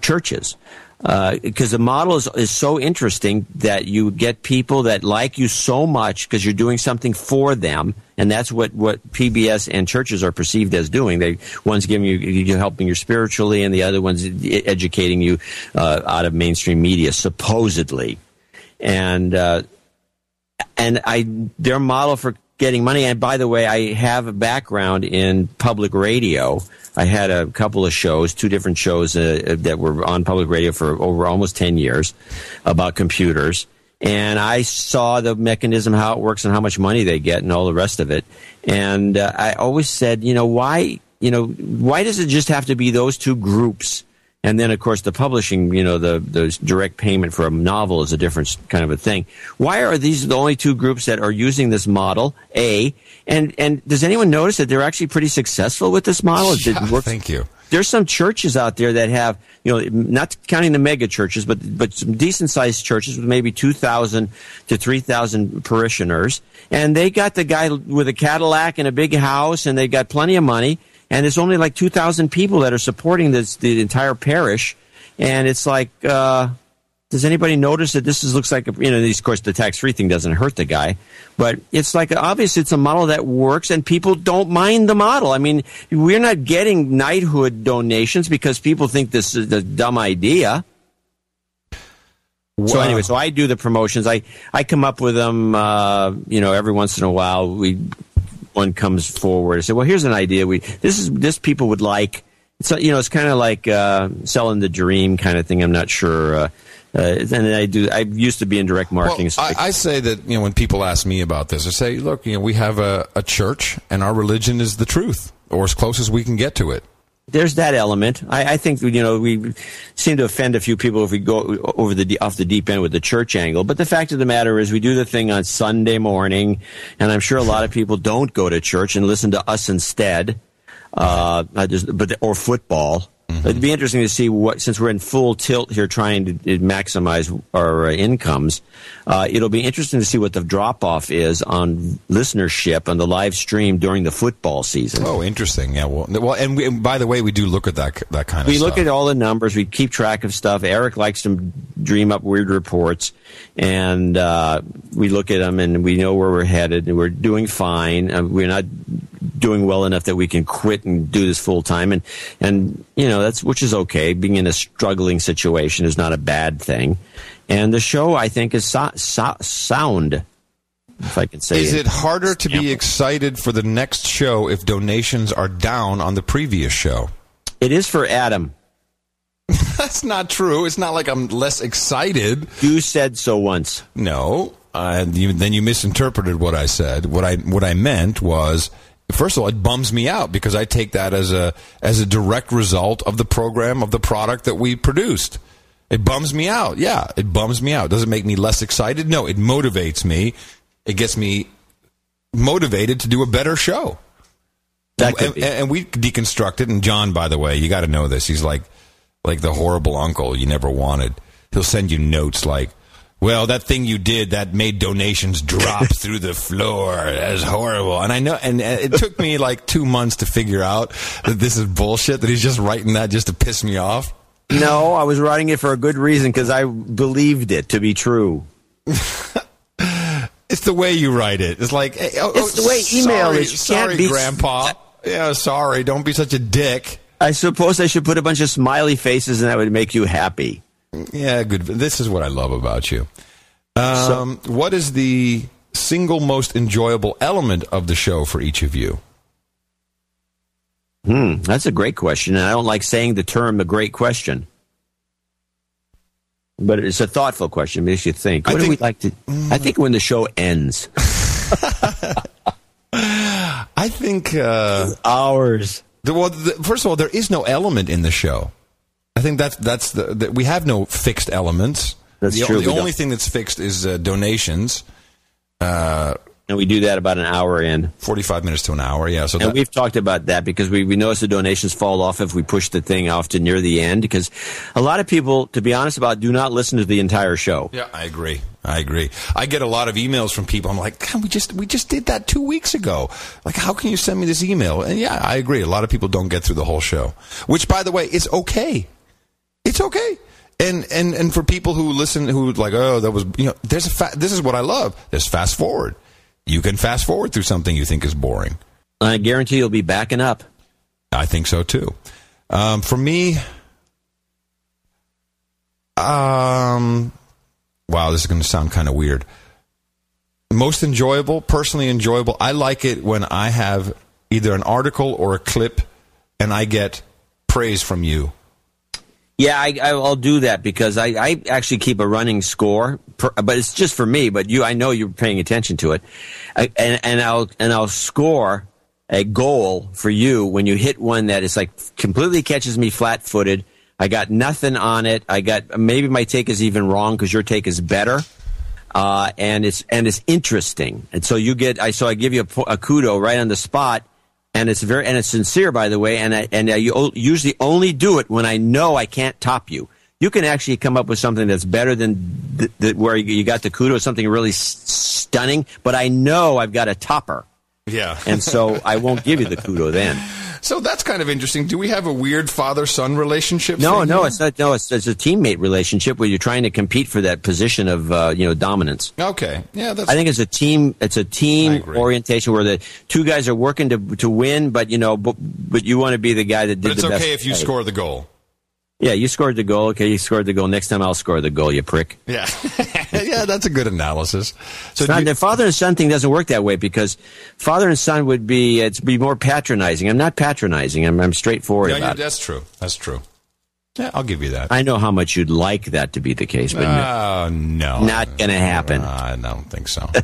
churches. Because the model is so interesting that you get people that like you so much because you're doing something for them, and that's what PBS and churches are perceived as doing. One's giving you helping you spiritually, and the other one's educating you out of mainstream media, supposedly. And their model for getting money. And by the way, I have a background in public radio. I had a couple of shows, 2 different shows that were on public radio for over almost 10 years about computers. And I saw the mechanism, how it works and how much money they get and all the rest of it. And I always said, why does it just have to be those 2 groups? And then, of course, the publishing, the direct payment for a novel is a different kind of a thing. Why are these the only 2 groups that are using this model, A? And does anyone notice that they're actually pretty successful with this model? Yeah, thank you. There's some churches out there that have, not counting the mega churches, but some decent-sized churches with maybe 2,000 to 3,000 parishioners. And they got the guy with a Cadillac and a big house, and they got plenty of money. And there's only like 2,000 people that are supporting the entire parish. And it's like, does anybody notice that looks like, of course, the tax-free thing doesn't hurt the guy. But it's like, obviously, it's a model that works, and people don't mind the model. I mean, we're not getting knighthood donations because people think this is a dumb idea. Wow. So anyway, so I do the promotions. I come up with them, every once in a while. One comes forward and say, well, here's an idea. This people would like, So, it's kind of like selling the dream kind of thing. I'm not sure. And I used to be in direct marketing. Well, I say that, when people ask me about this, I say, look, we have a church and our religion is the truth, or as close as we can get to it. There's that element. I think, we seem to offend a few people if we go off the deep end with the church angle. But the fact of the matter is we do the thing on Sunday morning, and I'm sure a lot of people don't go to church and listen to us instead, or football. Mm-hmm. It'd be interesting to see since we're in full tilt here trying to maximize our incomes, it'll be interesting to see what the drop-off is on listenership on the live stream during the football season. Oh, interesting. Yeah, well, and by the way, we do look at that kind of stuff. We look at all the numbers. We keep track of stuff. Eric likes to dream up weird reports, and we look at them, and we know where we're headed, and we're doing fine. We're not doing well enough that we can quit and do this full time, and which is okay. Being in a struggling situation is not a bad thing, and the show I think is sound, if I can say. Is it harder to be excited for the next show if donations are down on the previous show? It is for Adam. That's not true. It's not like I'm less excited. You said so once. No, then you misinterpreted what I said. What I meant was, first of all, it bums me out because I take that as a direct result of the program, of the product that we produced. It bums me out. Yeah, it bums me out. Does it make me less excited? No, it motivates me. It gets me motivated to do a better show. And we deconstructed, and John, by the way, you got to know this. He's like the horrible uncle you never wanted. He'll send you notes like, well, that thing you did that made donations drop through the floor. That's horrible. And I know, and it took me like 2 months to figure out that this is bullshit, that he's just writing that just to piss me off. No, I was writing it for a good reason because I believed it to be true. It's the way you write it. It's like, it's the way email is. You sorry, can't Grandpa. Yeah, sorry. Don't be such a dick. I suppose I should put a bunch of smiley faces and that would make you happy. Yeah, good. This is what I love about you. What is the single most enjoyable element of the show for each of you? That's a great question, and I don't like saying the term "a great question," but it's a thoughtful question. It makes you think. What do we like to? I think when the show ends. I think hours. First of all, there is no element in the show. I think that's we have no fixed elements. That's true. The only thing that's fixed is donations. And we do that about an hour in. 45 minutes to an hour, yeah. So we've talked about that because we notice the donations fall off if we push the thing off to near the end, because a lot of people, to be honest about, do not listen to the entire show. Yeah, I agree. I get a lot of emails from people. I'm like, God, we just did that 2 weeks ago. Like, how can you send me this email? And yeah, I agree. A lot of people don't get through the whole show, which, by the way, is okay. It's okay. And for people who listen, who like, oh, that was, this is what I love. There's fast forward. You can fast forward through something you think is boring. I guarantee you'll be backing up. I think so too. For me, wow, this is going to sound kind of weird. Most enjoyable, personally enjoyable, I like it when I have either an article or a clip and I get praise from you. Yeah, I'll do that because I actually keep a running score, but it's just for me. But I know you're paying attention to it, and I'll score a goal for you when you hit one that is like completely catches me flat-footed. I got nothing on it. Maybe my take is even wrong because your take is better, and it's interesting. And so I give you a kudo right on the spot. And it's sincere, by the way. And I usually only do it when I know I can't top you. You can actually come up with something that's better than where you got the kudo, something really stunning. But I know I've got a topper. Yeah. And so I won't give you the kudo then. So that's kind of interesting. Do we have a weird father-son relationship? No, it's not. No, it's a teammate relationship where you're trying to compete for that position of dominance. Okay, yeah, I think it's a team. It's a team orientation where the two guys are working to win, but you want to be the guy that did the best. But it's okay if you score the goal. Yeah, you scored the goal. Okay, you scored the goal. Next time I'll score the goal, you prick. Yeah. Yeah, that's a good analysis. So the father and son thing doesn't work that way because father and son would be more patronizing. I'm not patronizing. I'm straightforward about it. That's true. That's true. Yeah, I'll give you that. I know how much you'd like that to be the case, but no. Not going to happen. I don't think so. So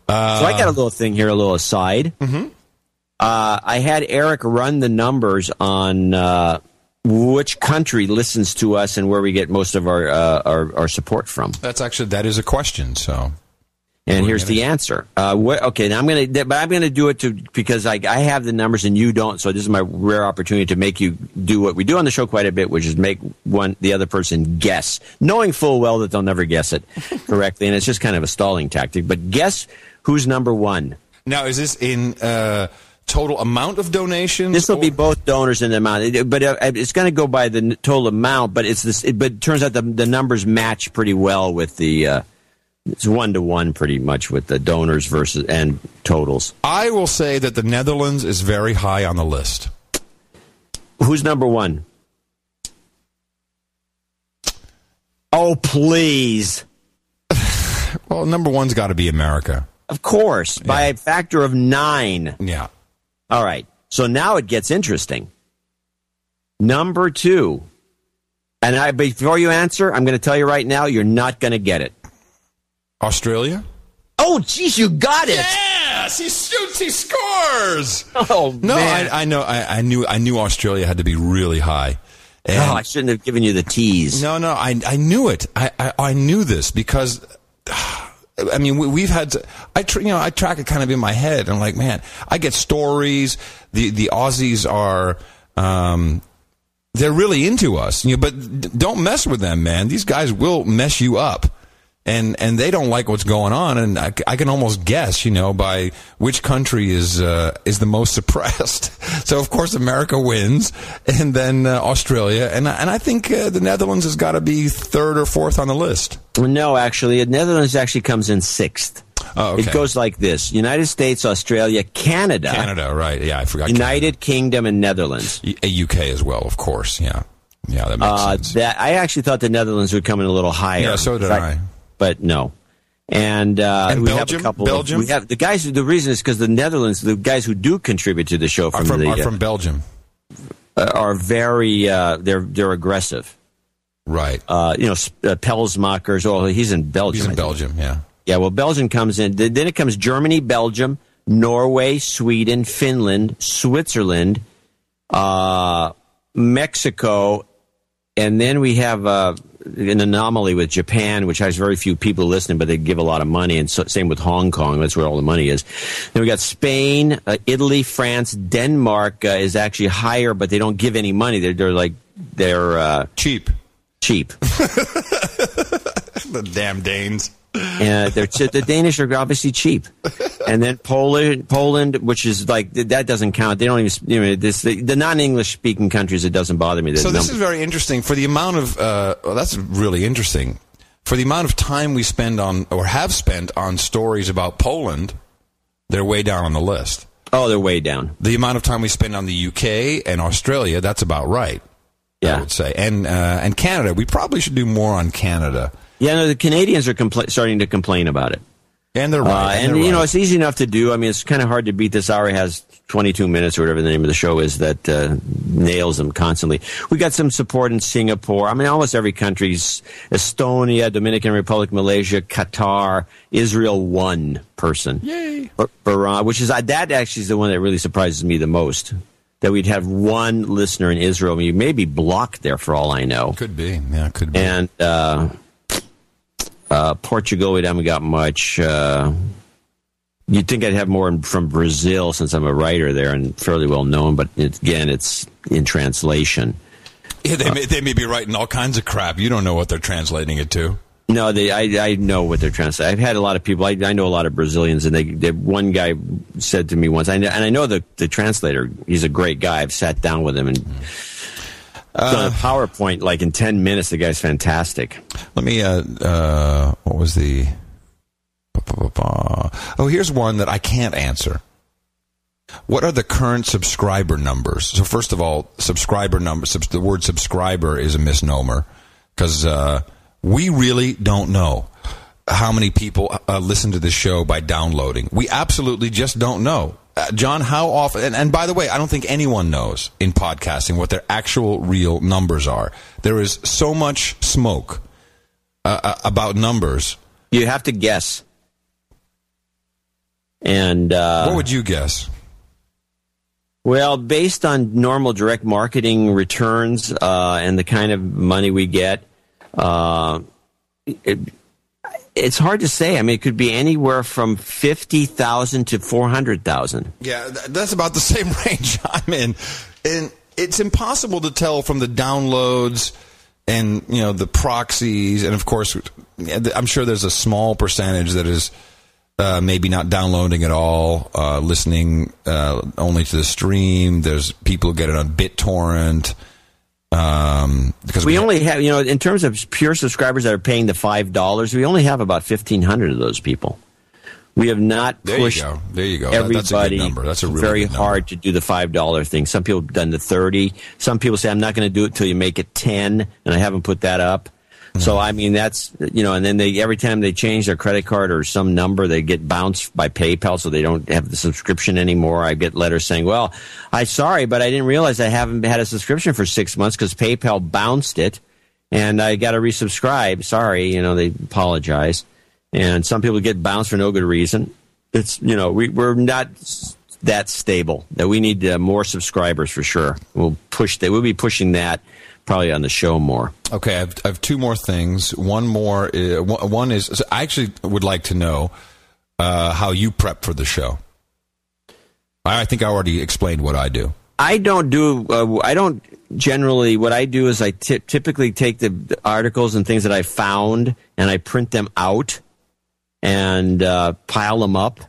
I got a little thing here, a little aside. Mm-hmm. I had Eric run the numbers on which country listens to us and where we get most of our support from. That is a question. So, and here's the answer. Okay, now I'm gonna do it because I have the numbers and you don't. So this is my rare opportunity to make you do what we do on the show quite a bit, which is make the other person guess, knowing full well that they'll never guess it correctly, and it's just kind of a stalling tactic. But guess who's number one? Now, is this in total amount of donations? This will be both donors and the amount, but it's going to go by the total amount. But but it turns out the numbers match pretty well with the. It's 1-to-1 pretty much with the donors versus and totals. I will say that the Netherlands is very high on the list. Who's number one? Oh, please. Well, number one's got to be America. Of course, by a factor of 9. Yeah. All right. So now it gets interesting. Number 2. And before you answer, I'm going to tell you right now, you're not going to get it. Australia? Oh, geez, you got it. Yes, he shoots, he scores. Oh, no, man. I know. I knew Australia had to be really high. And I shouldn't have given you the tease. No, I knew it. I knew this because, I mean, we've had. I track it kind of in my head. I'm like, man, I get stories. The Aussies are. They're really into us, but don't mess with them, man. These guys will mess you up. And they don't like what's going on, and I can almost guess, by which country is the most suppressed. So of course America wins, and then Australia, and I think the Netherlands has got to be third or fourth on the list. No, actually, the Netherlands actually comes in 6th. Oh, okay. It goes like this: United States, Australia, Canada. Canada, right? Yeah, I forgot. United Kingdom and Netherlands. UK as well, of course. Yeah, that makes sense. I actually thought the Netherlands would come in a little higher. Yeah, so did I. But no. And we Belgium? have a couple. Belgium? We have the guys. The reason is because the Netherlands, the guys who do contribute to the show are from Belgium, are very. They're aggressive. Right. Pelsmakers. Oh, he's in Belgium. He's in Belgium. Yeah. Yeah. Well, Belgium comes in. Then it comes Germany, Belgium, Norway, Sweden, Finland, Switzerland, Mexico, and then we have. An anomaly with Japan, which has very few people listening, but they give a lot of money, and same with Hong Kong. That's where all the money is. Then we got Spain, Italy, France, Denmark is actually higher, but they don't give any money. They're cheap. Cheap. The damn Danes. The Danish are obviously cheap, and then Poland, which is like that doesn't count. They don't even the non-English speaking countries. It doesn't bother me. So this is very interesting for the amount of. That's really interesting for the amount of time we spend on or have spent on stories about Poland. They're way down on the list. Oh, they're way down. The amount of time we spend on the UK and Australia. That's about right. Yeah, I would say, and Canada. We probably should do more on Canada. Yeah, no, the Canadians are starting to complain about it. And they're right. It's easy enough to do. I mean, it's kind of hard to beat. This hour has 22 minutes or whatever the name of the show is that nails them constantly. We got some support in Singapore. I mean, almost every country. Estonia, Dominican Republic, Malaysia, Qatar, Israel, one person. Yay. Bahrain, which is, that actually is the one that really surprises me the most. That we'd have one listener in Israel. I mean, you may be blocked there for all I know. Could be. Yeah, could be. And Portugal, we haven't got much. You'd think I'd have more from Brazil since I'm a writer there and fairly well known, but it's in translation. Yeah, they may be writing all kinds of crap. You don't know what they're translating it to. No, I know what they're translating. I've had a lot of people. I know a lot of Brazilians, and one guy said to me once, and I know the translator. He's a great guy. I've sat down with him and. Done a PowerPoint like in 10 minutes. The guy's fantastic. Let me. What was the? Oh, here's one that I can't answer. what are the current subscriber numbers? So first of all, subscriber numbers. The word subscriber is a misnomer because we really don't know how many people listen to the show by downloading. We absolutely just don't know. John, how often, and by the way, I don't think anyone knows in podcasting what their actual real numbers are. There is so much smoke about numbers. You have to guess. And what would you guess? Well, based on normal direct marketing returns and the kind of money we get, it's hard to say. I mean, it could be anywhere from 50,000 to 400,000. Yeah, that's about the same range I'm in. And it's impossible to tell from the downloads and, the proxies. And, of course, I'm sure there's a small percentage that is maybe not downloading at all, listening only to the stream. There's people who get it on BitTorrent. Because we only have, in terms of pure subscribers that are paying the $5, we only have about 1,500 of those people. We have not pushed there you go. everybody That's a good number. That's a really very good number. hard to do the $5 thing. Some people have done the 30. Some people say, I'm not going to do it until you make it 10, and I haven't put that up. So, I mean, that's, and then every time they change their credit card or some number, they get bounced by PayPal, so they don't have the subscription anymore. I get letters saying, well, I'm sorry, but I didn't realize I haven't had a subscription for 6 months because PayPal bounced it, and I got to resubscribe. Sorry, they apologize. And some people get bounced for no good reason. It's, we're not that stable, that we need more subscribers for sure. We'll be pushing that probably on the show more. Okay, I have two more things. One is so I actually would like to know how you prep for the show. I think I already explained what I do. I don't generally, what I do is I typically take the articles and things that I found and I print them out and pile them up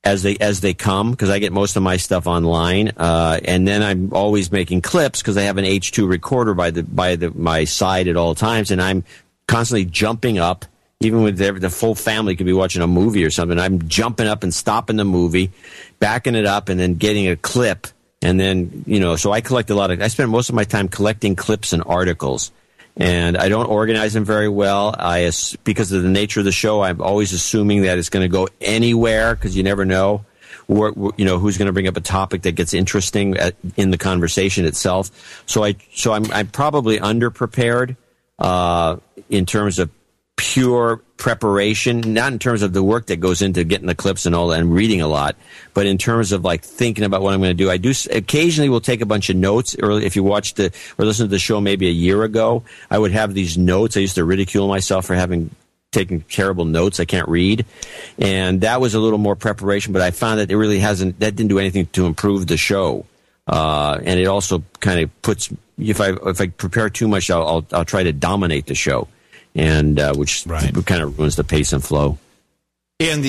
as they come, because I get most of my stuff online, and then I'm always making clips because I have an H2 recorder by my side at all times, and I'm constantly jumping up. Even with the full family could be watching a movie or something, I'm jumping up and stopping the movie, backing it up, and then getting a clip, and then so I collect I spend most of my time collecting clips and articles. And I don't organize them very well. Because of the nature of the show, I'm always assuming that it's going to go anywhere because you never know, who's going to bring up a topic that gets interesting in the conversation itself. So I'm probably underprepared in terms of pure preparation, not in terms of the work that goes into getting the clips and all that and reading a lot, but in terms of like thinking about what I'm going to do. I do occasionally will take a bunch of notes. Early, if you watched or listened to the show maybe a year ago, I would have these notes. I used to ridicule myself for having taken terrible notes. I can't read, and that was a little more preparation. But I found that it really that didn't do anything to improve the show, and it also kind of puts if I prepare too much, I'll try to dominate the show. And which kind of ruins the pace and flow. And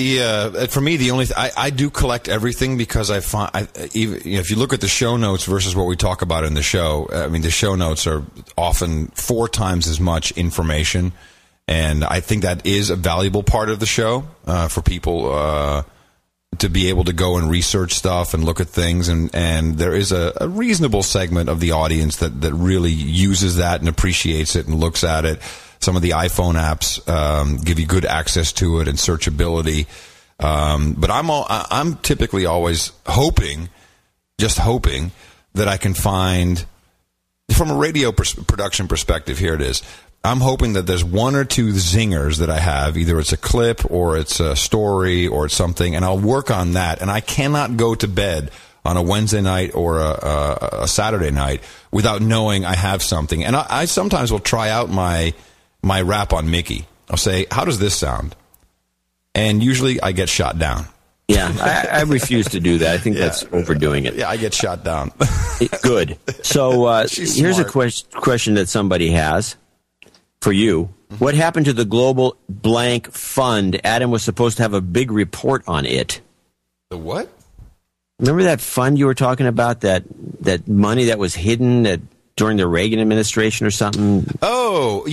for me, the only I do collect everything because I find if you look at the show notes versus what we talk about in the show, I mean the show notes are often 4 times as much information, and I think that is a valuable part of the show for people to be able to go and research stuff and look at things, and there is a reasonable segment of the audience that really uses that and appreciates it and looks at it. Some of the iPhone apps give you good access to it and searchability, but I'm typically always hoping that I can find, from a radio production perspective. Here it is. I'm hoping that there's 1 or 2 zingers that I have. Either it's a clip or it's a story or it's something, and I'll work on that. And I cannot go to bed on a Wednesday night or a Saturday night without knowing I have something. And I sometimes will try out my rap on Mickey. I'll say, how does this sound? And usually I get shot down. Yeah, I refuse to do that. I think that's overdoing it. Yeah, I get shot down. Good. So here's a question that somebody has for you. What happened to the Global Blank Fund? Adam was supposed to have a big report on it. The what? Remember that fund you were talking about, that money that was hidden during the Reagan administration or something? Oh,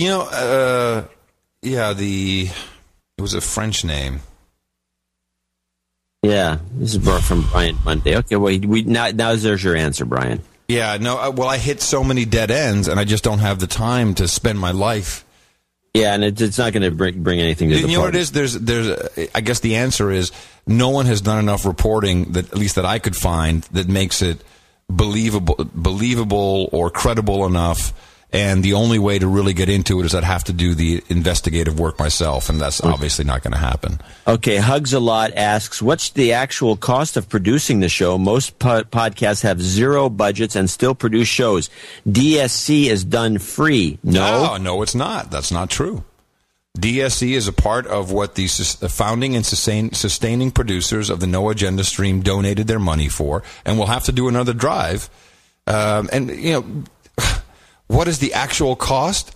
it was a French name. Yeah, this is from Brian Monday. Okay, well, now there's your answer, Brian. Yeah, no, well, I hit so many dead ends, and I just don't have the time to spend my life. Yeah, and it's not going to bring anything to the party. You know what it is? There's. I guess the answer is no one has done enough reporting that, at least that I could find, that makes it believable or credible enough. And the only way to really get into it is I'd have to do the investigative work myself, and that's obviously not going to happen. Okay, Hugs a Lot asks, what's the actual cost of producing the show? Most podcasts have zero budgets and still produce shows. DSC is done free. No, it's not. That's not true. DSC is a part of what the founding and sustaining producers of the No Agenda stream donated their money for, and we'll have to do another drive. What is the actual cost?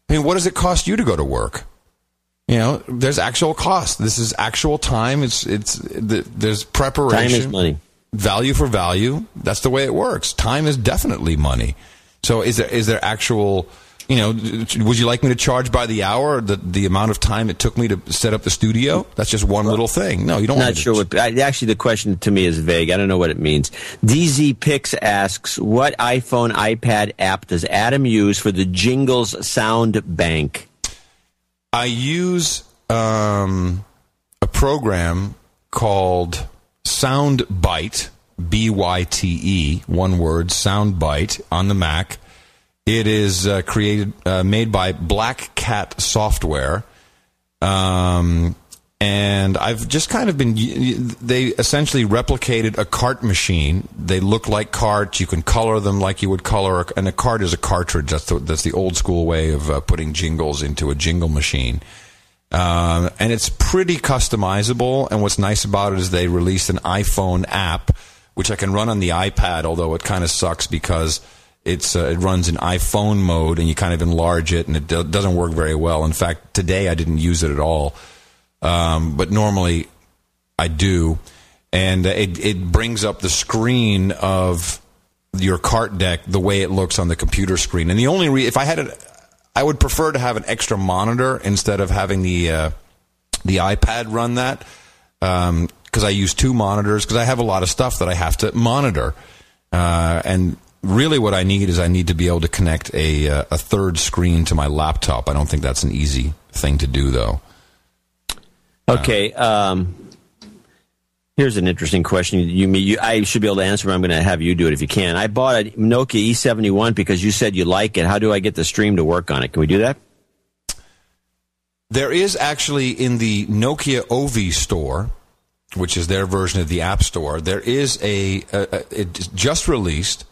I mean, what does it cost you to go to work? There's actual cost. This is actual time. There's preparation. Time is money. Value for value. That's the way it works. Time is definitely money. So is there actual, would you like me to charge by the hour the amount of time it took me to set up the studio? That's just one little thing. No, you don't want to. Not sure. Actually, the question to me is vague. I don't know what it means. DZ Pix asks, what iPhone, iPad app does Adam use for the Jingles sound bank? I use a program called SoundBite, BYTE, one word, SoundBite, on the Mac. It is made by Black Cat Software, and I've just kind of been. They essentially replicated a cart machine. They look like carts. You can color them like you would color, and a cart is a cartridge. That's the old school way of putting jingles into a jingle machine. And it's pretty customizable. And what's nice about it is they released an iPhone app, which I can run on the iPad. Although it kind of sucks because it runs in iPhone mode, and you kind of enlarge it, and it doesn't work very well. In fact, today I didn't use it at all, but normally I do. And it brings up the screen of your cart deck the way it looks on the computer screen. And the only if I had it, I would prefer to have an extra monitor instead of having the iPad run that, because I use two monitors because I have a lot of stuff that I have to monitor, and really what I need to be able to connect a third screen to my laptop. I don't think that's an easy thing to do, though. Okay. Here's an interesting question. I should be able to answer, but I'm going to have you do it if you can. I bought a Nokia E71 because you said you like it. How do I get the stream to work on it? Can we do that? There is actually in the Nokia Ovi store, which is their version of the App Store, there is it's just released.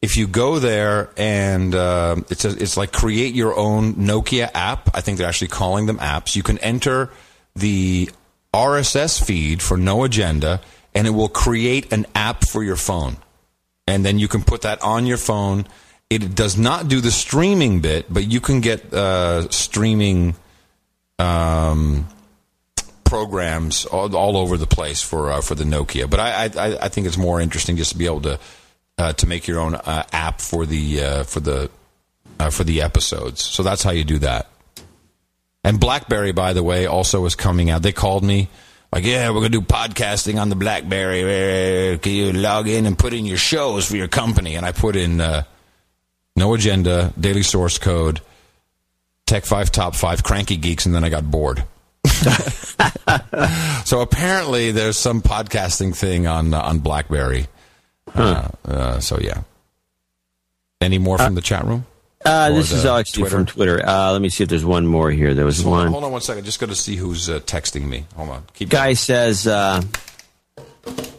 If you go there and it's like create your own Nokia app. I think they're actually calling them apps. You can enter the RSS feed for No Agenda, and it will create an app for your phone. And then you can put that on your phone. It does not do the streaming bit, but you can get streaming programs all over the place for the Nokia. But I think it's more interesting just to be able to make your own app for the episodes. So that's how you do that. And BlackBerry, by the way, also is coming out. They called me like, yeah, we're going to do podcasting on the BlackBerry. Can you log in and put in your shows for your company? And I put in No Agenda, Daily Source Code, Tech 5 Top 5, Cranky Geeks, and then I got bored. So apparently there's some podcasting thing on BlackBerry. So yeah. Any more from the chat room? This is actually from Twitter. Let me see if there's one more here. There was one. Hold on 1 second. Just got to see who's texting me. Hold on. Guy says the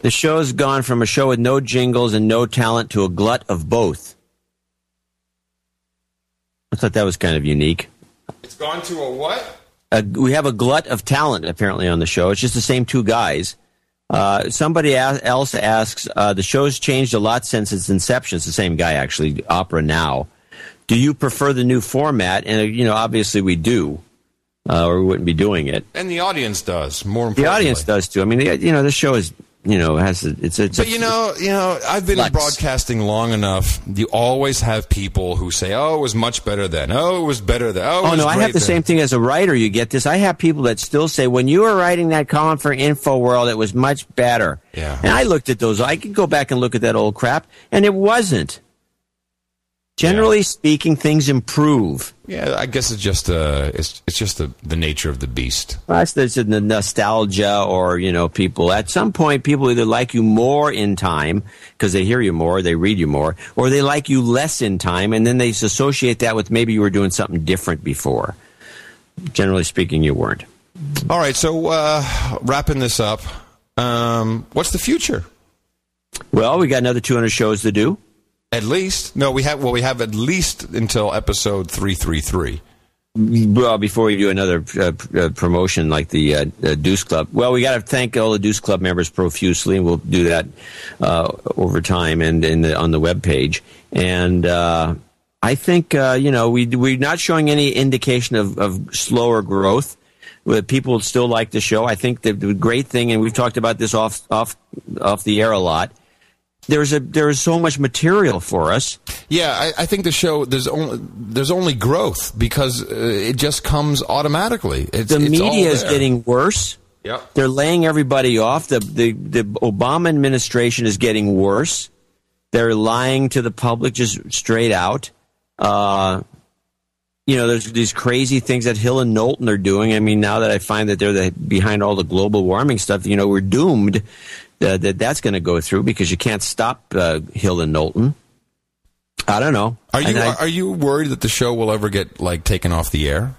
show's gone from a show with no jingles and no talent to a glut of both. I thought that was kind of unique. It's gone to a what? We have a glut of talent apparently on the show. It's just the same two guys. Somebody else asks, the show's changed a lot since its inception. It's the same guy, actually, Opera Now. Do you prefer the new format? And, obviously we do, or we wouldn't be doing it. And the audience does, more importantly. The audience does, too. I mean, this show is But you know, I've been in broadcasting long enough. You always have people who say, "Oh, it was much better then. Oh, it was better then. Oh, no, I have the same thing as a writer. You get this. I have people that still say, when you were writing that column for InfoWorld, it was much better. Yeah. And I looked at those. I could go back and look at that old crap, and it wasn't. Generally speaking, things improve. Yeah, I guess it's just the nature of the beast. Well, that's the nostalgia, or people. At some point, people either like you more in time because they hear you more, they read you more, or they like you less in time, and then they associate that with maybe you were doing something different before. Generally speaking, you weren't. All right, so wrapping this up, what's the future? Well, we got another 200 shows to do. At least. No, we have at least until episode 333. Well, before we do another promotion like the Deuce Club. Well, we got to thank all the Deuce Club members profusely, and we'll do that over time and on the webpage. And I think, we're not showing any indication of slower growth. People still like the show. I think the great thing, and we've talked about this off the air a lot, there is so much material for us. Yeah, I think the show there's only growth because it just comes automatically. The media is getting worse. Yep. They're laying everybody off. The Obama administration is getting worse. They're lying to the public just straight out. There's these crazy things that Hill and Knowlton are doing. I mean, now that I find that they're behind all the global warming stuff, we're doomed. That's going to go through because you can't stop Hill and Knowlton. I don't know. Are you worried that the show will ever get taken off the air?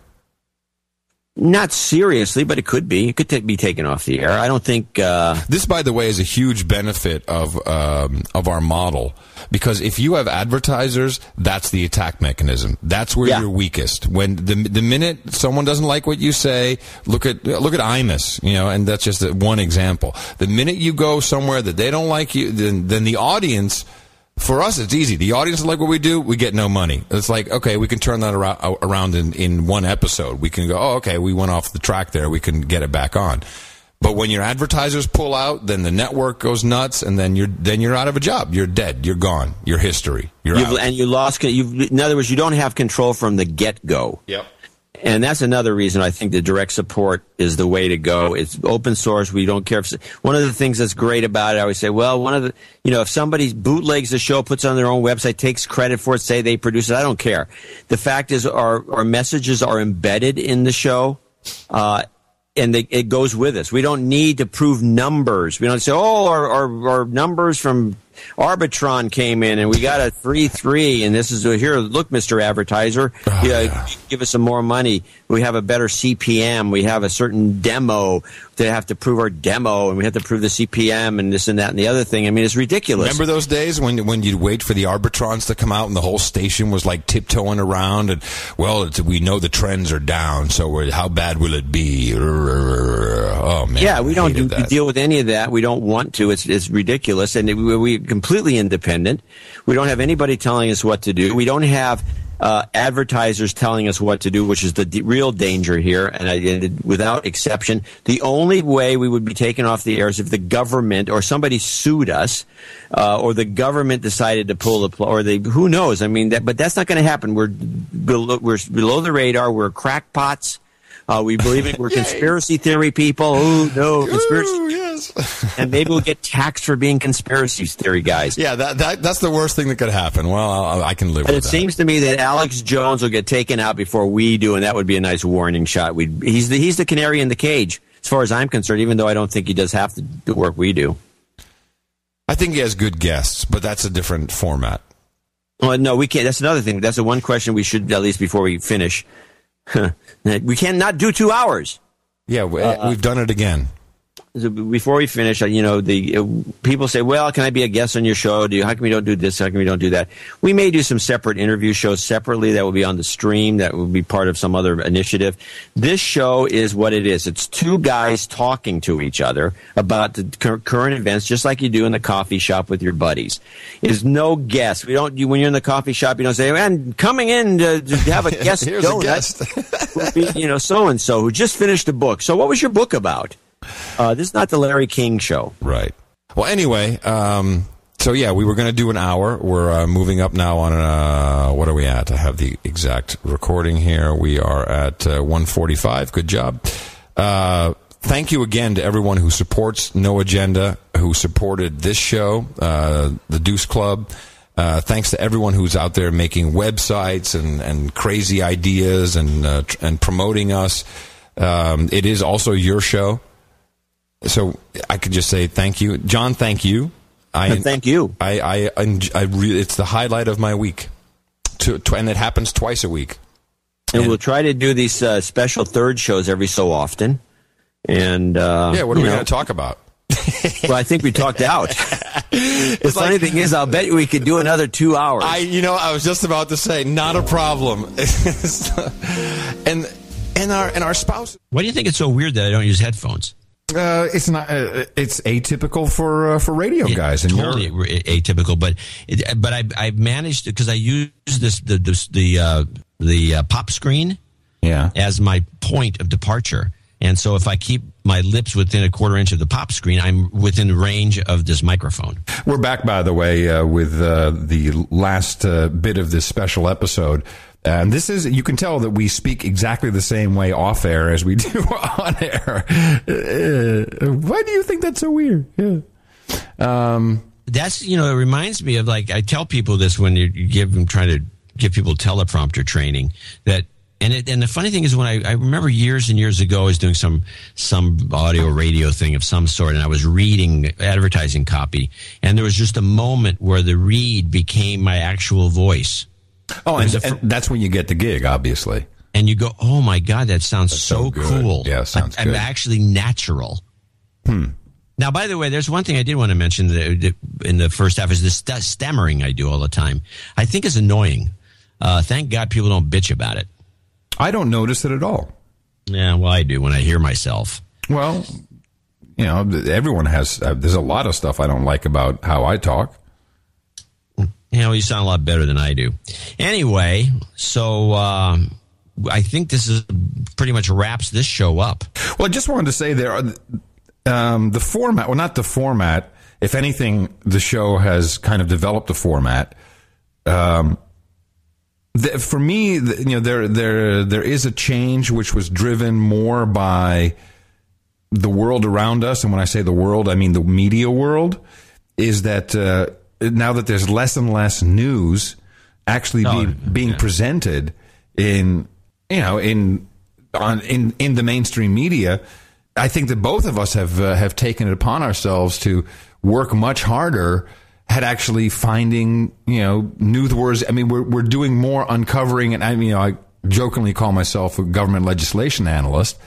Not seriously, but it could be. It could be taken off the air. I don't think this, by the way, is a huge benefit of our model, because if you have advertisers, that's the attack mechanism. That's where you're weakest. When the minute someone doesn't like what you say, look at Imus, and that's just one example. The minute you go somewhere that they don't like you, then the audience. For us, it's easy. The audience is like what we do. We get no money. It's like, okay, we can turn that around in one episode. We can go, oh, okay, we went off the track there. We can get it back on. But when your advertisers pull out, then the network goes nuts, and then you're out of a job. You're dead. You're gone. You're history. You're out. And you lost. In other words, you don't have control from the get-go. Yep. And that's another reason I think the direct support is the way to go. It's open source. We don't care. One of the things that's great about it, I always say, well, if somebody bootlegs the show, puts it on their own website, takes credit for it, say they produce it, I don't care. The fact is our messages are embedded in the show, and it goes with us. We don't need to prove numbers. We don't say, our numbers from Arbitron came in and we got a 3.3, and this is here. Look, Mr. Advertiser, give us some more money. We have a better CPM. We have a certain demo. They have to prove our demo, and we have to prove the CPM and this and that and the other thing. I mean, it's ridiculous. Remember those days when you'd wait for the Arbitrons to come out and the whole station was like tiptoeing around and, well, we know the trends are down, so how bad will it be? Oh man, yeah, we don't deal with any of that. We don't want to. It's ridiculous, and we completely independent. We don't have anybody telling us what to do. We don't have advertisers telling us what to do, which is the real danger here. And without exception, the only way we would be taken off the air is if the government or somebody sued us, or the government decided to pull the plug, or who knows? I mean, but that's not going to happen. We're below the radar. We're crackpots. We believe it. We're conspiracy theory people. Oh, no, conspiracy. Ooh, yes. And maybe we'll get taxed for being conspiracy theory guys. Yeah, that's the worst thing that could happen. Well, I can live with that. It seems to me that Alex Jones will get taken out before we do, and that would be a nice warning shot. He's the canary in the cage, as far as I'm concerned, even though I don't think he does half the work we do. I think he has good guests, but that's a different format. Well, no, we can't. That's another thing. That's the one question we should, at least before we finish. We cannot do 2 hours. Yeah, we've done it again. So before we finish, people say, well, can I be a guest on your show? How come we don't do this? How come we don't do that? We may do some separate interview shows separately that will be on the stream. That will be part of some other initiative. This show is what it is. It's two guys talking to each other about the current events, just like you do in the coffee shop with your buddies. There's no guest. When you're in the coffee shop, you don't say, and coming in to have a guest Here's donut. A guest. Will be, so-and-so who just finished a book. So what was your book about? This is not the Larry King show. Right. Well, anyway, so yeah, we were going to do an hour. We're moving up now on, what are we at? I have the exact recording here. We are at 1:45. Good job. Thank you again to everyone who supports No Agenda, who supported this show, the Deuce Club. Thanks to everyone who's out there making websites and crazy ideas and promoting us. It is also your show. So I could just say thank you. John, thank you. Thank you. It's the highlight of my week. And it happens twice a week. And we'll try to do these special third shows every so often. And what are we going to talk about? Well, I think we talked out. The funny thing is, I'll bet you we could do another 2 hours. I was just about to say, not a problem. and our spouse. Why do you think it's so weird that I don't use headphones? It's not. It's atypical for radio guys. And totally atypical, but I've managed because I use the pop screen as my point of departure. And so if I keep my lips within a quarter inch of the pop screen, I'm within range of this microphone. We're back, by the way, with the last bit of this special episode. And this is, you can tell that we speak exactly the same way off air as we do on air. Why do you think that's so weird? Yeah. That's, it reminds me of, like, I tell people this when trying to give people teleprompter training, that And the funny thing is, when I remember years and years ago, I was doing some audio radio thing of some sort, and I was reading advertising copy, and there was just a moment where the read became my actual voice. Oh, and that's when you get the gig, obviously. And you go, oh my God, that sounds so cool. Yeah, sounds good. I'm actually natural. Now, by the way, there's one thing I did want to mention that in the first half is the stammering I do all the time. I think is annoying. Thank God people don't bitch about it. I don't notice it at all. Yeah, well, I do when I hear myself. Well, everyone has. There's a lot of stuff I don't like about how I talk. You sound a lot better than I do. Anyway, so I think this is pretty much wraps this show up. Well, I just wanted to say the format. Well, not the format. If anything, the show has kind of developed a format. For me, there is a change which was driven more by the world around us, and when I say the world, I mean the media world. Is that now that there's less and less news actually being presented in the mainstream media, I think that both of us have taken it upon ourselves to work much harder at actually finding, news words. I mean, we're doing more uncovering, and I jokingly call myself a government legislation analyst.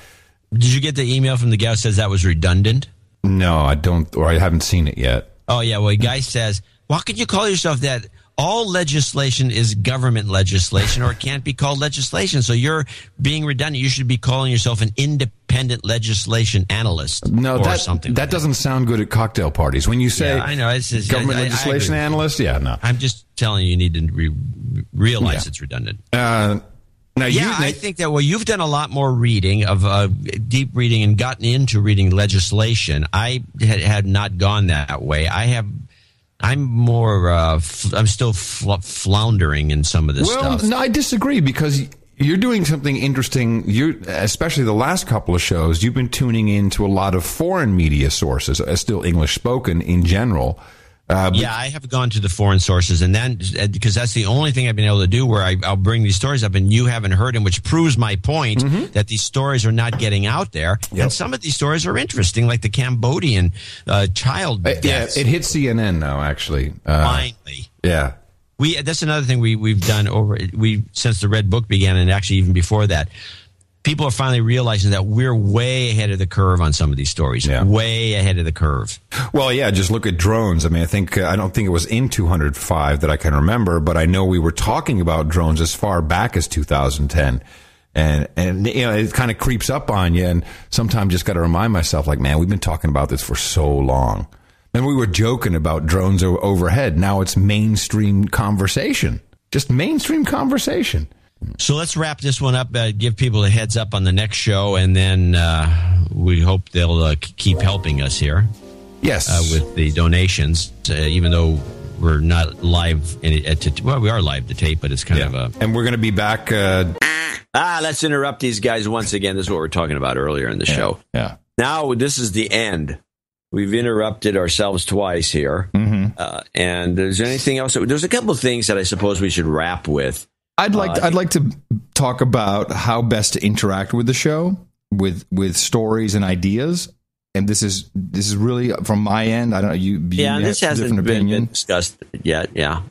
Did you get the email from the guy who says that was redundant? No, I don't, or I haven't seen it yet. Oh, yeah. Well, the guy says, why could you call yourself that? All legislation is government legislation, or it can't be called legislation. So you're being redundant. You should be calling yourself an independent legislation analyst. No, that doesn't sound good at cocktail parties. When you say I know, it's just, government legislation analyst, no. I'm just telling you need to realize it's redundant. I think that, you've done a lot more reading of deep reading and gotten into reading legislation. I had not gone that way. I'm more. I'm still floundering in some of this stuff. Well, no, I disagree because you're doing something interesting. Especially the last couple of shows, you've been tuning into a lot of foreign media sources, still English spoken in general. I have gone to the foreign sources, and then because that's the only thing I've been able to do where I'll bring these stories up, and you haven't heard them, which proves my point that these stories are not getting out there. Yep. And some of these stories are interesting, like the Cambodian child deaths. It hit CNN now, actually. Finally, yeah. That's another thing we've done since the Red Book began, and actually even before that. People are finally realizing that we're way ahead of the curve on some of these stories. Yeah. Way ahead of the curve. Well, yeah, just look at drones. I mean, I don't think it was in 205 that I can remember, but I know we were talking about drones as far back as 2010. And it kind of creeps up on you, and sometimes just got to remind myself, like, man, we've been talking about this for so long. And we were joking about drones overhead. Now it's mainstream conversation. Just mainstream conversation. So let's wrap this one up, give people a heads up on the next show, and then we hope they'll keep helping us here. Yes. With the donations, even though we're not live. Well, we are live to tape, but it's kind of a... And we're going to be back... let's interrupt these guys once again. This is what we're talking about earlier in the show. Yeah. Now, this is the end. We've interrupted ourselves twice here. Mm-hmm. And is there anything else? There's a couple of things that I suppose we should wrap with. I'd like to talk about how best to interact with the show, with stories and ideas. And this is really from my end. I don't know. You this have hasn't been discussed yet. Yeah,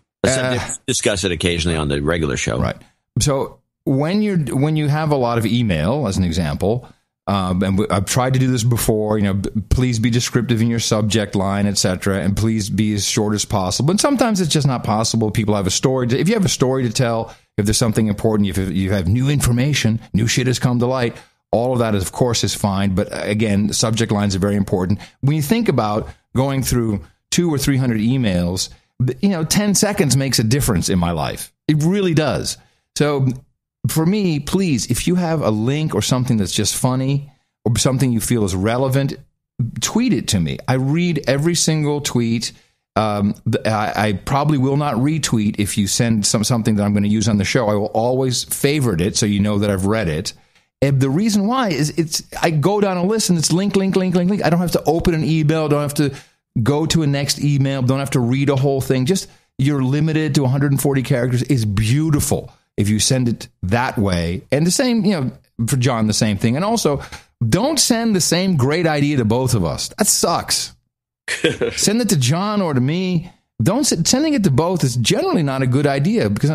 discuss it occasionally on the regular show. Right. So when you have a lot of email, as an example, and I've tried to do this before. Please be descriptive in your subject line, etc., and please be as short as possible. And sometimes it's just not possible. People have a story. If you have a story to tell, if there's something important, if you have new information, new shit has come to light. All of that, of course, is fine. But again, subject lines are very important. When you think about going through 200 or 300 emails, 10 seconds makes a difference in my life. It really does. So for me, please, if you have a link or something that's just funny or something you feel is relevant, tweet it to me. I read every single tweet. I probably will not retweet if you send something that I'm going to use on the show. I will always favorite it so you know that I've read it. And the reason why is I go down a list and it's link. I don't have to open an email, don't have to go to a next email, don't have to read a whole thing. Just you're limited to 140 characters is beautiful if you send it that way. And the same, for John, the same thing. And also, don't send the same great idea to both of us. That sucks. Send it to John or to me. Sending it to both is generally not a good idea because,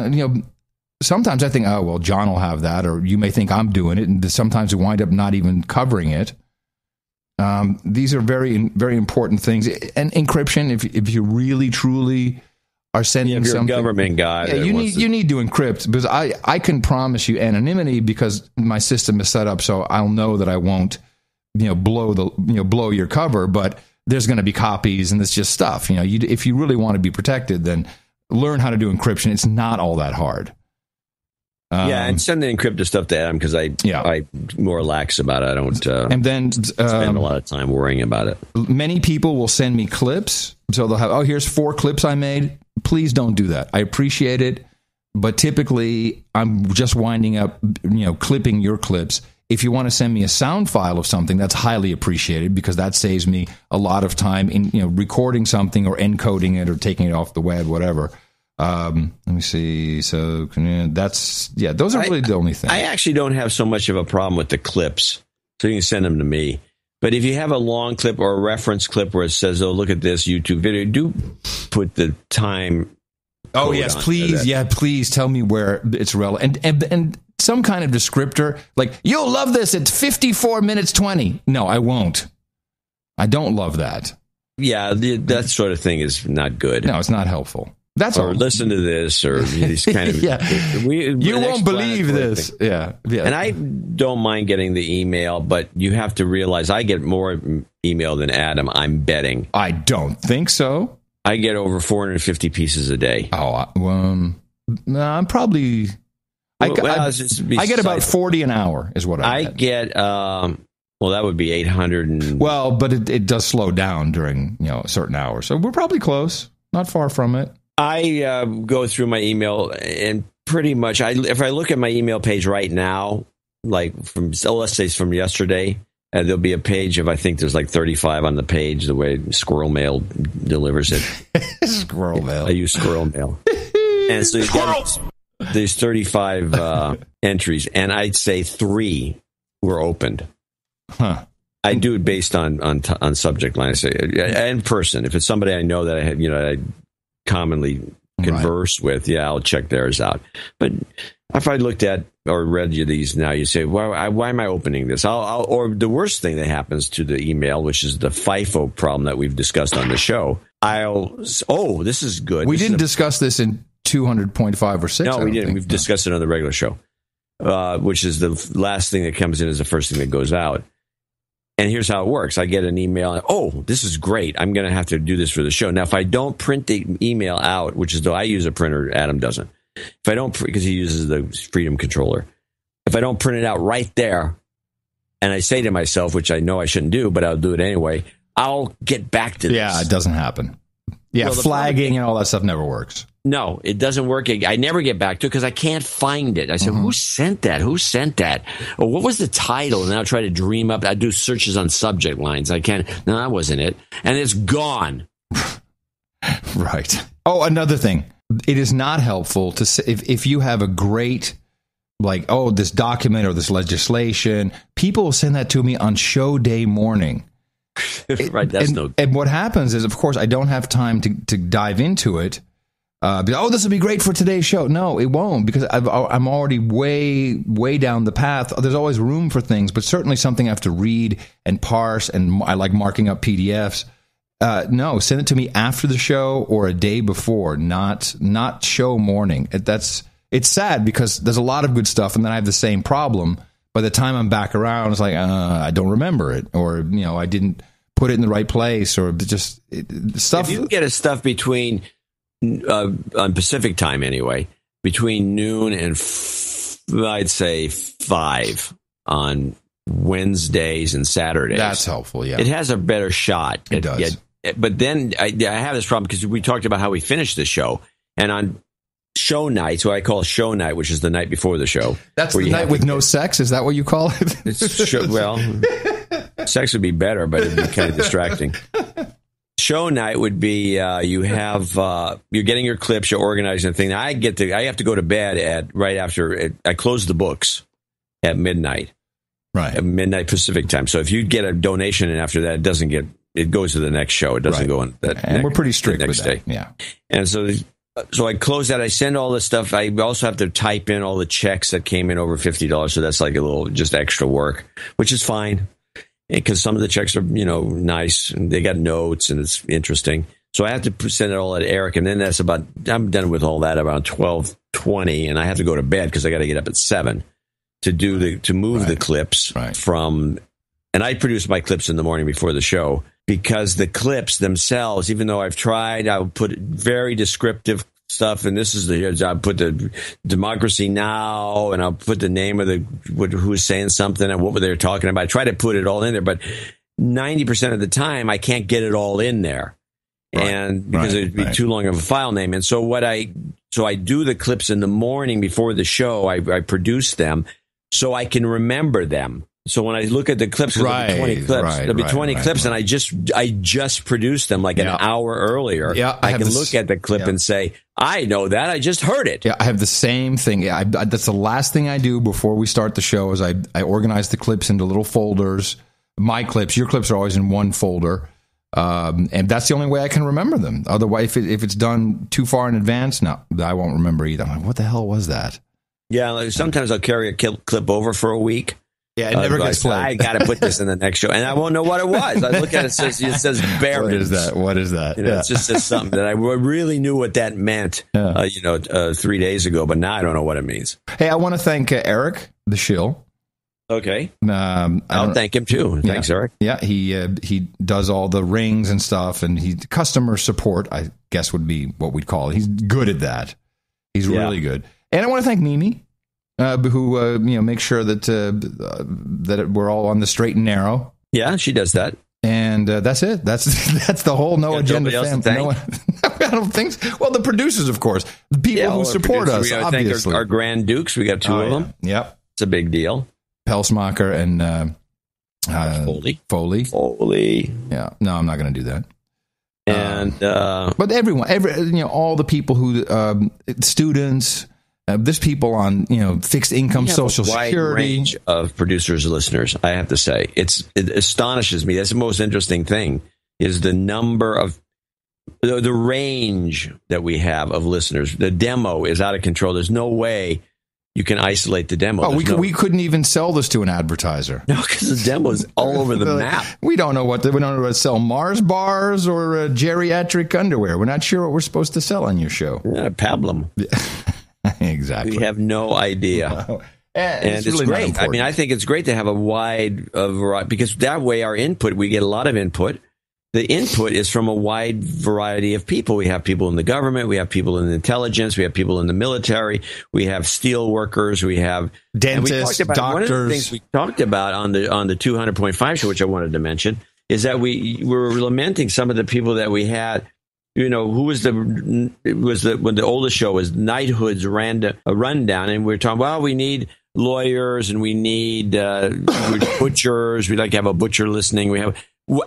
sometimes I think, oh, well, John will have that, or you may think I'm doing it, and sometimes we wind up not even covering it. These are very, very important things. And encryption, if you really, truly are sending something. You're a government guy. Yeah, you need to encrypt, because I can promise you anonymity because my system is set up so I'll know that I won't, blow your cover, but there's going to be copies and it's just stuff. If you really want to be protected, then learn how to do encryption. It's not all that hard. And send the encrypted stuff to Adam because I'm more lax about it. I don't spend a lot of time worrying about it. Many people will send me clips. So they'll have, here's 4 clips I made. Please don't do that. I appreciate it. But typically, I'm just winding up, clipping your clips. If you want to send me a sound file of something, that's highly appreciated because that saves me a lot of time in recording something or encoding it or taking it off the web, whatever. Let me see. So those are really the only things. I actually don't have so much of a problem with the clips, so you can send them to me. But if you have a long clip or a reference clip where it says, "Oh, look at this YouTube video," do put the time. Oh yes, please. Yeah, please tell me where it's relevant and some kind of descriptor like you'll love this. It's 54 minutes 20. No, I won't. I don't love that. Yeah, that sort of thing is not good. No, it's not helpful. Listen to this, or these kind of. You won't believe this. Yeah. And I don't mind getting the email, but you have to realize I get more email than Adam. I'm betting. I don't think so. I get over 450 pieces a day. Oh, I'm probably. I get about 40 an hour, is what I get. Well, that would be 800. Well, but it does slow down during certain hours, so we're probably close, not far from it. I go through my email and pretty much, if I look at my email page right now, like let's say it's from yesterday, there'll be a page of, I think there's like 35 on the page, the way Squirrel Mail delivers it. Squirrel Mail. I use Squirrel Mail. And so there's 35 entries, and I'd say 3 were opened. Huh. I do it based on subject line. I say in person. If it's somebody I know that I have, I commonly converse with, I'll check theirs out. But if I looked at or read you these now, you say, why am I opening this? Or the worst thing that happens to the email, which is the FIFO problem that we've discussed on the show. This is good. We didn't discuss this in 200.5 or 6. No, we didn't. We've discussed it on the regular show, which is the last thing that comes in is the first thing that goes out. And here's how it works. I get an email. This is great. I'm going to have to do this for the show. Now, if I don't print the email out, which is though I use a printer, Adam doesn't. If I don't, because he uses the Freedom Controller. If I don't print it out right there, and I say to myself, which I know I shouldn't do, but I'll do it anyway, I'll get back to this. Yeah, it doesn't happen. Yeah, well, flagging and all that stuff never works. No, it doesn't work. I never get back to it because I can't find it. I said, who sent that? Who sent that? Or what was the title? And I'll try to dream up. I do searches on subject lines. I can't. No, that wasn't it. And it's gone. Right. Oh, another thing. It is not helpful to say, if you have a great, like, this document or this legislation, people will send that to me on show day morning. Right. That's no good. And what happens is, of course, I don't have time to dive into it. This will be great for today's show. No, it won't, because I'm already way down the path. There's always room for things, but certainly something I have to read and parse, and I like marking up PDFs. No, send it to me after the show or a day before, not show morning. It's sad because there's a lot of good stuff, and then I have the same problem. By the time I'm back around, it's like, I don't remember it, or, I didn't put it in the right place, or just stuff. If you get us stuff between, on Pacific time anyway, between noon and I'd say 5 on Wednesdays and Saturdays. That's helpful, yeah. It has a better shot. It does. But then I have this problem because we talked about how we finished the show, and on show night, so I call show night, which is the night before the show. That's the night with no sex? Is that what you call it? Sex would be better, but it'd be kind of distracting. Show night would be you're getting your clips, you're organizing the thing. I have to go to bed right after I close the books at midnight. Right. At midnight Pacific time. So if you get a donation and after that it goes to the next show. It doesn't go on that. And we're pretty strict next with that. Day. Yeah. And so I close that. I send all this stuff. I also have to type in all the checks that came in over $50. So that's like a little just extra work, which is fine because some of the checks are, nice and they got notes and it's interesting. So I have to send it all to Eric. And then I'm done with all that around 12:20, and I have to go to bed because I got to get up at 7 to move the clips from, and I produce my clips in the morning before the show. Because the clips themselves, even though I've tried, I would put very descriptive stuff, and this is I'll put the Democracy Now, and I'll put the name of who's saying something and what they were talking about. I try to put it all in there, but 90% of the time I can't get it all in there, and because it'd be too long of a file name. And so I do the clips in the morning before the show. I produce them so I can remember them. So when I look at the clips, there'll be 20 clips. There'll be 20 clips, and I just produced them like an hour earlier. Yeah, I can look at the clip and say, I know that. I just heard it. Yeah, I have the same thing. Yeah, that's the last thing I do before we start the show is I organize the clips into little folders. My clips, your clips are always in one folder. And that's the only way I can remember them. Otherwise, if it's done too far in advance, no, I won't remember either. I'm like, what the hell was that? Yeah, sometimes I'll carry a clip over for a week. Yeah, it never gets played. I got to put this in the next show, and I won't know what it was. I look at it, it says Barron's. What is that? It just says something that I really knew what that meant, 3 days ago, but now I don't know what it means. Hey, I want to thank Eric, the shill. Okay. I'll thank him too. Thanks, Eric. Yeah, he does all the rings and stuff, and customer support, I guess would be what we'd call it. He's good at that. He's really good. And I want to thank Mimi. Who makes sure that we're all on the straight and narrow. Yeah, she does that, and that's it. That's the whole No Agenda family. I don't think so. Well, the producers, of course, the people who support us. We obviously, our Grand Dukes. We got 2 of them. Yep, it's a big deal. Pelsmacher and Foley. Yeah, no, I'm not going to do that. And but everyone, all the people who students. There's people on, fixed income, Social Security. A wide range of producers and listeners, I have to say. It astonishes me. That's the most interesting thing, is the number of, the range that we have of listeners. The demo is out of control. There's no way you can isolate the demo. We couldn't even sell this to an advertiser. No, because the demo is all over the map. We don't know what to sell, Mars bars or geriatric underwear. We're not sure what we're supposed to sell on your show. Pablum. Exactly. We have no idea. Wow. And it's really great. I mean, I think it's great to have a wide variety, because that way our input, we get a lot of input. The input is from a wide variety of people. We have people in the government. We have people in the intelligence. We have people in the military. We have steel workers. We have dentists, doctors. One of the things we talked about on the 200.5 show, which I wanted to mention, is that we were lamenting some of the people that we had. You know, who was when the oldest show was Knighthoods rundown, and we were talking, well, we need lawyers and we need butchers. We'd like to have a butcher listening.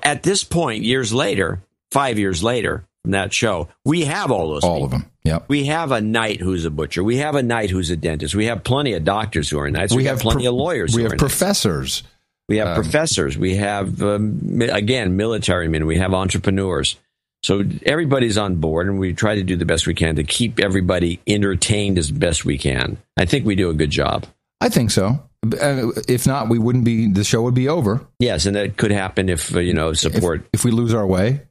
At this point, 5 years later from that show, we have all of them. Yep. We have a knight who's a butcher. We have a knight who's a dentist. We have plenty of doctors who are knights. We have plenty of lawyers. We have professors. We have professors. We have, again, military men. We have entrepreneurs. So everybody's on board, and we try to do the best we can to keep everybody entertained as best we can. I think we do a good job. I think so. If not, the show would be over. Yes, and that could happen if, support. If we lose our way.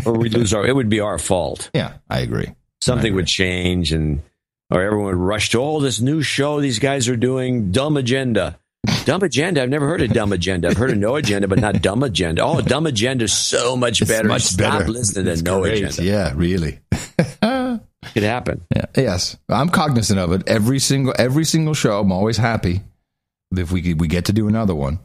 Or it would be our fault. Yeah, I agree. Something would change, or everyone would rush to, this new show these guys are doing, Dumb Agenda. Dumb Agenda? I've never heard of Dumb Agenda. I've heard of No Agenda, but not Dumb Agenda. Oh, Dumb Agenda is so much better. Stop listening to No Agenda. Yeah, really. It happened. Yeah, yes, I'm cognizant of it. Every single show, I'm always happy if we get to do another one.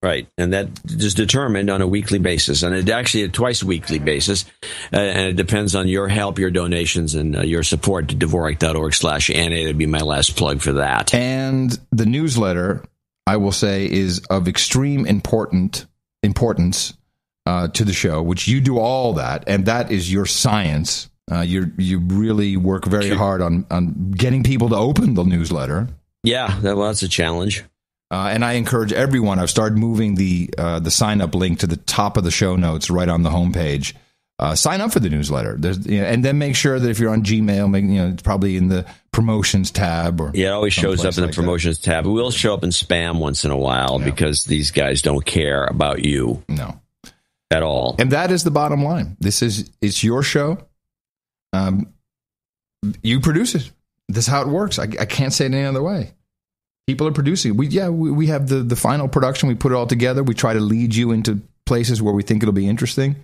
Right, and that is determined on a weekly basis, and it actually a twice-weekly basis, and it depends on your help, your donations, and your support to Dvorak.org/NA. That'd be my last plug for that. And the newsletter, I will say, is of extreme importance to the show, which you do all that, and that is your science. You really work very hard on getting people to open the newsletter. Yeah, that's a challenge. And I encourage everyone. I've started moving the sign up link to the top of the show notes, right on the homepage. Sign up for the newsletter. And then make sure that if you're on Gmail, it's probably in the promotions tab. Or it always shows up in the promotions tab. It will show up in spam once in a while because these guys don't care about you. No, at all. And that is the bottom line. It's your show. You produce it. This is how it works. I can't say it any other way. People are producing. We have the final production. We put it all together. We try to lead you into places where we think it'll be interesting.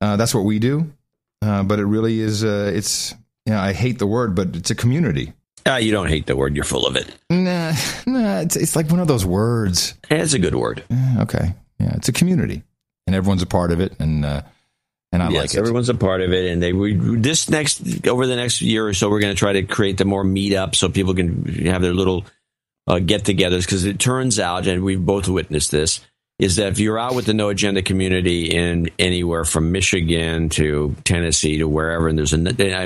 That's what we do. But it really is. I hate the word, but it's a community. You don't hate the word. You're full of it. Nah. It's like one of those words. It's a good word. Okay. Yeah, it's a community, and everyone's a part of it, and I like it. Everyone's a part of it, and over the next year or so, we're going to try to create the more meetups so people can have their little get-togethers. Because it turns out, and we've both witnessed this, is that if you're out with the No Agenda community in anywhere from Michigan to Tennessee to wherever, and there's a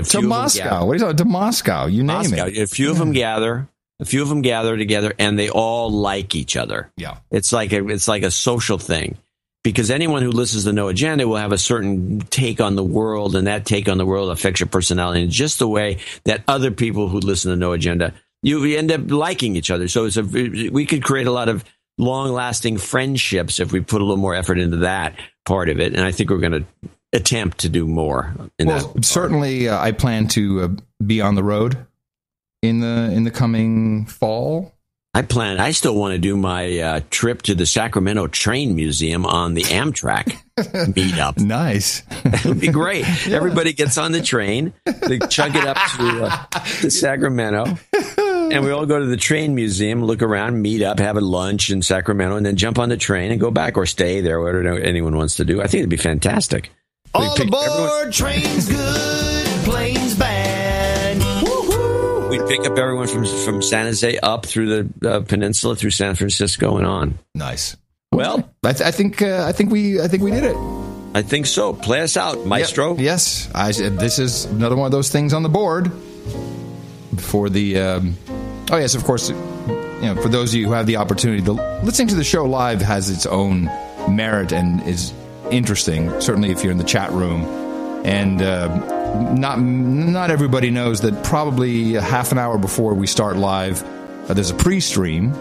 few to Moscow. What are you talking? To Moscow? You name it. A few of them gather. A few of them gather together, and they all like each other. Yeah, it's like a social thing. Because anyone who listens to No Agenda will have a certain take on the world, and that take on the world affects your personality in just the way that other people who listen to No Agenda, you end up liking each other. So we could create a lot of long-lasting friendships if we put a little more effort into that part of it. And I think we're going to attempt to do more. Certainly, I plan to be on the road in the coming fall. I still want to do my trip to the Sacramento Train Museum on the Amtrak meetup. Nice. It would be great. Yeah. Everybody gets on the train. They chug it up to Sacramento. And we all go to the train museum, look around, meet up, have a lunch in Sacramento, and then jump on the train and go back or stay there, whatever anyone wants to do. I think it'd be fantastic. All aboard, train's good, plane's bad. We'd pick up everyone from San Jose up through the peninsula, through San Francisco, and on. Nice. Well, I think we did it. I think so. Play us out, Maestro. Yep. Yes, this is another one of those things on the board for the. Yes, of course. For those of you who have the opportunity, listening to the show live has its own merit and is interesting. Certainly, if you're in the chat room, and. Not everybody knows that probably a half an hour before we start live, there's a pre-stream,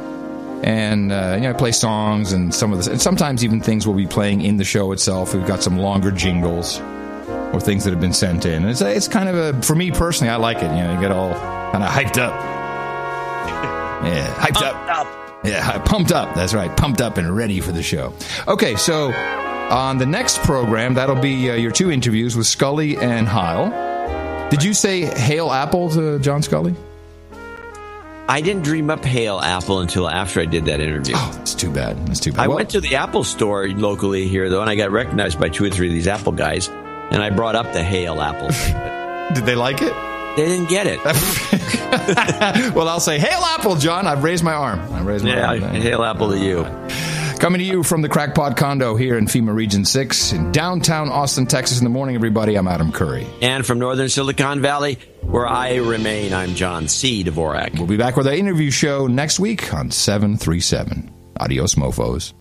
and I play songs and some of this, and sometimes even things we'll be playing in the show itself. We've got some longer jingles or things that have been sent in. It's kind of for me personally, I like it. You get all kind of hyped up. Yeah, hyped up. Yeah, pumped up. That's right, pumped up and ready for the show. Okay, so. On the next program, that'll be your two interviews with Scully and Heil. Did you say Hail Apple to John Scully? I didn't dream up Hail Apple until after I did that interview. Oh, that's too bad. That's too bad. I went to the Apple store locally here, though, and I got recognized by 2 or 3 of these Apple guys, and I brought up the Hail Apple thing. Did they like it? They didn't get it. Well, I'll say, Hail Apple, John. I've raised my arm. Hail Apple to you. Coming to you from the Crackpot Condo here in FEMA Region 6 in downtown Austin, Texas. In the morning, everybody, I'm Adam Curry. And from northern Silicon Valley, where I remain, I'm John C. Dvorak. We'll be back with our interview show next week on 737. Adios, mofos.